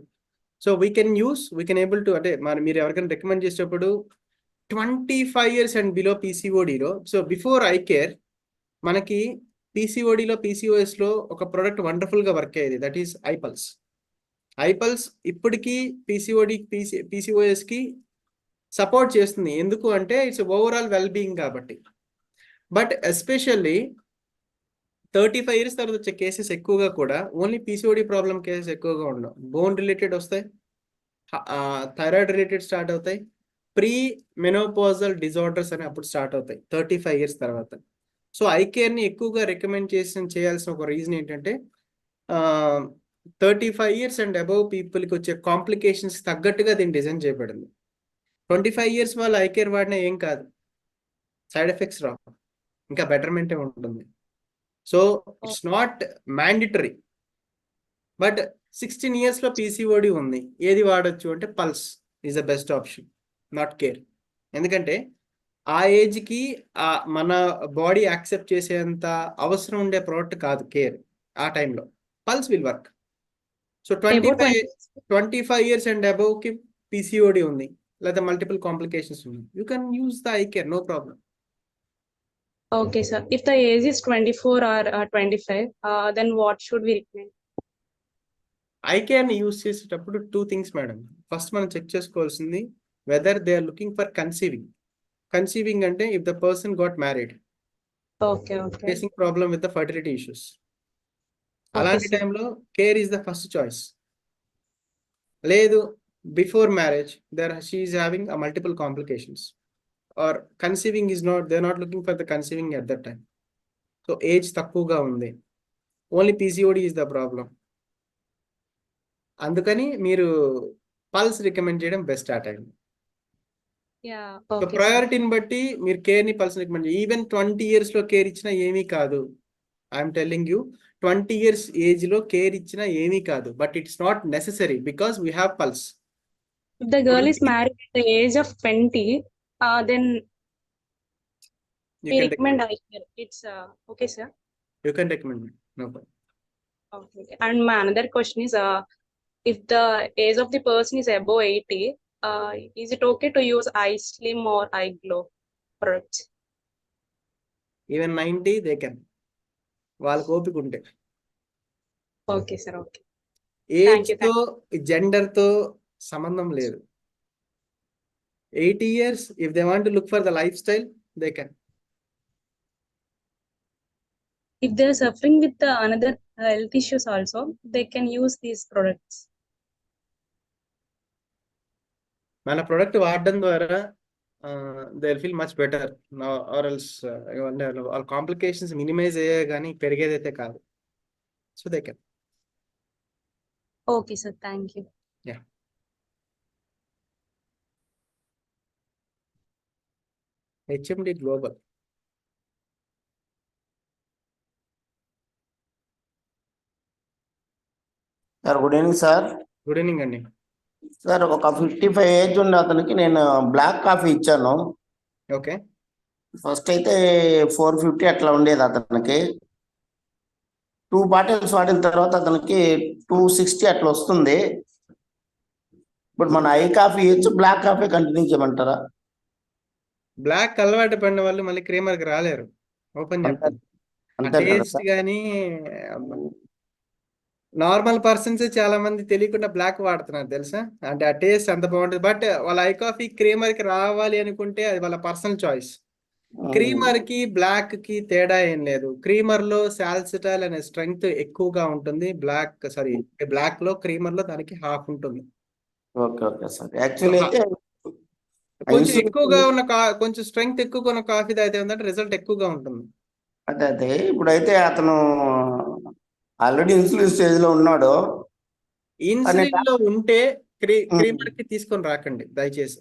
So we can use, we can able to, అంటే మరి మీరు ఎవరికైనా recommend చేసేటప్పుడు 25 years and below పీసీఓడిలో, so before iCare మనకి పీసీఓడిలో పీసీఓఎస్లో ఒక ప్రోడక్ట్ వండర్ఫుల్గా వర్క్ అయ్యేది, దట్ ఈస్ ఐపల్స్. ఐపల్స్ ఇప్పటికీ పీసీఓడి పీసీఓఎస్కి సపోర్ట్ చేస్తుంది. ఎందుకు అంటే ఇట్స్ ఓవరాల్ వెల్ బీయింగ్ కాబట్టి. బట్ ఎస్పెషల్లీ 35 years తర్వాత వచ్చే కేసెస్ ఎక్కువగా కూడా ఓన్లీ పీసీఓడి ప్రాబ్లం కేసెస్ ఎక్కువగా ఉండవు. బోన్ రిలేటెడ్ వస్తాయి, థైరాయిడ్ రిలేటెడ్ స్టార్ట్ అవుతాయి, ప్రీ మెనోపాజల్ డిజార్డర్స్ అని అప్పుడు స్టార్ట్ అవుతాయి 35 years తర్వాత. సో ఐ కేర్ని ఎక్కువగా రికమెండ్ చేయాల్సిన ఒక రీజన్ ఏంటంటే 35 years అండ్ అబవ్ పీపుల్కి వచ్చే కాంప్లికేషన్స్ తగ్గట్టుగా దీన్ని డిజైన్ చేయబడింది. 25 years వాళ్ళు ఐ కేర్ వాడినా ఏం కాదు, సైడ్ ఎఫెక్ట్స్ రావు, ఇంకా బెటర్మెంటే ఉంటుంది. So it's not mandatory. But 16 yearsలో పీసీఓడి ఉంది, ఏది వాడచ్చు అంటే pulse is the best option, not care. ఎందుకంటే ఆ ఏజ్కి మన బాడీ యాక్సెప్ట్ చేసేంత అవసరం ఉండే ప్రోడక్ట్ కాదు కేర్ ఆ టైంలో. Pulse will work. So 25 years and అబవ్కి పీసీఓడి ఉంది లేదా మల్టిపుల్ కాంప్లికేషన్స్ ఉన్నాయి, you can use the iCare, no problem. Okay, sir. If the age is 24 or 25, then what should we recommend? ఐ కేర్ని use చేసేటప్పుడు 2 things madam. First మనం check చేసుకోవాల్సింది whether they are looking for conceiving. Conceiving అంటే if the person got married, Okay, okay. Facing problem with the fertility issues, Okay, అలాంటి sir. టైంలో care is the first choice. లేదు before marriage she is having multiple complications or conceiving is not, they are not looking for the conceiving at that time. So age తక్కువగా ఉంది, only PCOD is the problem. అందుకని మీరు pulse recommend చేయడం best ఆ time. Yeah, so okay, sir. ప్రయారిటీని బట్టి మీరు కేర్ని pulse recommend చేయండి. Even 20 yearsలో care ఇచ్చినా ఏమీ కాదు. ఐఎమ్ టెల్లింగ్ యూ, 20 years ఏజ్లో కేర్ ఇచ్చినా ఏమీ కాదు. But it's not necessary because we have pulse. If the girl is married at the age of 20, then you we can recommend eye care. It's okay, sir. You can recommend, no problem. Okay, okay. And my another question is, if the age of the person is above 80, is it okay to use eye slim or eye glow products? Even 90 they can, వాళ్ళకి ఓపిక ఉంటే. Okay, sir. Okay. Thank you. ఏజ్తో జెండర్తో సంబంధం లేదు. 80 years, if they want to look for the lifestyle, they can. If they're suffering with another health issues also, they can use these products. మన product వాడడం ద్వారా they will feel much better, or else వాళ్ళ complications minimise అయ్యే కానీ పెరిగేదైతే కాదు. So they can. Okay, sir. Thank you. HMD global. Sir good evening sir. Good evening అండి. Sir ఒక 55 age ఉన్న అతనికి నేను బ్లాక్ కాఫీ ఇచ్చాను. ఓకే. ఫస్ట్ అయితే 450 అట్లా ఉండేది అతనికి. 2 బాటిల్స్ వాడిన తర్వాత అతనికి 260 అట్లా వస్తుంది. ఇప్పుడు మన ఐ కాఫీ ఇచ్చి బ్లాక్ కాఫీ కంటిన్యూ చేయమంటారా? బ్లాక్ అలవాటు పడిన వాళ్ళు మళ్ళీ క్రీమర్కి రాలేరు. ఓపెన్ చెప్తాను. ఆ అంతే కదా టేస్ట్ సార్? కానీ నార్మల్ పర్సన్స్ చాలా మంది తెలియకుండా బ్లాక్ వాడుతున్నారు తెలుసా, అంటే ఆ టేస్ట్ అంత బాగుంటుంది. బట్ వాళ్ళ ఐ కాఫీ క్రీమర్ కి రావాలి అనుకుంటే అది వాళ్ళ పర్సనల్ చాయిస్. క్రీమర్ కి బ్లాక్ కి తేడా ఏం లేదు. క్రీమర్ లో సాల్సిటల్ అనే స్ట్రెంగ్త్ ఎక్కువగా ఉంటుంది. బ్లాక్ లో క్రీమర్ లో దానికి హాఫ్ ఉంటుంది. Okay okay sir. యాక్చువల్లీ అయితే కొంచెం ఇన్సులిన్ ఎక్కువగా ఉన్న కొంచెం స్ట్రెంగ్త్ ఎక్కువగా ఉన్న కాఫీ తాగితే ఏంటంటే రిజల్ట్ ఎక్కువగా ఉంటుంది. అదే ఇప్పుడైతే అతను ఆల్రెడీ ఇన్సులిన్ స్టేజ్ లో ఉన్నాడు. ఇన్సులిన్ లో ఉంటే క్రీమర్ కి తీసుకొని రాకండి దయచేసి.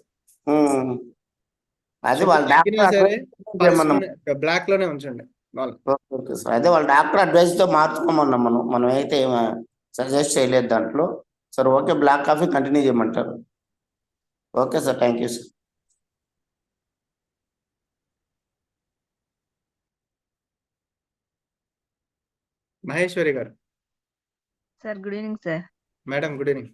అదే షుగర్ వాళ్ళ తగ్గినా డాక్టర్ సరే చేయమన్నాం. బ్లాక్ లోనే ఉంచండి. Okay sir. అదే వాళ్ళ డాక్టర్ అడ్వైస్ తో మార్చుకోమన్నాం. మనం అయితే సజెస్ట్ చేయలేదు దాంట్లో. Sir okay, black coffee continue చేయమంటారు. Okay sir, thank you sir. Maheshwari గారు. Sir good evening sir. Madam good evening.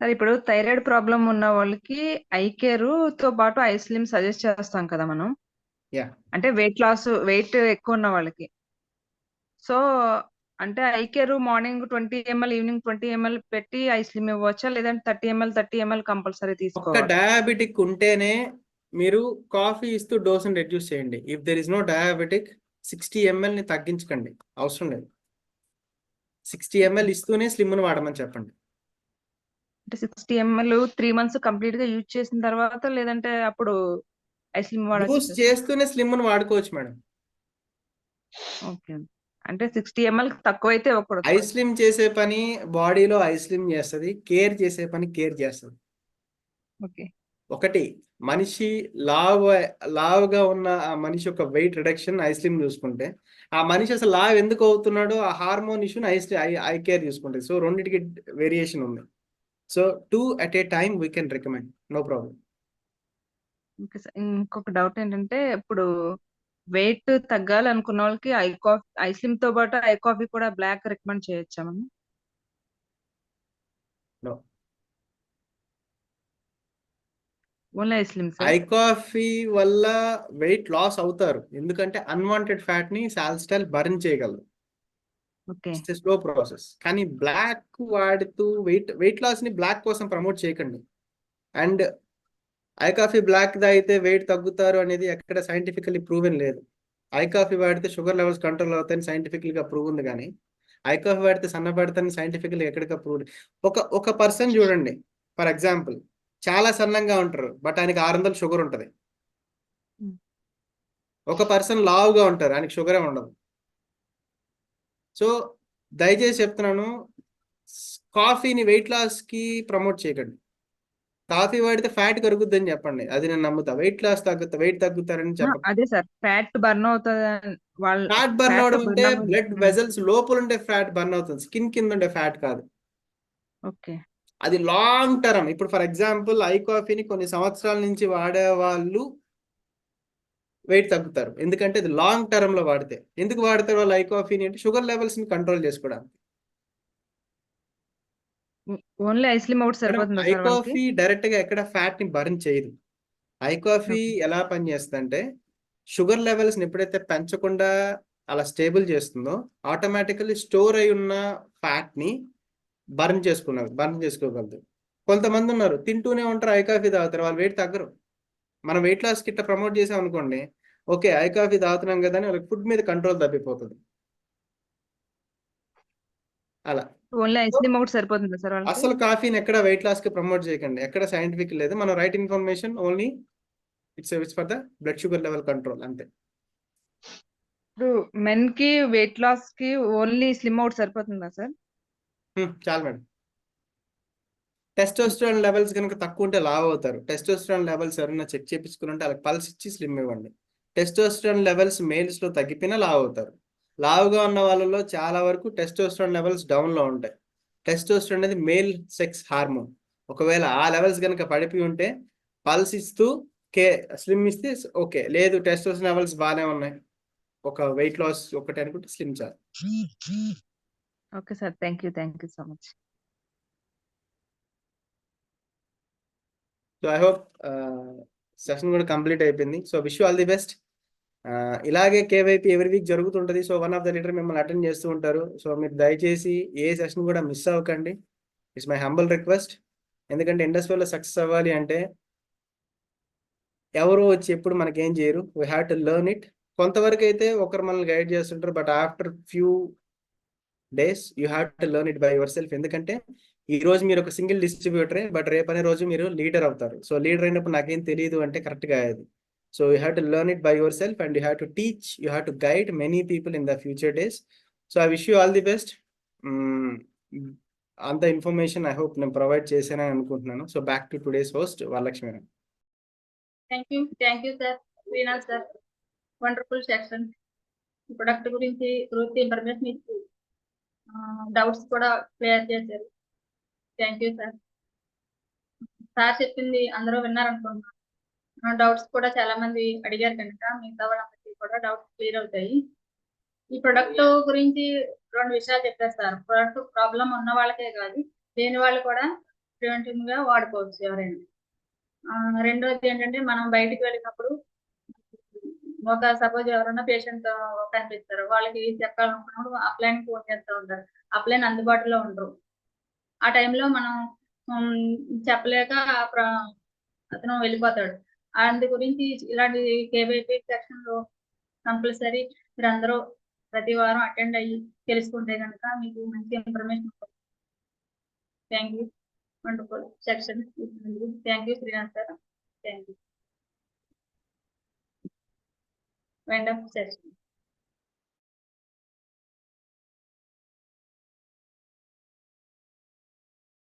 Sir ఇప్పుడు థైరాయిడ్ ప్రాబ్లం ఉన్న వాళ్ళకి ఐ కేర్ తో పాటు ఐ స్లిమ్ సజెస్ట్ చేస్తాం కదా మనం. యా. అంటే వెయిట్ ఎక్కువ ఉన్న వాళ్ళకి. సో అంటే I care morning 20 ml evening 20 ml పెట్టి ఐ స్లిమ్ ఇవ్వచ్చా, లేదంటే 30 ml కంపల్సరీ ఒక్క తీసుకోవాలి? డయాబెటిక్ ఉంటేనే మీరు కాఫీ ఇస్తూ డోసును రెడ్యూస్ చేయండి. If there is no diabetic 60 ml ని తగ్గించకండి, అవసరం లేదు. 60 ml ఇస్తూనే స్లిమ్ ను వాడమని చెప్పండి. అంటే 60 ml 3 months కంప్లీట్ గా యూజ్ చేసిన తర్వాత, లేదంటే అప్పుడు ఐ స్లిమ్ యూస్ వాడచ్చు? చేస్తూనే స్లిమ్ ను వాడుకోవచ్చు మేడం. ఓకే. అంటే 60 ml తక్కువైతే ఇవ్వకూడదు. ఐ స్లిమ్ చేసే పని బాడీలో ఐ స్లిమ్ చేస్తుంది, కేర్ చేసే పని కేర్ చేస్తుంది. ఓకే. ఒకటి మనిషి లావుగా ఉన్న ఆ మనిషి యొక్క వెయిట్ రిడక్షన్ ఐ స్లిమ్ చూసుకుంటే, ఆ మనిషి అసలు లావ్ ఎందుకు అవుతున్నాడో ఆ హార్మోన్ ఇష్యూని ఐ కేర్ చూసుకుంటుంది. సో రెండింటికి వేరియేషన్ ఉంది. So 2 at a time we can recommend, no problem. Okay sir. ఇంకొక డౌట్ ఏంటంటే, ఇప్పుడు వెయిట్ తగ్గాలి అనుకున్న వాళ్ళకి ఐ స్లిమ్ తో పాటు ఐ కాఫీ కూడా బ్లాక్ రికమెండ్ చేయొచ్చా మనం? No. Only I slim sir? I coffee వల్ల వెయిట్ లాస్ అవుతారు, ఎందుకంటే అన్వాంటెడ్ ఫ్యాట్ ని సాల్సిటల్ బర్న్ చేయగలదు. ఓకే. Slow process. కానీ బ్లాక్ వాడుతూ వెయిట్ లాస్ ని బ్లాక్ కోసం ప్రమోట్ చేయకండి. అండ్ ఐ కాఫీ బ్లాక్ తాగితే వెయిట్ తగ్గుతారు అనేది ఎక్కడ సైంటిఫికల్లీ ప్రూవెన్ లేదు. ఐ కాఫీ వాడితే షుగర్ లెవెల్స్ కంట్రోల్ అవుతాయని సైంటిఫికల్గా ప్రూవ్ ఉంది, కానీ ఐ కాఫీ వాడితే సన్నబడతాయని సైంటిఫికల్లీ ఎక్కడిగా ప్రూవ్. ఒక పర్సన్ చూడండి, ఫర్ ఎగ్జాంపుల్ చాలా సన్నంగా ఉంటారు, బట్ ఆయనకి 600 షుగర్ ఉంటుంది. ఒక పర్సన్ లావుగా ఉంటారు, ఆయనకి షుగరే ఉండదు. సో దయచేసి చెప్తున్నాను, కాఫీని వెయిట్ లాస్ కి ప్రమోట్ చేయకండి. కాఫీ వాడితే ఫ్యాట్ కరుగుద్దని చెప్పండి, అది నేను నమ్ముతా. వెయిట్ తగ్గుతారని చెప్పండి. అదే సార్, ఫ్యాట్ బర్న్ అవుతుంది. ఫ్యాట్ బర్న్ అవడం అంటే బ్లడ్ వెజల్స్ లోపల ఉండే ఫ్యాట్ బర్న్ అవుతుంది, స్కిన్ కింద ఉండే ఫ్యాట్ కాదు. ఓకే. అది లాంగ్ టర్మ్. ఇప్పుడు ఫర్ ఎగ్జాంపుల్ ఐ కాఫీని కొన్ని సంవత్సరాల నుంచి వాడే వాళ్ళు వెయిట్ తగ్గుతారు, ఎందుకంటే ఇది లాంగ్ టర్మ్ లో వాడితే. ఎందుకు వాడతారు వాళ్ళు ఐ కాఫీని అంటే షుగర్ లెవెల్స్ ని కంట్రోల్ చేసుకోవడానికి. ఓన్లీ ఐ స్లిమ్ అవుట్ సరిపోతుందా ఐ సార్ వాళ్ళకి? కాఫీ డైరెక్ట్ గా ఎక్కడ ఫ్యాట్ ని బర్న్ చేయదు. ఐ కాఫీ ఎలా పనిచేస్తుందంటే షుగర్ లెవెల్స్ ని ఎప్పుడైతే పెంచకుండా అలా స్టేబుల్ చేస్తుందో, ఆటోమేటికల్లీ స్టోర్ అయి ఉన్న ఫ్యాట్ ని బర్న్ చేసుకోగలదు. కొంతమంది ఉన్నారు తింటూనే ఉంటారు, ఐ కాఫీ తాగుతారు, వాళ్ళు వెయిట్ తగ్గరు. మనం వెయిట్ లాస్ కిట్ట ప్రమోట్ చేసాం అనుకోండి, ఓకే ఐ కాఫీ తాగుతున్నాం కదా అని వాళ్ళకి ఫుడ్ మీద కంట్రోల్ తప్పిపోతుంది. అలా ఓన్లీ ఐ స్లిమ్ అవుట్ సరిపోతుందా సార్ వాళ్ళకి? అసలు కాఫీని ఎక్కడ వెయిట్ లాస్ కి ప్రమోట్ చేయకండి, ఎక్కడ సైంటిఫిక్ లేదు. మనం right information only it's for the blood sugar level control అంతే. ఇప్పుడు మెన్ కి వెయిట్ లాస్ కి ఓన్లీ స్లిమ్ అవుట్ సరిపోతుందా సార్? చాలు మేడం. టెస్టోస్టెరాన్ లెవెల్స్ కనుక తక్కువ ఉంటే లావ్ అవుతారు. టెస్టోస్టెరాన్ లెవెల్స్ ఎవరైనా చెక్ చేయించుకుంటే వాళ్ళకి పల్స్ ఇచ్చి స్లిమ్ ఇవ్వండి. టెస్టోస్టెరాన్ లెవెల్స్ మేల్స్ లో తగ్గిపోయినా లావ్ అవుతారు. లావుగా ఉన్న వాళ్ళలో చాలా వరకు టెస్టోస్టెరాన్ లెవెల్స్ డౌన్ లో ఉంటాయి. టెస్టోస్టెరాన్ అనేది మేల్ సెక్స్ హార్మోన్. ఒకవేళ ఆ లెవెల్స్ కనుక పడిపోయి ఉంటే పల్స్ ఇస్తూ స్లిమ్ ఇస్తే ఓకే, లేదు టెస్టోస్టెరాన్ లెవెల్స్ బాగానే ఉన్నాయి, ఒక వెయిట్ లాస్ ఒకటి అనుకుంటే స్లిమ్ చాలు. Okay sir, thank you so much. So I hope session కూడా కంప్లీట్ అయిపోయింది. So wish all the best. ఇలాగే కేవైపీ ఎవ్రీ వీక్ జరుగుతుంటుంది. So one of the leader మిమ్మల్ని అటెండ్ చేస్తూ ఉంటారు. సో మీరు దయచేసి ఏ సెషన్ కూడా మిస్ అవ్వకండి. It's my humble request. ఎందుకంటే ఇండస్ట్రీలో సక్సెస్ అవ్వాలి అంటే ఎవరో వచ్చి ఎప్పుడు మనకేం చేయరు. We have to learn it. కొంతవరకు అయితే ఒకరు మనల్ని గైడ్ చేస్తుంటారు, but after few days you have to learn it by your self. ఎందుకంటే ఈ రోజు మీరు ఒక సింగిల్ డిస్ట్రిబ్యూటరే, బట్ రేపనే రోజు మీరు లీడర్ అవుతారు. సో లీడర్ అయినప్పుడు నాకేం తెలియదు అంటే కరెక్ట్గా అది. So you have to learn it by yourself and you have to teach, you have to guide many people in the future days. So I wish you all the best. All the information I hope నేను provide చేశానని అనుకుంటున్నాను. So back to today's host Varalakshmi. Thank you sir, Srinath sir, wonderful section. Product గురించి పూర్తి information ఇచ్చి doubts కూడా clear చేశారు. Thank you sir. Sir చెప్పింది అందరూ విన్నారనుకుంటున్నాను. డౌట్స్ కూడా చాలా మంది అడిగారు కనుక మిగతా వాళ్ళందరికీ కూడా డౌట్స్ క్లియర్ అవుతాయి. ఈ ప్రొడక్ట్ గురించి 2 విషయాలు చెప్పేస్తారు. ప్రొడక్ట్ ప్రాబ్లం ఉన్న వాళ్ళకే కాదు, లేని వాళ్ళు కూడా ప్రివెంటివ్ గా వాడుకోవచ్చు ఎవరైనా. రెండోది ఏంటంటే మనం బయటికి వెళ్ళినప్పుడు ఒక సపోజ్ ఎవరైనా పేషెంట్ కనిపిస్తారు, వాళ్ళకి చెప్పాలనుకున్నప్పుడు అప్లైన్ ఫోన్ చేస్తూ ఉంటారు, అప్లైన్ అందుబాటులో ఉండరు. ఆ టైంలో మనం చెప్పలేక అతను వెళ్ళిపోతాడు. అందు గురించి ఇలాంటి కేవైపీ సెక్షన్ లో కంపల్సరీ మీరు అందరూ ప్రతి వారం అటెండ్ అయ్యి తెలుసుకుంటే కనుక మీకు మంచి ఇన్ఫర్మేషన్ ఉంటుంది. Thank you. Wonderful section. Thank you Srinath sir. Thank you. End of section.